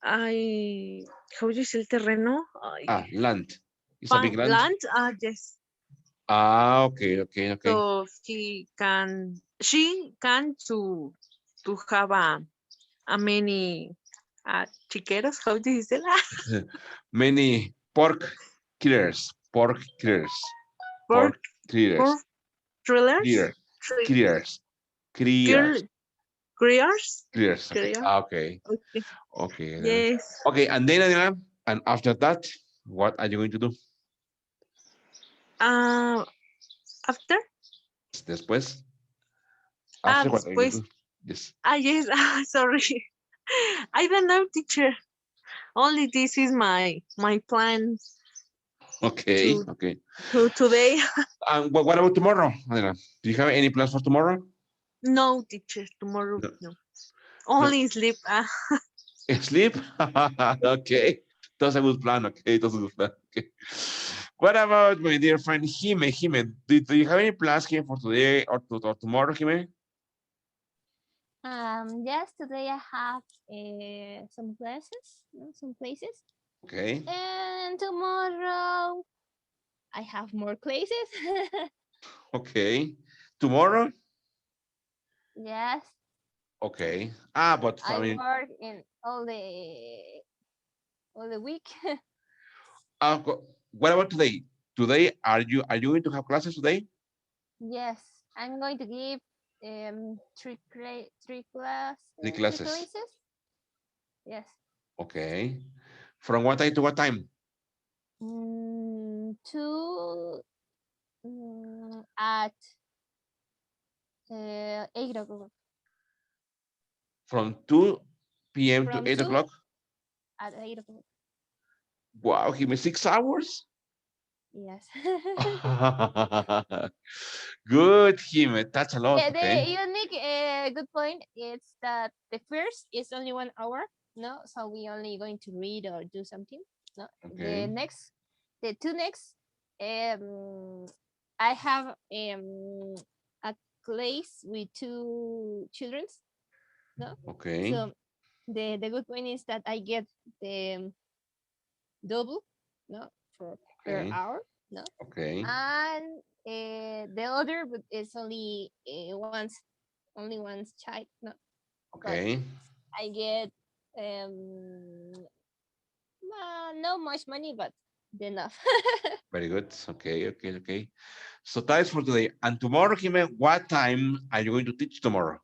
[SPEAKER 3] I how do you say el terreno?
[SPEAKER 1] Ah, land. It's a big
[SPEAKER 3] Farm
[SPEAKER 1] land.
[SPEAKER 3] land. Yes.
[SPEAKER 1] Ah, okay, okay, okay.
[SPEAKER 3] So she can to have a many chiqueros. How do you say that?
[SPEAKER 1] Many pork killers, pork killers,
[SPEAKER 3] Pork
[SPEAKER 1] pork killers,
[SPEAKER 3] pork thrillers.
[SPEAKER 1] killer, killers,
[SPEAKER 3] Girl
[SPEAKER 1] killers,
[SPEAKER 3] Criers.
[SPEAKER 1] killers. Okay,
[SPEAKER 3] Crier.
[SPEAKER 1] ah, okay,
[SPEAKER 3] Okay.
[SPEAKER 1] okay.
[SPEAKER 3] Yes.
[SPEAKER 1] Okay, and then Adriana, and after that, what are you going to do?
[SPEAKER 3] Uh, After.
[SPEAKER 1] Después, after what are you going to
[SPEAKER 3] Después.
[SPEAKER 1] do? Yes.
[SPEAKER 3] Yes. Sorry. I don't know, teacher. Only this is my plan
[SPEAKER 1] Okay,
[SPEAKER 3] to
[SPEAKER 1] okay.
[SPEAKER 3] today.
[SPEAKER 1] And what about tomorrow, Adriana? Do you have any plans for tomorrow?
[SPEAKER 3] No, teacher. Tomorrow,
[SPEAKER 1] No.
[SPEAKER 3] no.
[SPEAKER 1] No.
[SPEAKER 3] Only sleep.
[SPEAKER 1] Sleep? Okay. That's a good plan. Okay, that's a good plan. Okay. What about my dear friend Jime? Jime, do you have any plans here for today or tomorrow, Jime?
[SPEAKER 4] Yes, today I have some classes, some places,
[SPEAKER 1] Okay.
[SPEAKER 4] and tomorrow I have more places.
[SPEAKER 1] Okay. Tomorrow?
[SPEAKER 4] Yes,
[SPEAKER 1] Okay. Ah, but I
[SPEAKER 4] I
[SPEAKER 1] mean,
[SPEAKER 4] work in all the week.
[SPEAKER 1] what about today? Today, are you going to have classes today?
[SPEAKER 4] Yes, I'm going to give
[SPEAKER 1] Three
[SPEAKER 4] three
[SPEAKER 1] classes.
[SPEAKER 4] classes. Yes.
[SPEAKER 1] Okay. From what time to what time?
[SPEAKER 4] Two at 8 o'clock.
[SPEAKER 1] From 2 p.m. to
[SPEAKER 4] From
[SPEAKER 1] 8
[SPEAKER 4] 2
[SPEAKER 1] o'clock.
[SPEAKER 4] at 8 o'clock.
[SPEAKER 1] Wow, give me 6 hours.
[SPEAKER 4] Yes.
[SPEAKER 1] Good, Jimmy. That's a lot.
[SPEAKER 4] The
[SPEAKER 1] Okay.
[SPEAKER 4] unique good point is that the first is only 1 hour, no, so we only going to read or do something. No,
[SPEAKER 1] Okay.
[SPEAKER 4] the two next, I have a class with two children, no,
[SPEAKER 1] Okay.
[SPEAKER 4] so the good point is that I get the double, no, for per
[SPEAKER 1] Okay.
[SPEAKER 4] hour, no,
[SPEAKER 1] Okay.
[SPEAKER 4] and the other but it's only one's child, no, but
[SPEAKER 1] Okay.
[SPEAKER 4] I get not much money, but enough.
[SPEAKER 1] Very good. Okay. Okay. Okay. So that is for today. And tomorrow, Jimmy, what time are you going to teach tomorrow?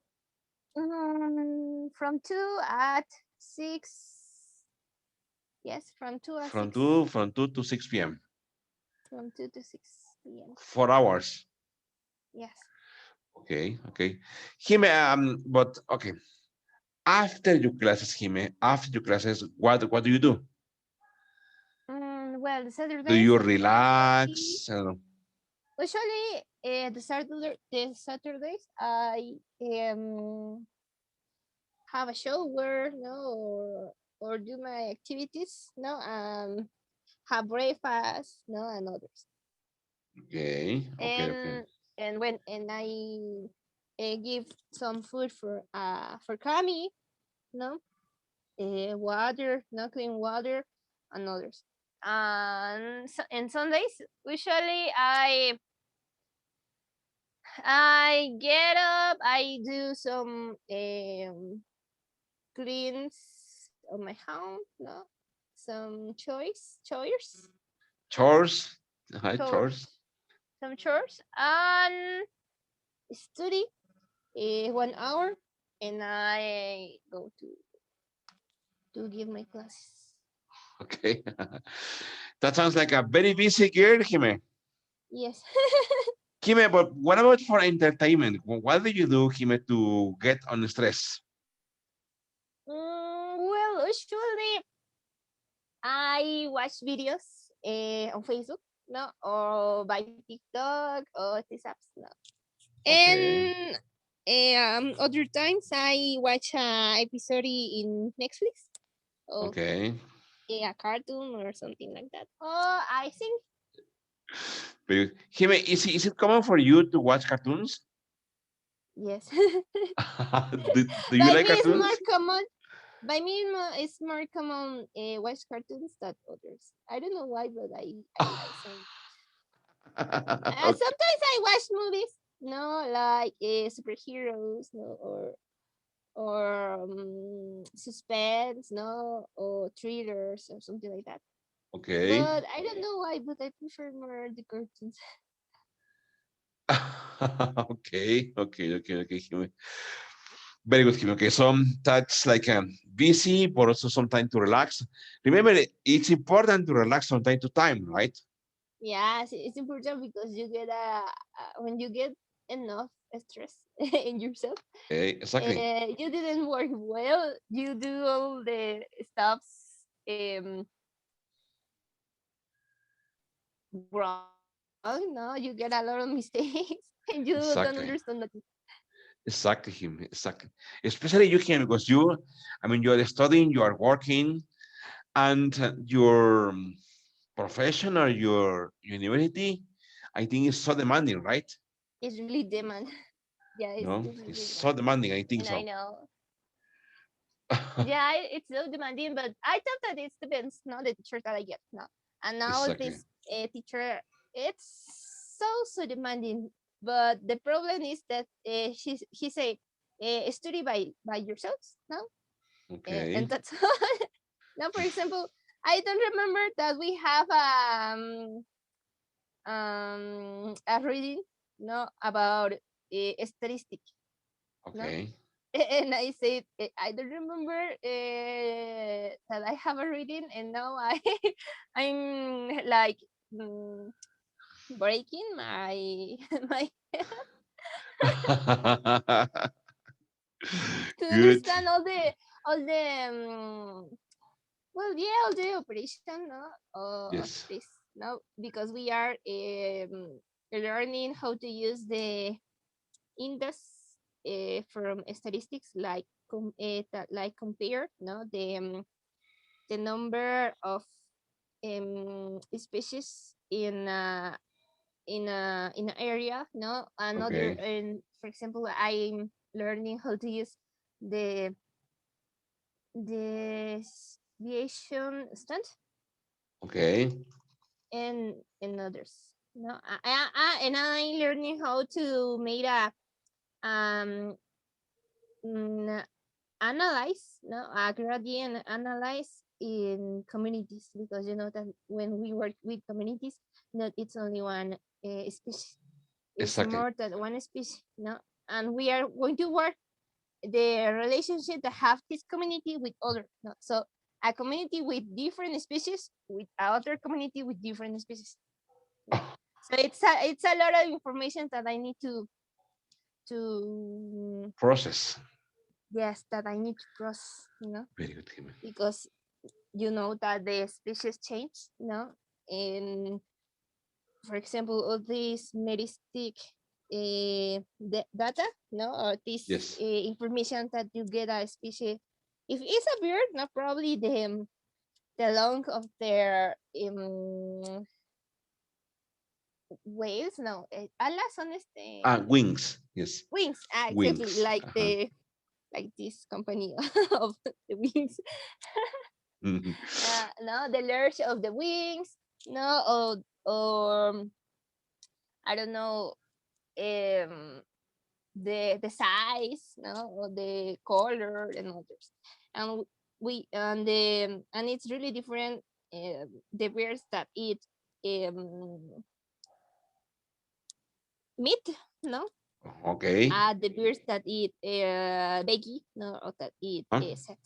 [SPEAKER 4] From 2 at 6. Yes, from 2 at
[SPEAKER 1] From
[SPEAKER 4] 6.
[SPEAKER 1] 2 to 6 p.m.
[SPEAKER 4] From 2 to 6 p.m.
[SPEAKER 1] 4 hours.
[SPEAKER 4] Yes.
[SPEAKER 1] Okay. Okay. Jimmy, but okay. After your classes, Jimmy, after your classes, what do you do?
[SPEAKER 4] Well, the
[SPEAKER 1] Do
[SPEAKER 4] Saturdays
[SPEAKER 1] you
[SPEAKER 4] usually
[SPEAKER 1] relax? I don't know.
[SPEAKER 4] the Saturdays I have a shower, no, or do my activities, no, have breakfast, no, and others.
[SPEAKER 1] Okay. Okay. Okay.
[SPEAKER 4] And I give some food for Kami, no, water, no, clean water, and others. And and Sundays usually I get up, I do some cleans on my home, no, some
[SPEAKER 1] Chores. Hi, chores.
[SPEAKER 4] chores, some chores, and study 1 hour, and I go to give my classes.
[SPEAKER 1] Okay. That sounds like a very busy girl, Jimmy.
[SPEAKER 4] Yes.
[SPEAKER 1] Jimmy, but what about for entertainment? What do you do, Jimmy, to get on stress?
[SPEAKER 4] Well, usually I watch videos on Facebook, no, or by TikTok or these apps, no.
[SPEAKER 1] Okay.
[SPEAKER 4] And other times I watch a episode in Netflix of
[SPEAKER 1] Okay.
[SPEAKER 4] a cartoon or something like that. Oh, I think
[SPEAKER 1] But Jimmy, is it common for you to watch cartoons?
[SPEAKER 4] yes.
[SPEAKER 1] Do you
[SPEAKER 4] By
[SPEAKER 1] like
[SPEAKER 4] me, it's more
[SPEAKER 1] cartoons?
[SPEAKER 4] common. By me, it's more common watch cartoons than others. I don't know why, but I like some.
[SPEAKER 1] Okay.
[SPEAKER 4] Sometimes I watch movies, no, like superheroes, no, or suspense, no, or thrillers or something like that.
[SPEAKER 1] Okay.
[SPEAKER 4] But I don't know why, but I prefer more the cartoons.
[SPEAKER 1] Okay. Okay. Okay. Okay. Jimmy. Very good, Kim. Okay, so that's like busy, but also some time to relax. Remember, it's important to relax from time to time, right?
[SPEAKER 4] Yes, it's important because you get when you get enough stress in yourself,
[SPEAKER 1] Okay, exactly.
[SPEAKER 4] you didn't work well. You do all the stuffs wrong. No, you get a lot of mistakes, and you don't
[SPEAKER 1] Exactly.
[SPEAKER 4] understand nothing.
[SPEAKER 1] Exactly, him. Exactly. Especially you can because I mean, you are studying, you are working, and your profession or your university, I think is so demanding, right?
[SPEAKER 4] It's really demand. Yeah,
[SPEAKER 1] No,
[SPEAKER 4] it's
[SPEAKER 1] it's
[SPEAKER 4] really
[SPEAKER 1] so
[SPEAKER 4] demanding,
[SPEAKER 1] demanding. I think
[SPEAKER 4] and I
[SPEAKER 1] so.
[SPEAKER 4] know. Yeah, it's so demanding, but I thought that it depends, not the teacher that I get now. And now
[SPEAKER 1] Exactly.
[SPEAKER 4] this teacher, it's so demanding. But the problem is that he say study by yourselves now, and
[SPEAKER 1] Okay.
[SPEAKER 4] that's all. Now, for example, I don't remember that we have a reading, no, about statistic, no,
[SPEAKER 1] Okay.
[SPEAKER 4] and I said, I don't remember that I have a reading, and now I'm like breaking my my to
[SPEAKER 1] Good.
[SPEAKER 4] understand all the well, yeah, all the operation, no, of
[SPEAKER 1] Yes.
[SPEAKER 4] this, no, because we are learning how to use the index from statistics, like like compare, no, the number of species in an area, no, another,
[SPEAKER 1] Okay.
[SPEAKER 4] and for example, I'm learning how to use the deviation stand
[SPEAKER 1] Okay.
[SPEAKER 4] and others. No, and I'm learning how to make a um mm, analyze, no, a gradient analyze in communities, because you know that when we work with communities, not it's only one species, it's
[SPEAKER 1] Exactly.
[SPEAKER 4] more than one species, no, and we are going to work the relationship that have this community with other, no, so a community with different species with other community with different species, no? So it's a lot of information that I need to
[SPEAKER 1] Process.
[SPEAKER 4] yes, that I need to process,
[SPEAKER 1] Very good, Jimmy.
[SPEAKER 4] because you know that the species change, and for example, all these meristic data, or this
[SPEAKER 1] Yes.
[SPEAKER 4] information that you get a species. If it's a bird, no, probably the length of their whales, no, alas son
[SPEAKER 1] Wings. Yes.
[SPEAKER 4] wings, exactly,
[SPEAKER 1] Wings.
[SPEAKER 4] like
[SPEAKER 1] Uh-huh.
[SPEAKER 4] the like this company of the wings.
[SPEAKER 1] Mhm.
[SPEAKER 4] No, the lurch of the wings, no, or I don't know, the size, no, or the color and others, and we and it's really different. The bears that eat meat, no,
[SPEAKER 1] Okay.
[SPEAKER 4] the bears that eat veggie, no, or that eat
[SPEAKER 1] Huh?
[SPEAKER 4] sex,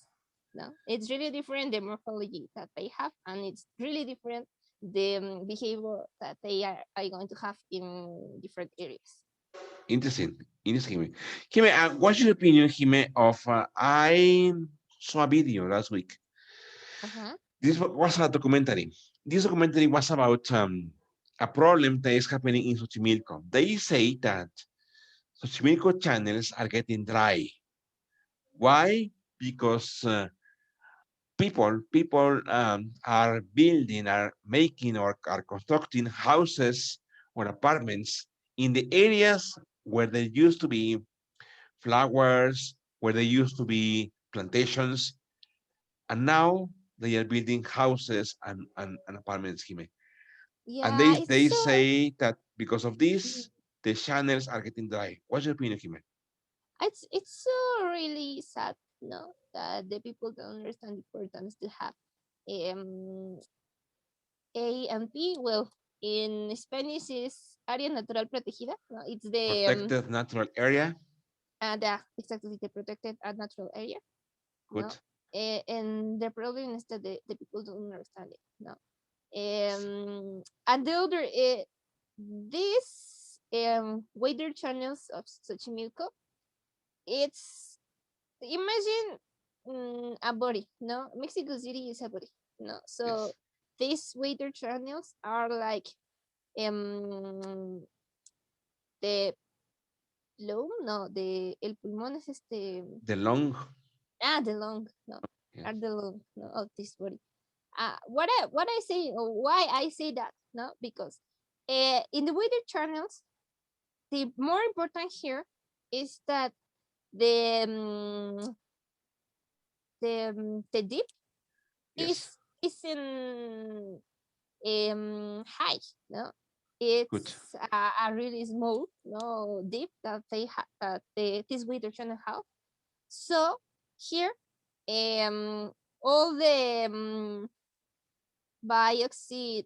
[SPEAKER 4] no, it's really different the morphology that they have, and it's really different the behavior that they are going to have in different areas.
[SPEAKER 1] Interesting. Interesting, Jimmy. Jimmy, what's your opinion, Jimmy, of I saw a video last week.
[SPEAKER 4] Uh-huh.
[SPEAKER 1] This was a documentary. This documentary was about a problem that is happening in Xochimilco. They say that Xochimilco channels are getting dry. Why? Because people are building, are making, or are constructing houses or apartments in the areas where there used to be flowers, where there used to be plantations, and now they are building houses and apartments, Jime. And
[SPEAKER 4] Yeah,
[SPEAKER 1] they say that because of this, the channels are getting dry. What's your opinion, Jime?
[SPEAKER 4] it's so really sad, no, that the people don't understand the importance to have um A and P. Well, in Spanish is área natural protegida, no? It's the
[SPEAKER 1] Protected natural area.
[SPEAKER 4] exactly, the protected natural area, no,
[SPEAKER 1] Good.
[SPEAKER 4] and the problem is that the people don't understand it, no, and the other these weather channels of Xochimilco, it's imagine a body, no, Mexico City is a body, no, so
[SPEAKER 1] Yes.
[SPEAKER 4] these weather channels are like um the lung, no, el pulmón es
[SPEAKER 1] The long.
[SPEAKER 4] the lung, no,
[SPEAKER 1] Yes.
[SPEAKER 4] are the lung, no, of this body. What I say, or why I say that, no, because in the weather channels, the more important here is that the the deep
[SPEAKER 1] Yes.
[SPEAKER 4] is in high, no,
[SPEAKER 1] Good.
[SPEAKER 4] it's a really small, no, deep that that this weather channel have. So here um all the dioxide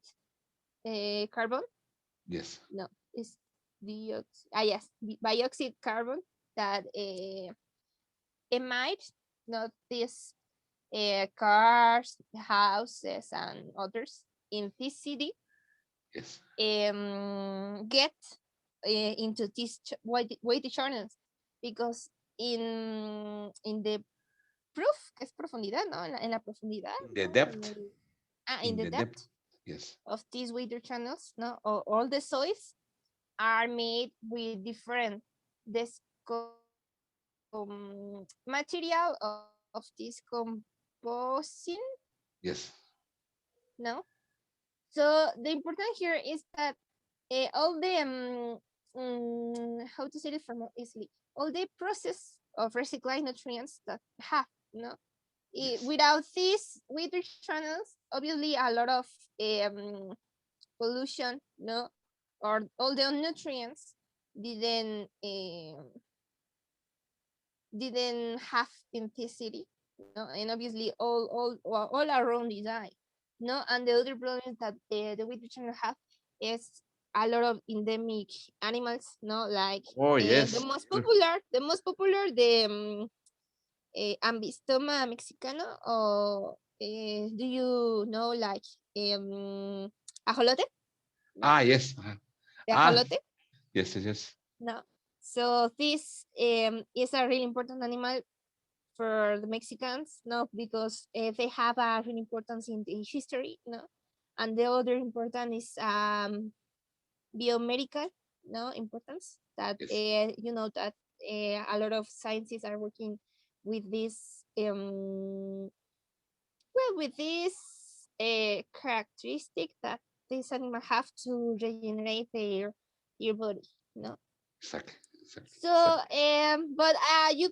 [SPEAKER 4] carbon,
[SPEAKER 1] Yes.
[SPEAKER 4] no, is dioxide, yes, the dioxide carbon that emit, not these cars, houses, and others in this city
[SPEAKER 1] Yes.
[SPEAKER 4] get into these weighty channels, because in the proof, que es profundidad, ¿no? En la profundidad,
[SPEAKER 1] In the
[SPEAKER 4] ¿no?
[SPEAKER 1] depth.
[SPEAKER 4] In the
[SPEAKER 1] In the depth.
[SPEAKER 4] depth
[SPEAKER 1] Yes.
[SPEAKER 4] of these weighty channels, no? All the soils are made with different this material of this composing,
[SPEAKER 1] Yes.
[SPEAKER 4] no? So the important here is that all the how to say it from easily, all the process of recycling nutrients that have, no,
[SPEAKER 1] Yes.
[SPEAKER 4] without these water channels, obviously a lot of pollution, no, or all the nutrients didn't have intensity, no, and obviously all around the eye, no, and the other problem that the water channel have is a lot of endemic animals, no, like
[SPEAKER 1] Oh,
[SPEAKER 4] the
[SPEAKER 1] yes.
[SPEAKER 4] most popular, the ambistoma mexicano, or do you know, like ajolote?
[SPEAKER 1] Ah, yes.
[SPEAKER 4] The
[SPEAKER 1] Ah,
[SPEAKER 4] ajolote?
[SPEAKER 1] yes, yes, yes.
[SPEAKER 4] No. So this is a really important animal for the Mexicans, no, because they have a real importance in the history, no, and the other important is biomedical, no, importance, that
[SPEAKER 1] Yes.
[SPEAKER 4] you know that a lot of scientists are working with this well, with this characteristic that this animal have to regenerate their body, no.
[SPEAKER 1] Exactly. Exactly.
[SPEAKER 4] So, but you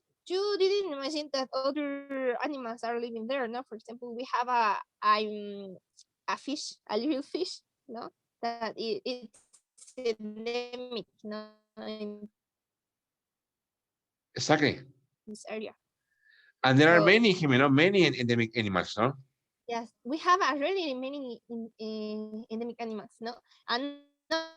[SPEAKER 4] didn't imagine that other animals are living there, no? For example, we have a fish, a little fish, no, that it's endemic, no, in this area.
[SPEAKER 1] And there are
[SPEAKER 4] So
[SPEAKER 1] many, many endemic animals, no?
[SPEAKER 4] yes, we have a really many endemic animals, no, and not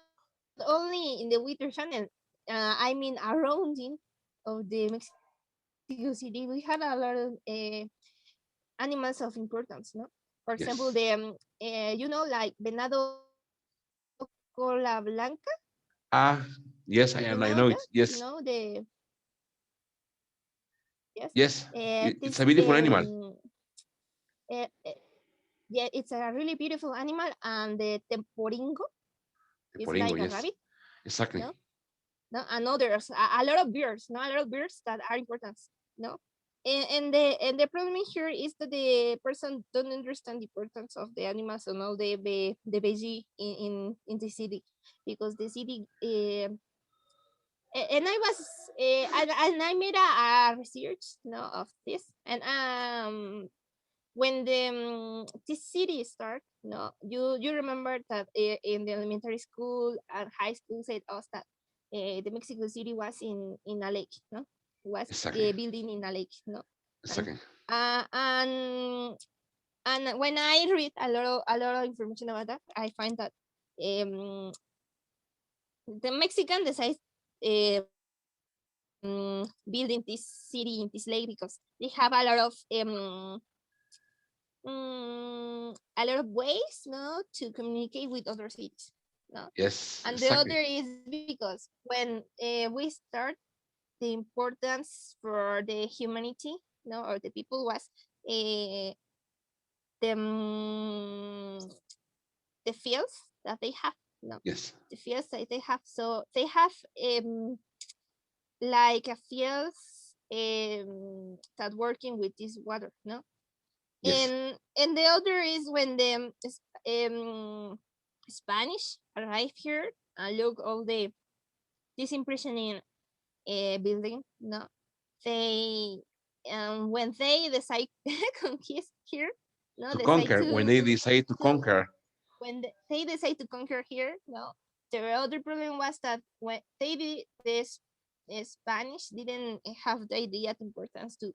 [SPEAKER 4] only in the winter channel. I mean, surrounding of the Mexico City, we had a lot of animals of importance, no. For example, the
[SPEAKER 1] Yes.
[SPEAKER 4] you know, like venado cola blanca.
[SPEAKER 1] Ah, yes,
[SPEAKER 4] Do you
[SPEAKER 1] I
[SPEAKER 4] know
[SPEAKER 1] know
[SPEAKER 4] that?
[SPEAKER 1] it.
[SPEAKER 4] You
[SPEAKER 1] Yes.
[SPEAKER 4] know the yes.
[SPEAKER 1] Yes. It's
[SPEAKER 4] This
[SPEAKER 1] a beautiful animal.
[SPEAKER 4] uh, uh, yeah, it's a really beautiful animal, and the temporingo
[SPEAKER 1] The
[SPEAKER 4] is
[SPEAKER 1] poringo,
[SPEAKER 4] like a
[SPEAKER 1] yes.
[SPEAKER 4] rabbit,
[SPEAKER 1] Exactly.
[SPEAKER 4] no, no, and others, a lot of birds, no, a lot of birds that are important, no. And the problem here is that the person don't understand the importance of the animals and all the veggie in the city, because the city and I was and I made a research, no, of this, and when the this city start, no, you remember that in the elementary school and high school said us that the Mexico City was in a lake, no, was
[SPEAKER 1] Exactly.
[SPEAKER 4] building in a lake, no, and
[SPEAKER 1] Exactly.
[SPEAKER 4] uh, and and when I read a lot of information about that, I find that um, the Mexican decides building this city in this lake because they have a lot of ways, no, to communicate with other cities, no.
[SPEAKER 1] Yes,
[SPEAKER 4] And the
[SPEAKER 1] exactly.
[SPEAKER 4] other is because when we start, the importance for the humanity, no, or the people was uh, the the fields that they have, no,
[SPEAKER 1] Yes.
[SPEAKER 4] the fields that they have. So they have like a fields that working with this water, no.
[SPEAKER 1] Yes.
[SPEAKER 4] And the other is when the Spanish arrived here and look all this impressioning building, no, they when they decide conquest here, no,
[SPEAKER 1] To
[SPEAKER 4] decide
[SPEAKER 1] conquer, when they decide to
[SPEAKER 4] to
[SPEAKER 1] conquer,
[SPEAKER 4] when they decide to conquer here, no, the other problem was that when they did this, Spanish didn't have the idea the importance to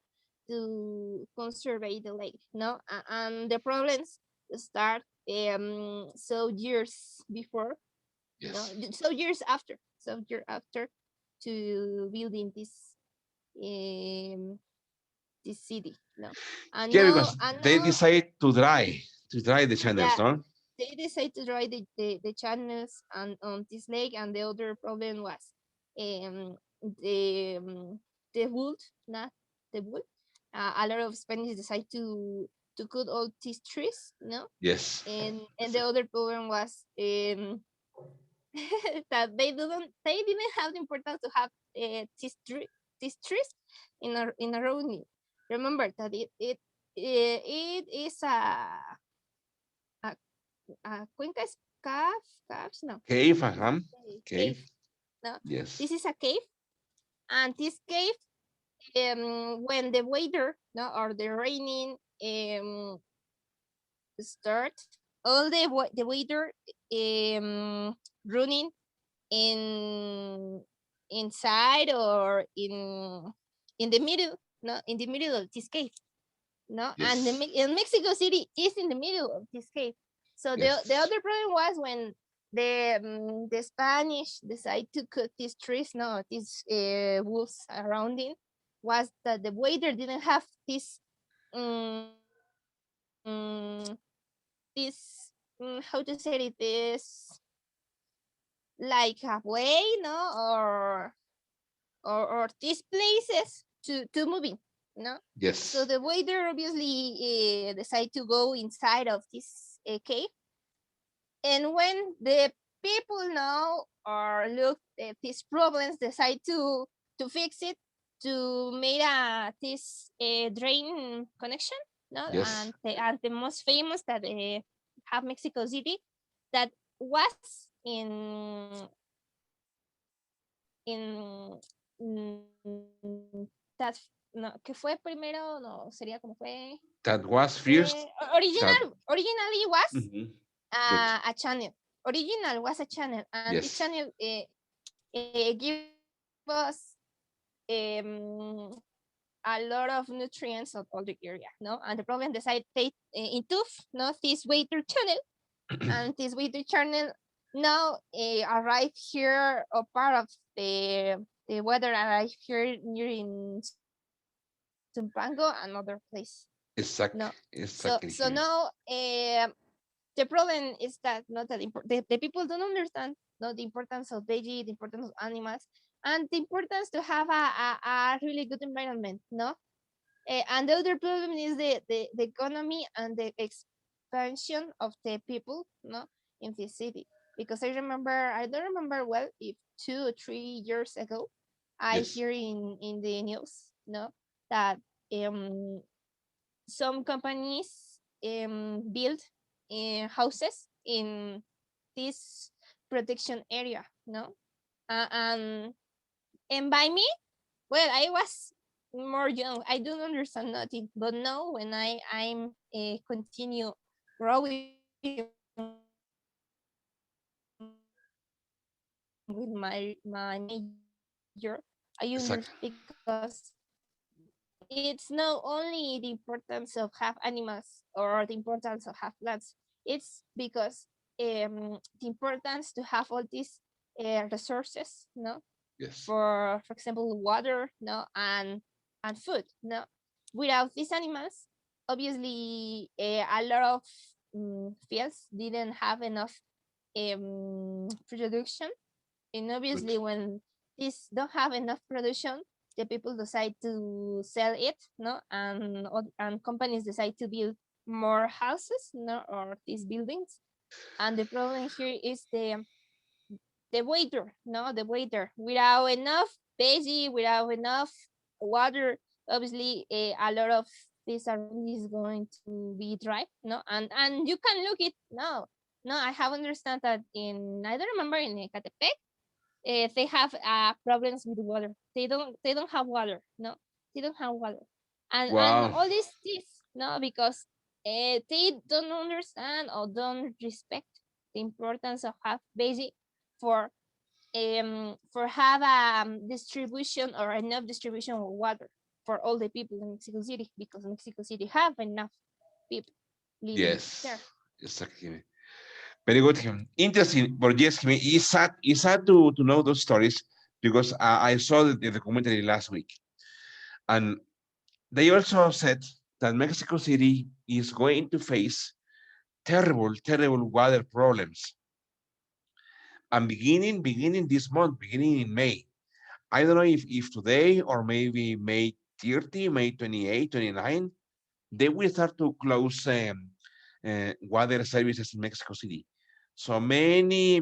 [SPEAKER 4] conserve the lake, no, and the problems start so years before, no,
[SPEAKER 1] yes.
[SPEAKER 4] so years after, to building um this city, no, and
[SPEAKER 1] Yeah,
[SPEAKER 4] no,
[SPEAKER 1] because
[SPEAKER 4] and
[SPEAKER 1] they
[SPEAKER 4] no,
[SPEAKER 1] decide to dry the channels,
[SPEAKER 4] yeah,
[SPEAKER 1] no?
[SPEAKER 4] they decided to dry the channels and on this lake, and the other problem was um the the wood, not the wood. A lot of Spanish decide to cut all these trees, no,
[SPEAKER 1] Yes.
[SPEAKER 4] and the other problem was that they didn't have the importance to have these trees in a road. Remember that it is a, a cuenca is caves, no,
[SPEAKER 1] Cave,
[SPEAKER 4] cave,
[SPEAKER 1] cave.
[SPEAKER 4] no,
[SPEAKER 1] Yes.
[SPEAKER 4] this is a cave, and this cave, when the weather, no, or the raining start, all the weather running in inside or in the middle, no, in the middle of this cave, no, and
[SPEAKER 1] Yes.
[SPEAKER 4] in Mexico City is in the middle of this cave. So the
[SPEAKER 1] Yes.
[SPEAKER 4] other problem was when the Spanish decide to cut these trees, no, these woods surrounding, was that the waiter didn't have um, this how to say it, this like a way, no, or these places to moving, no. So
[SPEAKER 1] Yes.
[SPEAKER 4] the waiter obviously decide to go inside of this cave, and when the people know or look at these problems, decide to fix it, to make this drain connection, no,
[SPEAKER 1] Yes.
[SPEAKER 4] and the most famous that have Mexico City, that was that, no, que fue primero, no, sería como fue,
[SPEAKER 1] That was first. That.
[SPEAKER 4] originally was
[SPEAKER 1] Mhm. Good.
[SPEAKER 4] a channel. Original was a channel, and this
[SPEAKER 1] Yes.
[SPEAKER 4] channel give us um, a lot of nutrients of all the area, no? And the problem decide they into, no, this water channel, and this water channel now arrive here, or part of the weather arrive here near in Zumpango, another place, no.
[SPEAKER 1] Exactly.
[SPEAKER 4] So
[SPEAKER 1] Exactly.
[SPEAKER 4] now the problem is that not that the people don't understand, no, the importance of veggie, the importance of animals, and the importance to have a really good environment, no. And the other problem is the economy and the expansion of the people, no, in this city. Because I don't remember well if 2 or 3 years ago, I
[SPEAKER 1] Yes.
[SPEAKER 4] hear in the news, no, that um some companies build houses in this protection area, no. And by me, well, I was more young, I don't understand nothing, but now when I'm continue growing with my major, I
[SPEAKER 1] Exactly.
[SPEAKER 4] understand, because it's not only the importance of have animals or the importance of have plants. It's because the importance to have all these resources, no,
[SPEAKER 1] Yes.
[SPEAKER 4] for example, water, no, and food, no. Without these animals, obviously, a lot of fields didn't have enough production, and
[SPEAKER 1] Good.
[SPEAKER 4] obviously when these don't have enough production, the people decide to sell it, no, and companies decide to build more houses, no, or these buildings. And the problem here is the waiter, no, the waiter, without enough veggie, without enough water, obviously a lot of this already is going to be dry, no. And you can look it, no, I have understand that I don't remember, in Ecatepec, they have problems with water. They don't have water, no, they don't have water. And
[SPEAKER 1] Wow.
[SPEAKER 4] all these things, no, because they don't understand or don't respect the importance of have basic for have distribution or enough distribution of water for all the people in Mexico City, because Mexico City have enough people living
[SPEAKER 1] Yes.
[SPEAKER 4] there.
[SPEAKER 1] Exactly. Very good. Interesting. But yes, it's sad to know those stories because I saw the documentary last week. And they also said that Mexico City is going to face terrible weather problems. And beginning this month, beginning in May. I don't know if today or maybe May 30, May 28, 29, they will start to close water services in Mexico City. So many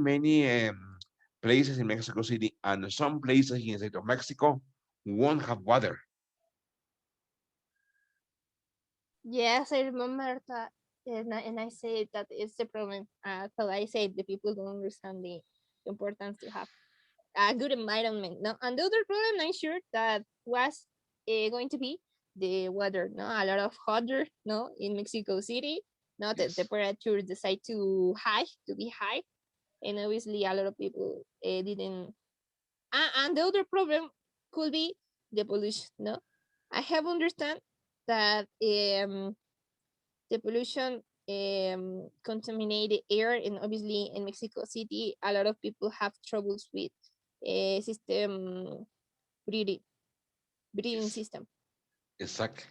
[SPEAKER 1] places in Mexico City and some places in the state of Mexico won't have water.
[SPEAKER 4] Yes, I remember that, and I say that it's the problem. So I say the people don't understand the importance to have a good environment. No, and the other problem I'm sure that was going to be the weather. No, a lot of hotter. No, in Mexico City. No, the
[SPEAKER 1] Yes.
[SPEAKER 4] temperature decide to be high, and obviously a lot of people didn't. And the other problem could be the pollution. No, I have understand that the pollution contaminated air, and obviously in Mexico City a lot of people have troubles with system breathing breathing
[SPEAKER 1] Yes.
[SPEAKER 4] system.
[SPEAKER 1] Exactly.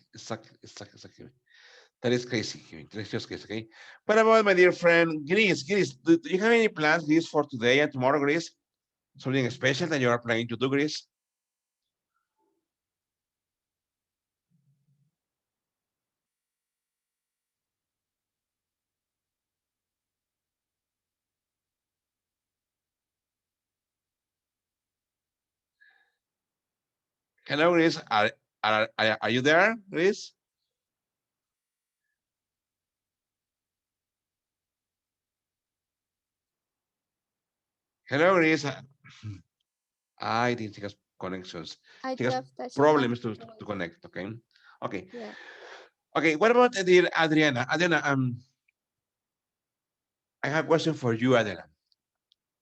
[SPEAKER 1] That is crazy. That is just crazy. Okay. What about my dear friend Gris? Gris, do you have any plans, Gris, for today and tomorrow, Gris? Something special that you are planning to do, Gris? Hello, Gris. Are you there, Gris? Hello, Gris. I think she has connections.
[SPEAKER 4] I
[SPEAKER 1] She has
[SPEAKER 4] thought that she have
[SPEAKER 1] problems to connect. Okay. Okay.
[SPEAKER 4] yeah.
[SPEAKER 1] Okay. What about dear Adriana? Adriana, I have a question for you, Adriana.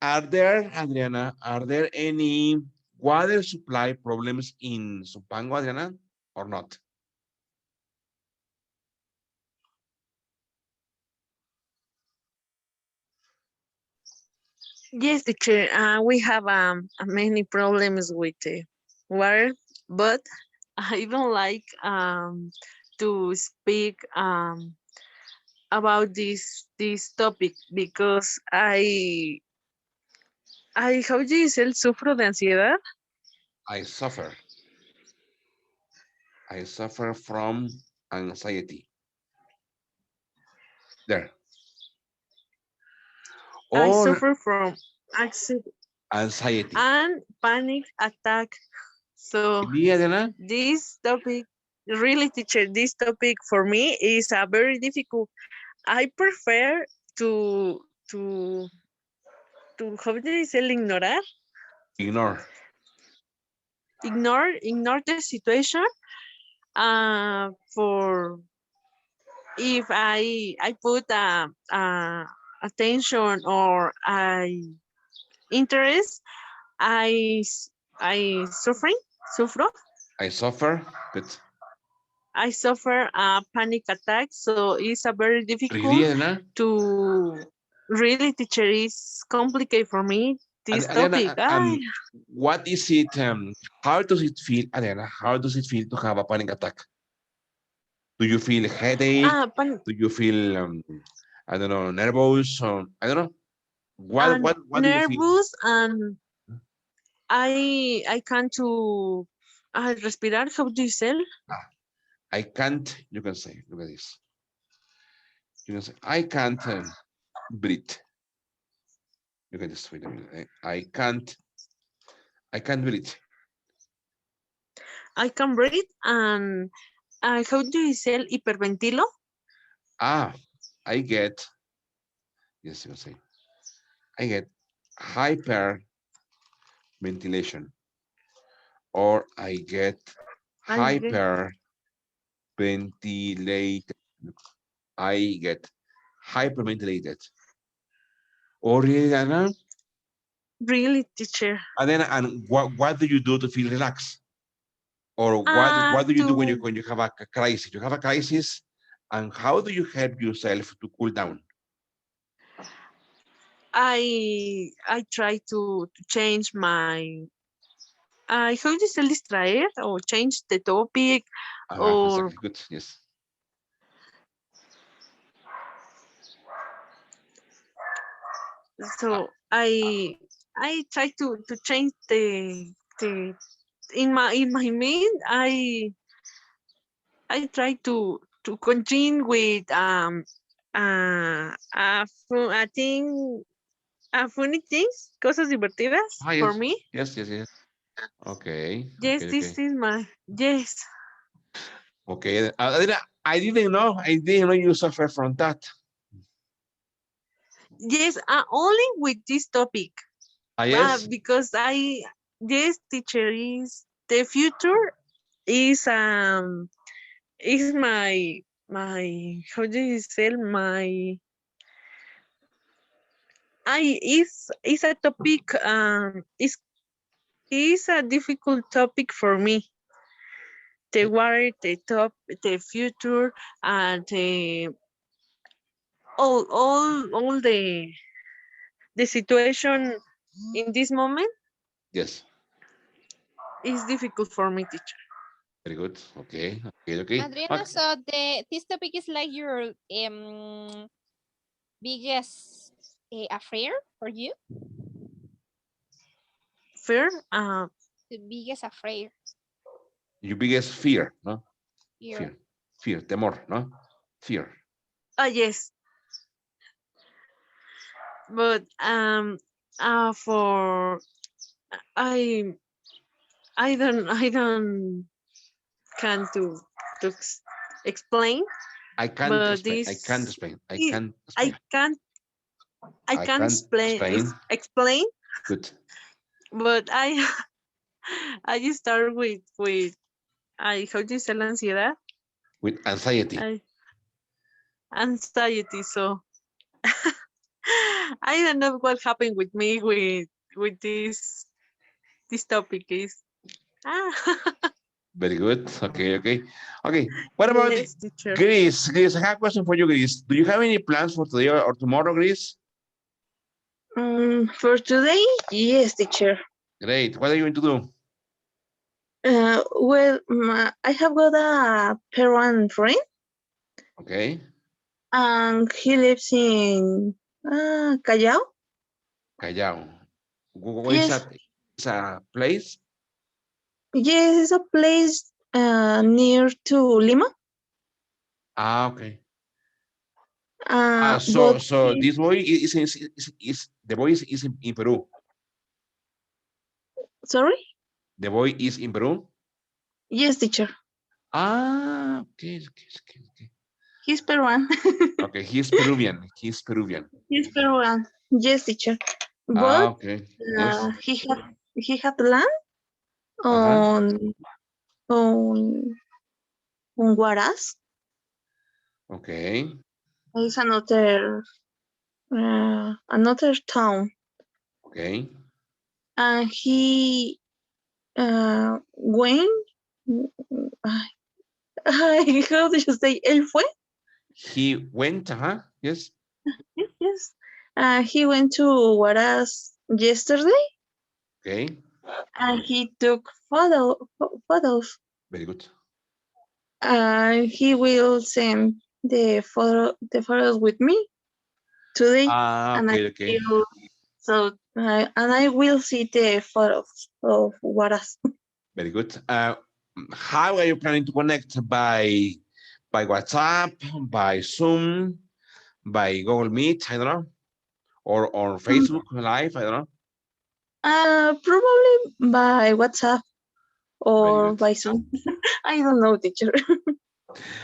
[SPEAKER 1] Adriana, are there any water supply problems in Zumpango, Adriana, or not?
[SPEAKER 3] Yes, teacher. We have many problems with water, but I don't like to speak about this topic because I how do you say sufro de ansiedad.
[SPEAKER 1] I suffer. I suffer from anxiety. There.
[SPEAKER 3] I
[SPEAKER 1] Or
[SPEAKER 3] suffer from anxiety
[SPEAKER 1] anxiety.
[SPEAKER 3] and panic attack. So
[SPEAKER 1] Really, Adriana?
[SPEAKER 3] this topic, really, teacher, this topic for me is very difficult. I prefer to to to how do you say ignorar,
[SPEAKER 1] Ignore.
[SPEAKER 3] ignore the situation. For if I put attention or I interest, I I suffer.
[SPEAKER 1] I suffer. Good.
[SPEAKER 3] I suffer a panic attack, so it's a very
[SPEAKER 1] Really,
[SPEAKER 3] difficult
[SPEAKER 1] Adriana?
[SPEAKER 3] to really teacher is complicated for me this
[SPEAKER 1] Adriana,
[SPEAKER 3] topic. I
[SPEAKER 1] what is it? How does it feel, Adriana? How does it feel to have a panic attack? Do you feel headache?
[SPEAKER 3] pan,
[SPEAKER 1] Do you feel, I don't know, nervous? I don't know. What do you feel?
[SPEAKER 3] nervous and I can't to respirar. How do you say?
[SPEAKER 1] Ah, I can't. You can say, look at this. You can say, I can't breathe. You can just wait a minute. I can't breathe.
[SPEAKER 3] I can breathe and how do you say hiperventilo?
[SPEAKER 1] Ah, I get, yes, you can say, I get hyperventilation, or I get
[SPEAKER 3] I get
[SPEAKER 1] hyperventilated. I get hyperventilated. Or Rihanna,
[SPEAKER 3] really teacher.
[SPEAKER 1] and then and what do you do to feel relaxed? Or what do you do
[SPEAKER 3] To
[SPEAKER 1] when you have a crisis? You have a crisis, and how do you help yourself to cool down?
[SPEAKER 3] I try to change my how do you say distraer or change the topic or
[SPEAKER 1] Exactly. Good. Yes.
[SPEAKER 3] So I try to change the in my mind I try to continue with I think funny things, cosas divertidas
[SPEAKER 1] Ah,
[SPEAKER 3] for
[SPEAKER 1] yes,
[SPEAKER 3] me.
[SPEAKER 1] yes, yes, yes. Okay,
[SPEAKER 3] Yes,
[SPEAKER 1] okay, okay.
[SPEAKER 3] this is my yes.
[SPEAKER 1] Okay, Adriana, I didn't know you suffer from that.
[SPEAKER 3] Yes, only with this topic.
[SPEAKER 1] Ah, yes,
[SPEAKER 3] Because yes, teacher is the future is my how do you say I is a topic is a difficult topic for me. The war, the future, and all the situation in this moment
[SPEAKER 1] yes.
[SPEAKER 3] is difficult for me, teacher.
[SPEAKER 1] Very good. Okay, okay, okay.
[SPEAKER 4] Adriana,
[SPEAKER 1] Okay.
[SPEAKER 4] so this topic is like your biggest affair for you?
[SPEAKER 3] Fair,
[SPEAKER 4] The biggest affair
[SPEAKER 1] Your biggest fear, no?
[SPEAKER 4] here.
[SPEAKER 1] Fear, fear, temor, no? Fear.
[SPEAKER 3] yes, but for I I don't can to explain,
[SPEAKER 1] I can't
[SPEAKER 3] but
[SPEAKER 1] explain. I can't
[SPEAKER 3] this
[SPEAKER 1] explain. I
[SPEAKER 3] I
[SPEAKER 1] can't
[SPEAKER 3] I
[SPEAKER 1] explain.
[SPEAKER 3] can't I
[SPEAKER 1] I
[SPEAKER 3] can't
[SPEAKER 1] can't explain.
[SPEAKER 3] explain,
[SPEAKER 1] Good.
[SPEAKER 3] but I just start with I how do you say la ansiedad?
[SPEAKER 1] With anxiety.
[SPEAKER 3] I anxiety. So I don't know what happened with me with this topic is ah
[SPEAKER 1] Very good. Okay, okay. Okay. What about
[SPEAKER 3] yes, teacher.
[SPEAKER 1] Grace? Grace, I have a question for you, Grace. Do you have any plans for today or tomorrow, Grace?
[SPEAKER 2] For today, yes, teacher.
[SPEAKER 1] Great. What are you going to do?
[SPEAKER 2] Well, I have got a Peruvian friend,
[SPEAKER 1] Okay.
[SPEAKER 2] and he lives in Callao.
[SPEAKER 1] Callao. What is
[SPEAKER 2] Yes,
[SPEAKER 1] that? It's a place?
[SPEAKER 2] yes, it's a place near to Lima.
[SPEAKER 1] Ah, okay.
[SPEAKER 2] But
[SPEAKER 1] So this boy is the boy is in Peru.
[SPEAKER 2] sorry,
[SPEAKER 1] The boy is in Peru.
[SPEAKER 2] yes, teacher.
[SPEAKER 1] Ah, okay, okay, okay, okay.
[SPEAKER 2] He's Peruvian.
[SPEAKER 1] Okay, he's Peruvian. He's Peruvian.
[SPEAKER 2] He's Peruvian. Yes, teacher.
[SPEAKER 1] Ah,
[SPEAKER 2] But
[SPEAKER 1] okay. Yes.
[SPEAKER 2] he had land
[SPEAKER 1] Uh-huh.
[SPEAKER 2] on on on Huaraz.
[SPEAKER 1] Okay.
[SPEAKER 2] It's another town,
[SPEAKER 1] Okay.
[SPEAKER 2] and he went. How do you say? Él fue.
[SPEAKER 1] He went, yes.
[SPEAKER 2] Yes, yes. He went to Huaraz yesterday,
[SPEAKER 1] Okay.
[SPEAKER 2] and he took photos.
[SPEAKER 1] Very good.
[SPEAKER 2] He will send the photos with me today,
[SPEAKER 1] Ah,
[SPEAKER 2] and I
[SPEAKER 1] okay, okay.
[SPEAKER 2] will and I will see the photos of Huaraz.
[SPEAKER 1] Very good. How are you planning to connect? By WhatsApp, by Zoom, by Google Meet, I don't know, or on Facebook Live, I don't know.
[SPEAKER 2] Probably by WhatsApp
[SPEAKER 1] Very
[SPEAKER 2] or
[SPEAKER 1] good.
[SPEAKER 2] by Zoom. I don't know, teacher.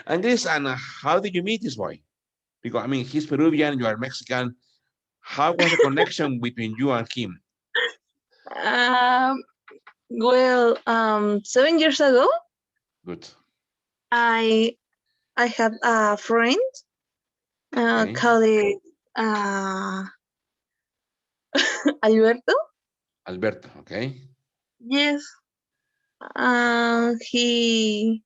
[SPEAKER 1] And this, and how did you meet this boy? Because I mean, he's Peruvian, you are Mexican. How was the connection between you and him?
[SPEAKER 2] um, well, 7 years ago,
[SPEAKER 1] Good.
[SPEAKER 2] I I had a friend
[SPEAKER 1] Okay.
[SPEAKER 2] called uh, Alberto.
[SPEAKER 1] Alberto. Okay.
[SPEAKER 2] Yes, he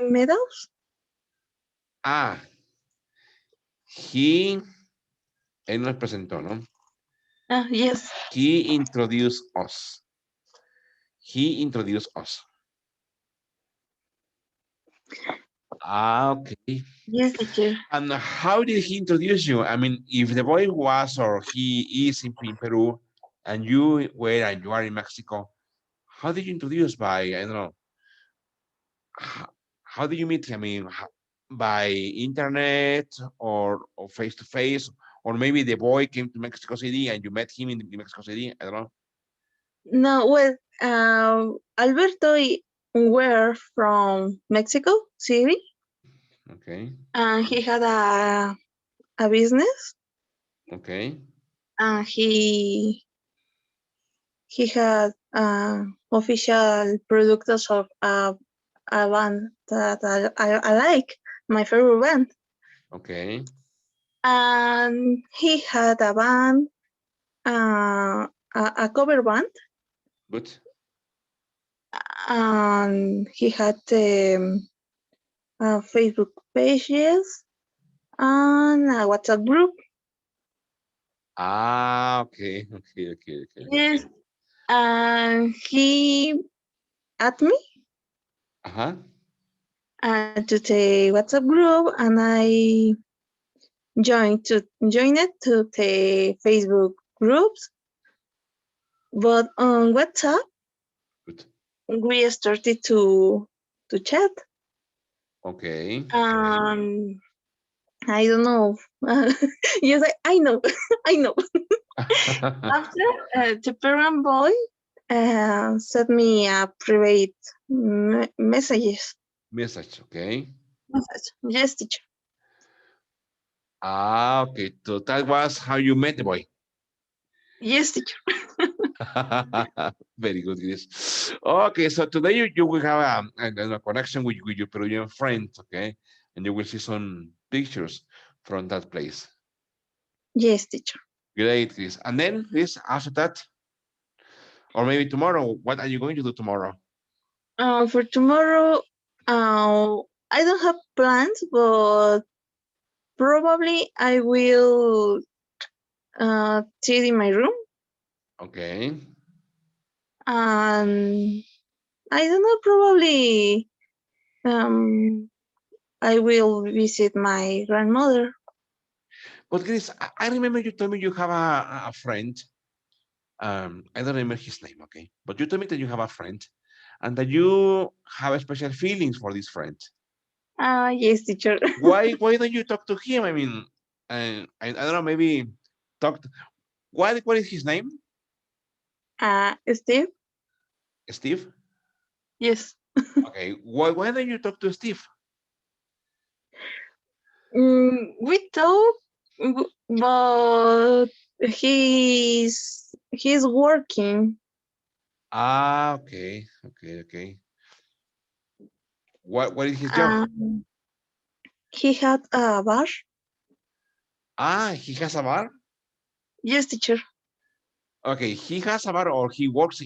[SPEAKER 2] met us.
[SPEAKER 1] Ah, he, él nos presentó, ¿no?
[SPEAKER 2] Yes.
[SPEAKER 1] He introduced us. He introduced us. Okay.
[SPEAKER 2] Yes, teacher.
[SPEAKER 1] And how did he introduce you? I mean, if the boy was or he is in Peru and you were and you are in Mexico, how did you introduce by, I don't know, how did you meet? I mean, by internet or face to face, or maybe the boy came to Mexico City and you met him in Mexico City. I don't know.
[SPEAKER 2] No, well, Alberto were from Mexico City,
[SPEAKER 1] Okay.
[SPEAKER 2] and he had a business.
[SPEAKER 1] Okay.
[SPEAKER 2] And he had official products of a band that I like, my favorite band.
[SPEAKER 1] Okay.
[SPEAKER 2] And he had a band, a cover band,
[SPEAKER 1] Good.
[SPEAKER 2] and he had Facebook pages and a WhatsApp group.
[SPEAKER 1] Ah, okay. Okay. Okay. Okay.
[SPEAKER 2] Yes, and he asked me
[SPEAKER 1] Uh-huh.
[SPEAKER 2] to the WhatsApp group, and I joined it to the Facebook groups. But on WhatsApp,
[SPEAKER 1] Good.
[SPEAKER 2] we started to chat.
[SPEAKER 1] Okay.
[SPEAKER 2] I don't know. Yes, I know. I know. After the parent boy sent me a private messages.
[SPEAKER 1] Message. Okay.
[SPEAKER 2] Message. Yes, teacher.
[SPEAKER 1] Ah, okay. So that was how you met the boy.
[SPEAKER 2] Yes, teacher.
[SPEAKER 1] Very good, Chris. Okay, so today you will have a connection with your Peruvian friends, okay? And you will see some pictures from that place.
[SPEAKER 2] Yes, teacher.
[SPEAKER 1] Great, Chris. And then, Chris, after that, or maybe tomorrow, what are you going to do tomorrow?
[SPEAKER 2] For tomorrow, I don't have plans, but probably I will sit in my room,
[SPEAKER 1] Okay.
[SPEAKER 2] and I don't know, probably I will visit my grandmother.
[SPEAKER 1] But Chris, I remember you told me you have a friend. I don't remember his name, okay? But you told me that you have a friend and that you have special feelings for this friend.
[SPEAKER 2] Yes, teacher.
[SPEAKER 1] Why don't you talk to him? I mean, I don't know, maybe talk to, what is his name?
[SPEAKER 2] Steve?
[SPEAKER 1] Steve?
[SPEAKER 2] Yes.
[SPEAKER 1] Okay, why don't you talk to Steve?
[SPEAKER 2] We talk, but he's working.
[SPEAKER 1] Ah, okay, okay. What is his job?
[SPEAKER 2] Um, he had a bar.
[SPEAKER 1] Ah, he has a bar?
[SPEAKER 2] Yes, teacher.
[SPEAKER 1] Okay, he has a bar or he works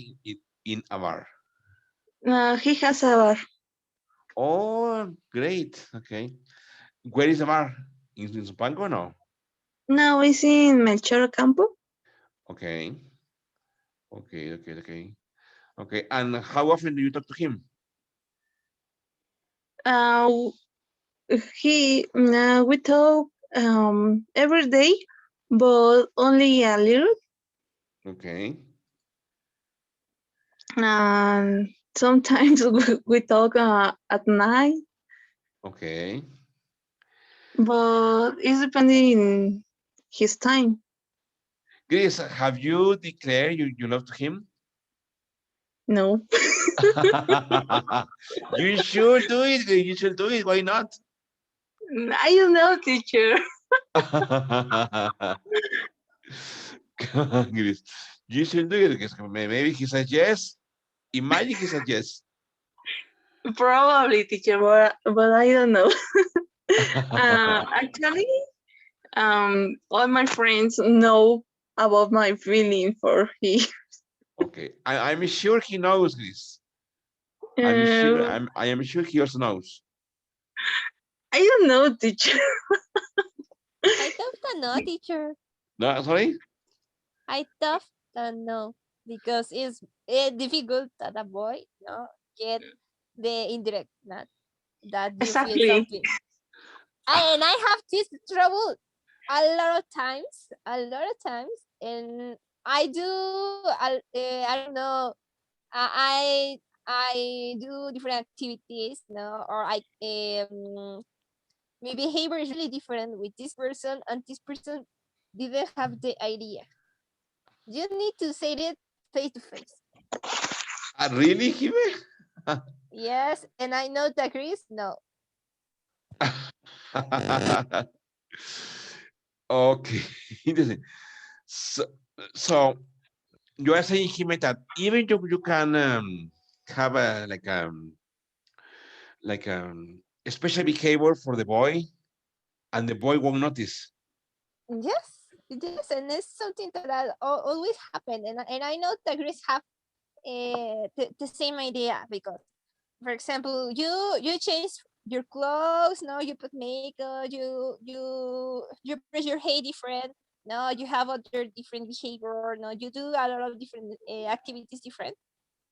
[SPEAKER 1] in a bar?
[SPEAKER 2] He has a bar.
[SPEAKER 1] Oh, great, okay. Where is the bar? In Zumpango, no?
[SPEAKER 2] Now it's in Melchor Campo.
[SPEAKER 1] Okay, okay. Okay, and how often do you talk to him?
[SPEAKER 2] Uh, we talk every day, but only a little.
[SPEAKER 1] Okay.
[SPEAKER 2] And sometimes we talk at night,
[SPEAKER 1] Okay.
[SPEAKER 2] but it's depending his time.
[SPEAKER 1] Chris, have you declared you love to him?
[SPEAKER 2] No.
[SPEAKER 1] You should do it. You should do it. Why not?
[SPEAKER 2] I don't know, teacher.
[SPEAKER 1] Chris, you should do it because maybe he says yes. Imagine he says yes.
[SPEAKER 2] Probably, teacher, but I don't know. Actually, all my friends know about my feeling for him.
[SPEAKER 1] Okay, I'm sure he knows this.
[SPEAKER 2] Uh,
[SPEAKER 1] I am sure he also knows.
[SPEAKER 2] I don't know, teacher.
[SPEAKER 4] I thought that no, teacher.
[SPEAKER 1] No, sorry.
[SPEAKER 4] I thought that no, because it's difficult that a boy no get the indirect not. that you feel
[SPEAKER 2] Exactly.
[SPEAKER 4] something. And I have this trouble a lot of times, and I do, I don't know, I do different activities, or my behavior is really different with this person, and this person didn't have the idea. You need to say it face to face.
[SPEAKER 1] Really, Jime?
[SPEAKER 4] Yes, and I know that Chris, no.
[SPEAKER 1] Okay. Interesting. So, so you are saying, Jime, that even you can have a a special behavior for the boy, and the boy won't notice.
[SPEAKER 4] Yes, and it's something that always happen, and I know that Chris have the same idea, because, for example, you change your clothes, no, you put makeup, you brush your hair different, no, you have other different behavior, no, you do a lot of different activities different,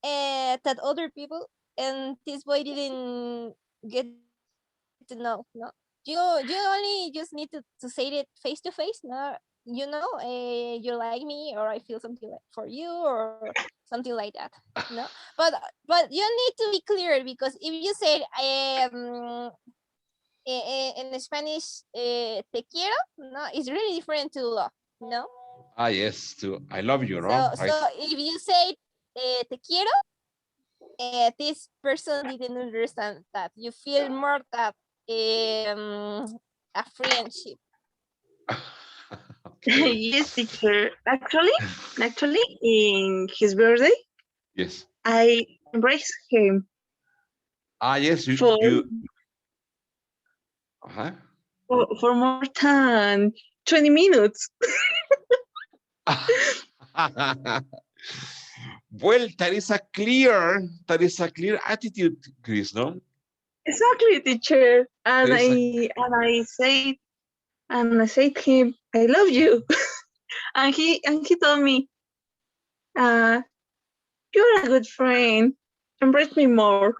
[SPEAKER 4] that other people, and this boy didn't get to know, no. You only just need to say it face to face, no, you like me, or I feel something like for you, or something like that, no. But you need to be clear, because if you say in Spanish, te quiero, no, it's really different to love, no.
[SPEAKER 1] Ah, yes, too. I love you, no?
[SPEAKER 4] So
[SPEAKER 1] Right?
[SPEAKER 4] if you say te quiero, this person didn't understand that. You feel more that a friendship.
[SPEAKER 1] Okay.
[SPEAKER 2] Yes, teacher. Actually, in his birthday,
[SPEAKER 1] Yes.
[SPEAKER 2] I embraced him
[SPEAKER 1] Ah, yes,
[SPEAKER 2] for
[SPEAKER 1] uh-huh.
[SPEAKER 2] for more than 20 minutes.
[SPEAKER 1] Well, that is a clear attitude, Chris, no?
[SPEAKER 2] Exactly, teacher.
[SPEAKER 1] That
[SPEAKER 2] And
[SPEAKER 1] is a
[SPEAKER 2] I said him, I love you. And he told me, uh, you're a good friend. Embrace me more.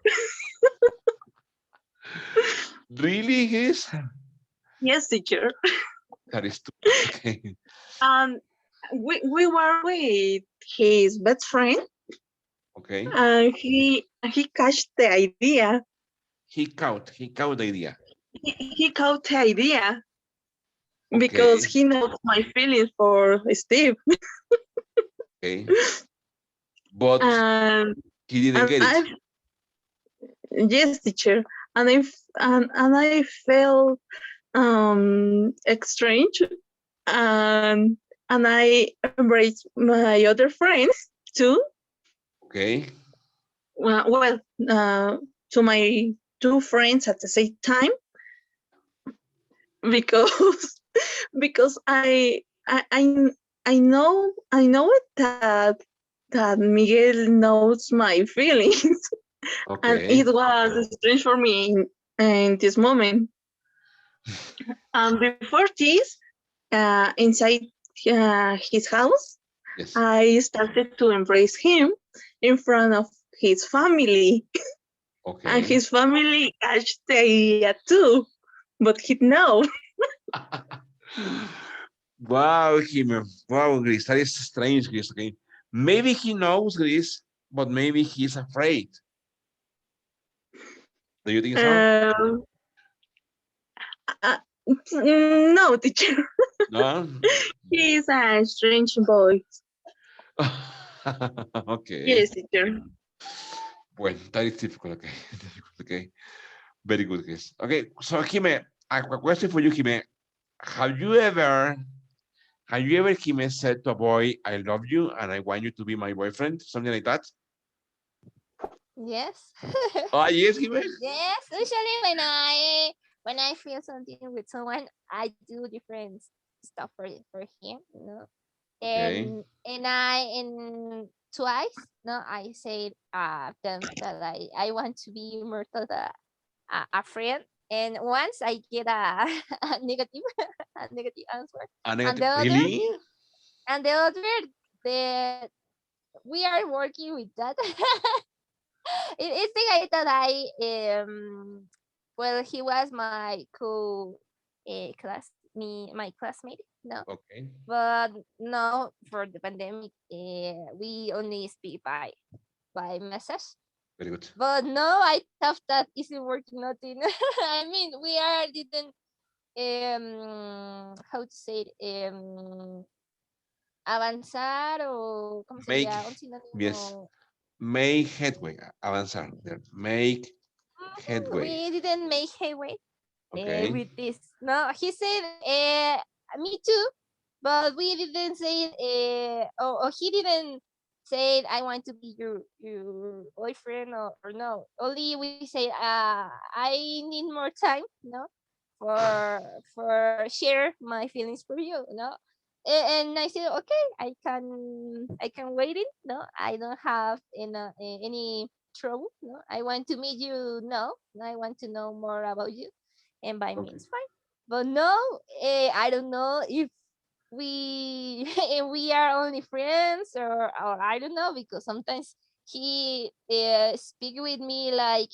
[SPEAKER 1] really, Chris?
[SPEAKER 2] Yes, teacher.
[SPEAKER 1] That is too okay.
[SPEAKER 2] And we were with his best friend,
[SPEAKER 1] Okay.
[SPEAKER 2] and he catched the idea.
[SPEAKER 1] He caught the idea.
[SPEAKER 2] He caught the idea because
[SPEAKER 1] Okay.
[SPEAKER 2] he knows my feelings for Steve.
[SPEAKER 1] Okay. But
[SPEAKER 2] And
[SPEAKER 1] he didn't
[SPEAKER 2] and
[SPEAKER 1] get it.
[SPEAKER 2] I yes, teacher. And I felt strange, and I embraced my other friends too.
[SPEAKER 1] Okay.
[SPEAKER 2] Well, uh, to my two friends at the same time, because because I know it that Miguel knows my feelings, and
[SPEAKER 1] Okay.
[SPEAKER 2] it was strange for me in this moment. And before this, inside his house,
[SPEAKER 1] Yes.
[SPEAKER 2] I started to embrace him in front of his family, and
[SPEAKER 1] Okay.
[SPEAKER 2] his family catched the idea too, but he know.
[SPEAKER 1] Wow, him. Wow, Chris. That is strange, Chris. Okay. Maybe he knows, Chris, but maybe he's afraid. Do you think so?
[SPEAKER 2] Um, uh, no, teacher.
[SPEAKER 1] No?
[SPEAKER 2] He's a strange boy.
[SPEAKER 1] Okay.
[SPEAKER 2] Yes, teacher.
[SPEAKER 1] Well, that is difficult. Okay. Difficult. Okay. Very good, Chris. Okay. So, Jime, a question for you, Jime. Have you ever, Jime, said to a boy, I love you and I want you to be my boyfriend? Something like that?
[SPEAKER 4] Yes.
[SPEAKER 1] Ah, yes, Jime?
[SPEAKER 4] Yes, usually when I feel something with someone, I do different stuff for him,
[SPEAKER 1] Okay.
[SPEAKER 4] and twice, I said them that I want to be more to a friend, and once I get a, a negative a negative answer,
[SPEAKER 1] A
[SPEAKER 4] and
[SPEAKER 1] negative.
[SPEAKER 4] the other
[SPEAKER 1] Really?
[SPEAKER 4] and the other the we are working with that. It's the guy that I well, he was my my classmate. No,
[SPEAKER 1] Okay,
[SPEAKER 4] but no, for the pandemic, we only speak by message.
[SPEAKER 1] very good.
[SPEAKER 4] But no, I thought that isn't working nothing. I mean, we are didn't how to say it avanzar o cómo
[SPEAKER 1] Make,
[SPEAKER 4] sería un
[SPEAKER 1] yes,
[SPEAKER 4] sinónimo.
[SPEAKER 1] make headway, avanzar, there. Make headway.
[SPEAKER 4] We didn't make headway
[SPEAKER 1] Okay,
[SPEAKER 4] with this. No, he said me too, but we didn't say or he didn't say I want to be your boyfriend or no. Only we say I need more time, no, for share my feelings for you, no. And I said okay, I can wait it, no. I don't have any trouble, no. I want to meet you, no. I want to know more about you, and by me
[SPEAKER 1] okay.
[SPEAKER 4] it's fine. But no, I don't know if we if we are only friends or I don't know, because sometimes he speak with me like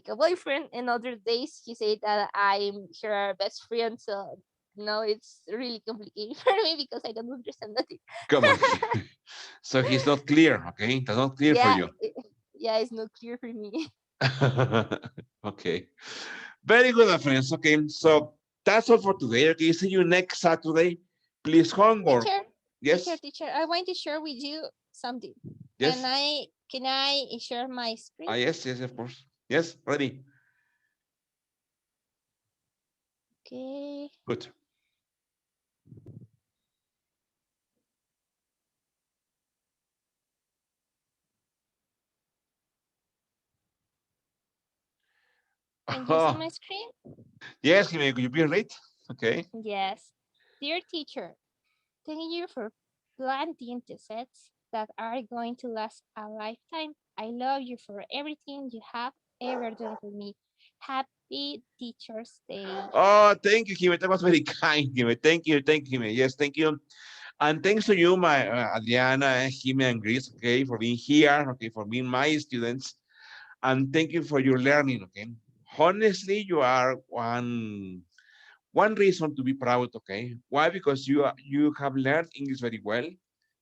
[SPEAKER 4] a boyfriend, and other days he said that I'm her best friend. So no, it's really complicated for me because I don't understand nothing.
[SPEAKER 1] Come on. So he's not clear, okay? That's not clear for
[SPEAKER 4] Yeah,
[SPEAKER 1] you.
[SPEAKER 4] yeah, it's not clear for me.
[SPEAKER 1] Okay. Very good, my friends. Okay, so that's all for today. Okay, see you next Saturday. Please homework.
[SPEAKER 4] teacher, teacher,
[SPEAKER 1] Yes,
[SPEAKER 4] teacher, I want to share with you something. Can
[SPEAKER 1] yes.
[SPEAKER 4] I can I share my screen?
[SPEAKER 1] Yes, yes, of course. Yes, ready.
[SPEAKER 4] Okay.
[SPEAKER 1] Good.
[SPEAKER 4] Can you see my screen?
[SPEAKER 1] Yes, could you be right? Okay.
[SPEAKER 4] Yes. Dear teacher, thank you for planting the sets that are going to last a lifetime. I love you for everything you have ever done for me. Happy Teacher's Day.
[SPEAKER 1] Oh, thank you, Jimmy. That was very kind, Jimmy. Thank you, Jimmy. Yes, thank you. And thanks to you, my Adriana, Jimmy, and Grace, okay, for being here, okay, for being my students. And thank you for your learning, okay. Honestly, you are one reason to be proud, okay. Why? Because you have learned English very well.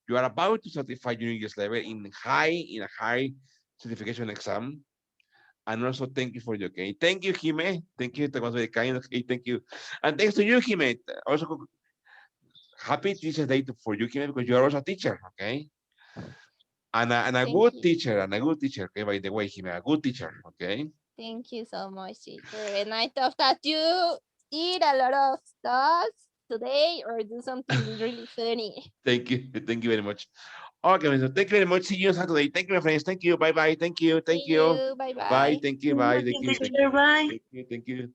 [SPEAKER 1] You are about to certify your English level in a high certification exam. And also thank you for you, okay. Thank you, Jime. Thank you. That was very kind. Okay, thank you. And thanks to you, Jime. Also, happy Teacher's Day for you, Jime, because you are also a teacher, okay. And a
[SPEAKER 4] Thank
[SPEAKER 1] good
[SPEAKER 4] you.
[SPEAKER 1] teacher, and a good teacher, okay, by the way, Jime, a good teacher, okay.
[SPEAKER 4] Thank you so much, teacher. And I thought that you eat a lot of stuff today or do something really funny.
[SPEAKER 1] Thank you. Thank you very much. Okay, so thank you very much. See you on Saturday. Thank you, my friends. Thank you. Bye bye. Thank you. Thank
[SPEAKER 4] See
[SPEAKER 1] you.
[SPEAKER 4] you. Bye
[SPEAKER 1] Bye.
[SPEAKER 4] bye.
[SPEAKER 1] Thank you. Bye. Thank you. Thank you.
[SPEAKER 2] Teacher, bye.
[SPEAKER 1] Thank you. Thank you.